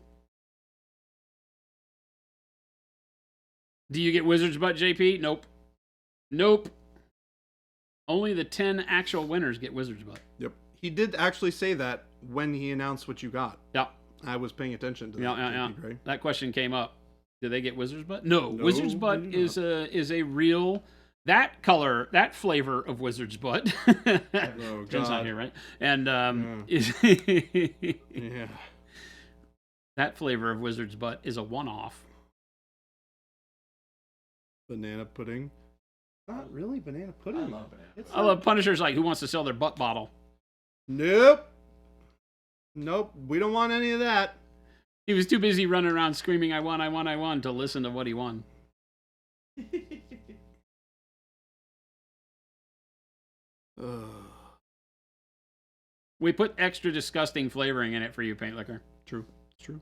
Do you get Wizard's Butt, JP? Nope. Nope. Only the 10 actual winners get Wizard's Butt. Yep. He did actually say that when he announced what you got. Yep. I was paying attention to that. Yeah. JP Gray. That question came up. Do they get Wizard's Butt? No. No, Wizard's Butt they do is a real... That color, that flavor of Wizard's Butt. Oh, Jen's not God. here, right? And is Yeah. that flavor of Wizard's Butt is a one-off. Banana pudding. Not really banana I pudding. love banana. It's I love Punisher's like, who wants to sell their butt bottle? Nope. Nope. We don't want any of that. He was too busy running around screaming, I won, I won, I won, to listen to what he won. Ugh. We put extra disgusting flavoring in it for you, Paint Liquor. True. It's true.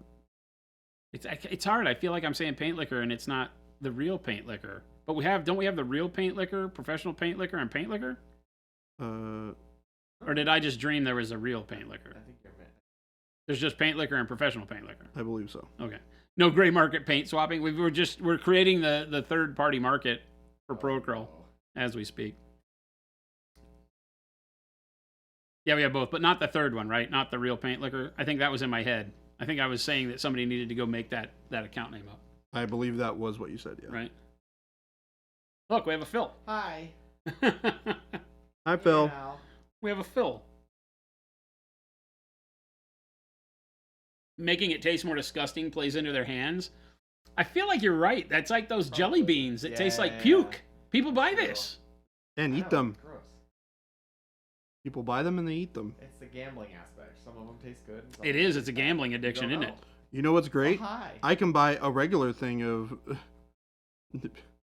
It's hard. I feel like I'm saying Paint Liquor, and it's not the real Paint Liquor. But don't we have the real Paint Liquor, professional Paint Liquor, and Paint Liquor? Or did I just dream there was a real Paint Liquor? I think you're right. There's just Paint Liquor and professional Paint Liquor. I believe so. Okay. No gray market paint swapping. We're creating the third party market for Pro Acryl as we speak. Yeah, we have both, but not the third one, right? Not the real Paint Liquor. I think that was in my head. I think I was saying that somebody needed to go make that account name up. I believe that was what you said, yeah. Right. Look, we have a Phil. Hi. Hi, Phil. Now. We have a Phil. Making it taste more disgusting plays into their hands. I feel like you're right. That's like those jelly beans that taste like puke. People buy this. And I eat know, them. Gross. People buy them and they eat them. It's the gambling aspect. Some of them taste good. And some It of them is. taste It's a bad. gambling You addiction, don't isn't it? know. You know what's great? Oh, hi. I can buy a regular thing of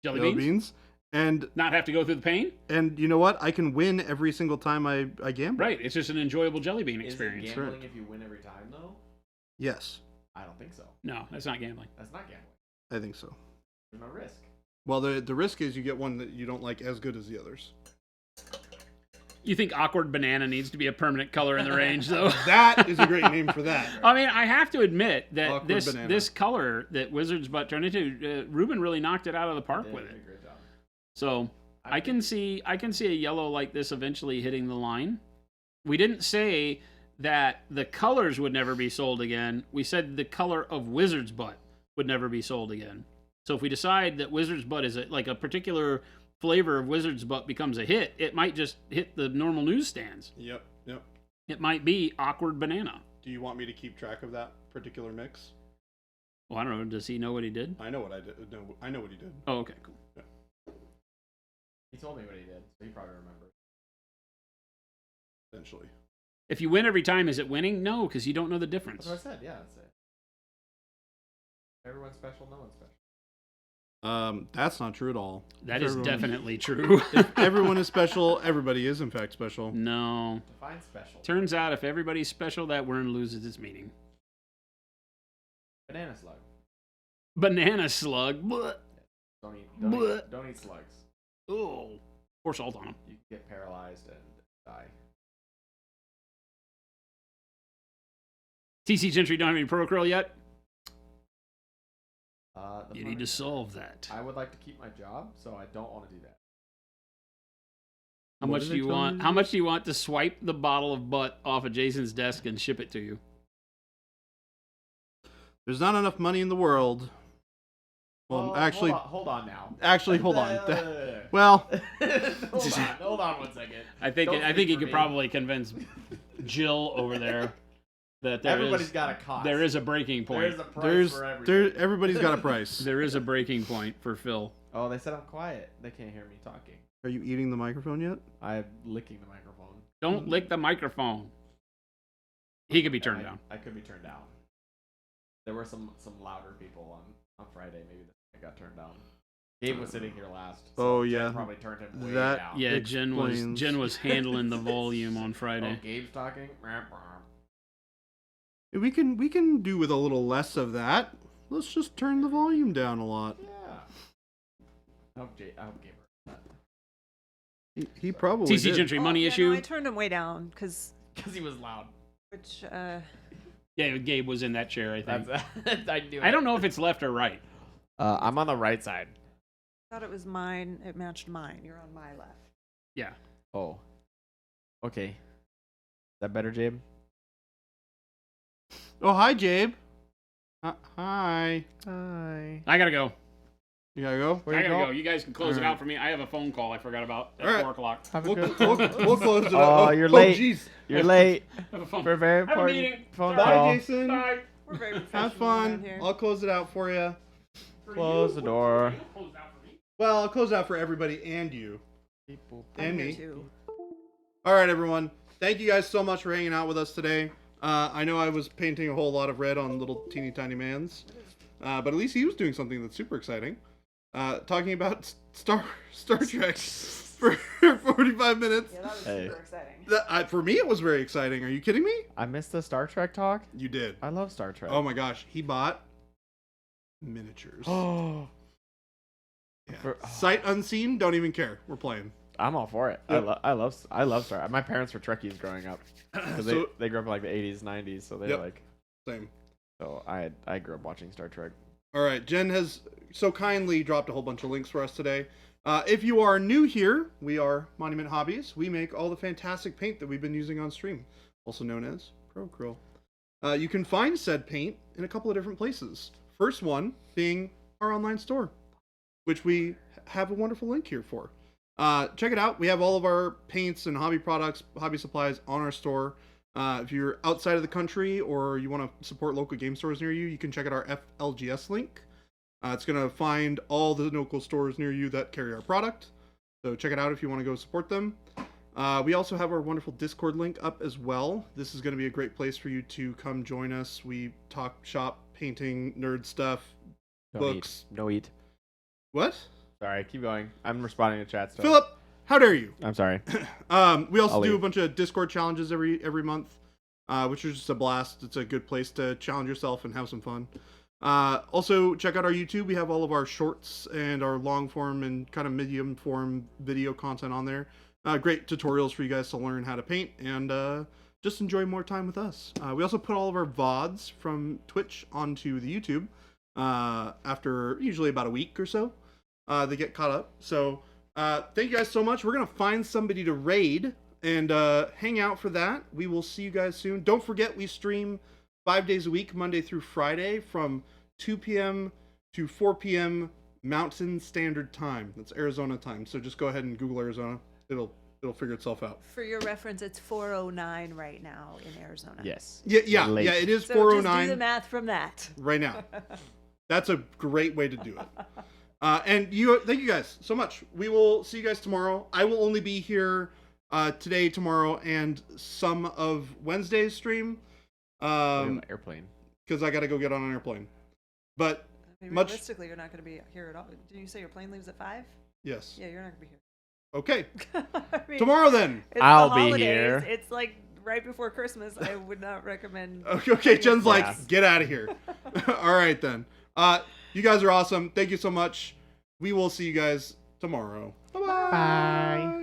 Jelly yellow beans? and Not have to go through the pain? you know what? I can win every single time I gamble. Right. It's just an enjoyable jelly bean Is experience. it gambling Correct. if you win every time, though? Yes, I don't think so. No, that's not gambling. That's not gambling. I think so. There's no risk. Well, the risk is you get one that you don't like as good as the others. You think awkward banana needs to be a permanent color in the range, though? That is a great name for that. I mean, I have to admit that Awkward banana. this color that Wizard's Butt turned into, Ruben really knocked it out of the park They with did it. a great job. So I can see a yellow like this eventually hitting the line. We didn't say that the colors would never be sold again. We said the color of Wizard's Butt would never be sold again. So if we decide that Wizard's Butt is like a particular flavor of Wizard's Butt becomes a hit, it might just hit the normal newsstands. Yep. It might be awkward banana. Do you want me to keep track of that particular mix? Well, I don't know. Does he know what he did? I know what I did. No, I know what he did. Oh, okay, cool. He told me what he did, so he probably remembers. Essentially. If you win every time, is it winning? No, because you don't know the difference. That's what I said. Yeah, that's it. Everyone's special. No one's special. That's not true at all. That If is everyone- definitely true. If everyone is special, everybody is in fact special. No. Define special. Turns out if everybody's special, that word loses its meaning. Banana slug. Banana slug. Blech. Don't eat slugs. Oh. Pour salt on them. You can get paralyzed and die. TC Gentry don't have any Pro Acryl yet? The You funny need to thing, solve that. I would like to keep my job, so I don't want to do that. How What much did do they you tell you want? to How do? much do you want to swipe the bottle of butt off of Jason's desk and ship it to you? There's not enough money in the world. Well, actually, hold on now. actually, hold on. Uh, Well, hold on 1 second. I think Don't you speak for could me. probably convince Jill over there that Everybody's got a cost. there is a breaking point. There's a price for everything. everybody's got a price. There is a breaking point for Phil. Oh, they said I'm quiet. They can't hear me talking. Are you eating the microphone yet? I'm licking the microphone. Don't lick the microphone. He could be turned I- down. I could be turned down. There were some louder people on Friday. Maybe that got turned down. Gabe was sitting here last. Oh, Jen yeah. probably turned him way That- down. Yeah, Jen explains. was handling the volume on Oh, Friday. Gabe's talking. We can do with a little less of that. Let's just turn the volume down a lot. Yeah. I hope Gabe heard that. He probably TC did. Gentry money yeah, issue. No, I turned him way down because Because he was loud. which Yeah, Gabe was in that chair, I think. That's I knew. I don't know if it's left or right. I'm on the right side. thought it was mine. It matched mine. You're on my left. Yeah. Oh. Okay. Is that better, Jabe? Oh, hi, Jabe. Hi. Hi. I gotta go. You gotta go? Where I you gotta go? go. You guys can close it Alright. out for me. I have a phone call I forgot about at All right. 4 o'clock. Have a We'll, good we'll close it Oh, up. you're late. Oh, jeez. You're late I have a phone. for a very Have a important meeting. phone Sorry. Bye, call. Jason. Bye. We're very Have professional fun. around here. I'll close it out for you. For Close you? the door. You close it out for me. Well, I'll close out for everybody and you. And I'm here me. too. All right, everyone. Thank you guys so much for hanging out with us today. I know I was painting a whole lot of red on little teeny tiny mans, but at least he was doing something that's super exciting. Talking about Star Trek for 45 minutes. Yeah, that was Hey. super exciting. For me, it was very exciting. Are you kidding me? I missed the Star Trek talk. You did. I love Star Trek. Oh my gosh, he bought miniatures. Oh, Yeah. For- Sight unseen, don't even care. We're playing. I'm all for it. Yep. I love Star. My parents were Trekkies growing up because So- they grew up in like the 80s, 90s. So they Yep. like. Same. So I grew up watching Star Trek. All right, Jen has so kindly dropped a whole bunch of links for us today. If you are new here, we are Monument Hobbies. We make all the fantastic paint that we've been using on stream, also known as Pro Acryl. You can find said paint in a couple of different places. First one being our online store, which we have a wonderful link here for. Check it out. We have all of our paints and hobby products, hobby supplies on our store. If you're outside of the country or you want to support local game stores near you, you can check out our FLGS link. It's going to find all the local stores near you that carry our product. So check it out if you want to go support them. We also have our wonderful Discord link up as well. This is going to be a great place for you to come join us. We talk shop, painting, nerd stuff, books. No eat. What? Sorry, keep going. I'm responding to chat stuff. Philip, how dare you? I'm sorry. We also I'll do a leave. bunch of Discord challenges every month, which is just a blast. It's a good place to challenge yourself and have some fun. Also, check out our YouTube. We have all of our shorts and our long form and kind of medium form video content on there. Great tutorials for you guys to learn how to paint and just enjoy more time with us. We also put all of our VODs from Twitch onto the YouTube after usually about a week or so. They get caught up. So thank you guys so much. We're going to find somebody to raid and hang out for that. We will see you guys soon. Don't forget, we stream 5 days a week, Monday through Friday, from 2 p.m. to 4 p.m. Mountain Standard Time. That's Arizona time. So just go ahead and Google Arizona. It'll figure itself out. For your reference, it's 4:09 right now in Arizona. Yes. Yeah, Late. it is So 4:09 just do the math from that. right now. That's a great way to do it. Thank you guys so much. We will see you guys tomorrow. I will only be here today, tomorrow, and some of Wednesday's stream. Airplane. Because I got to go get on an airplane. But I mean, much- realistically, you're not going to be here at all. Did you say your plane leaves at 5? yes. Yeah, you're not going to be here. Okay. I mean, Tomorrow then. it's I'll the be holidays. here. It's like right before Christmas. I would not recommend. Okay, Jen's like, Yeah. get out of here. All right then. You guys are awesome. Thank you so much. We will see you guys tomorrow. Bye-bye. Bye.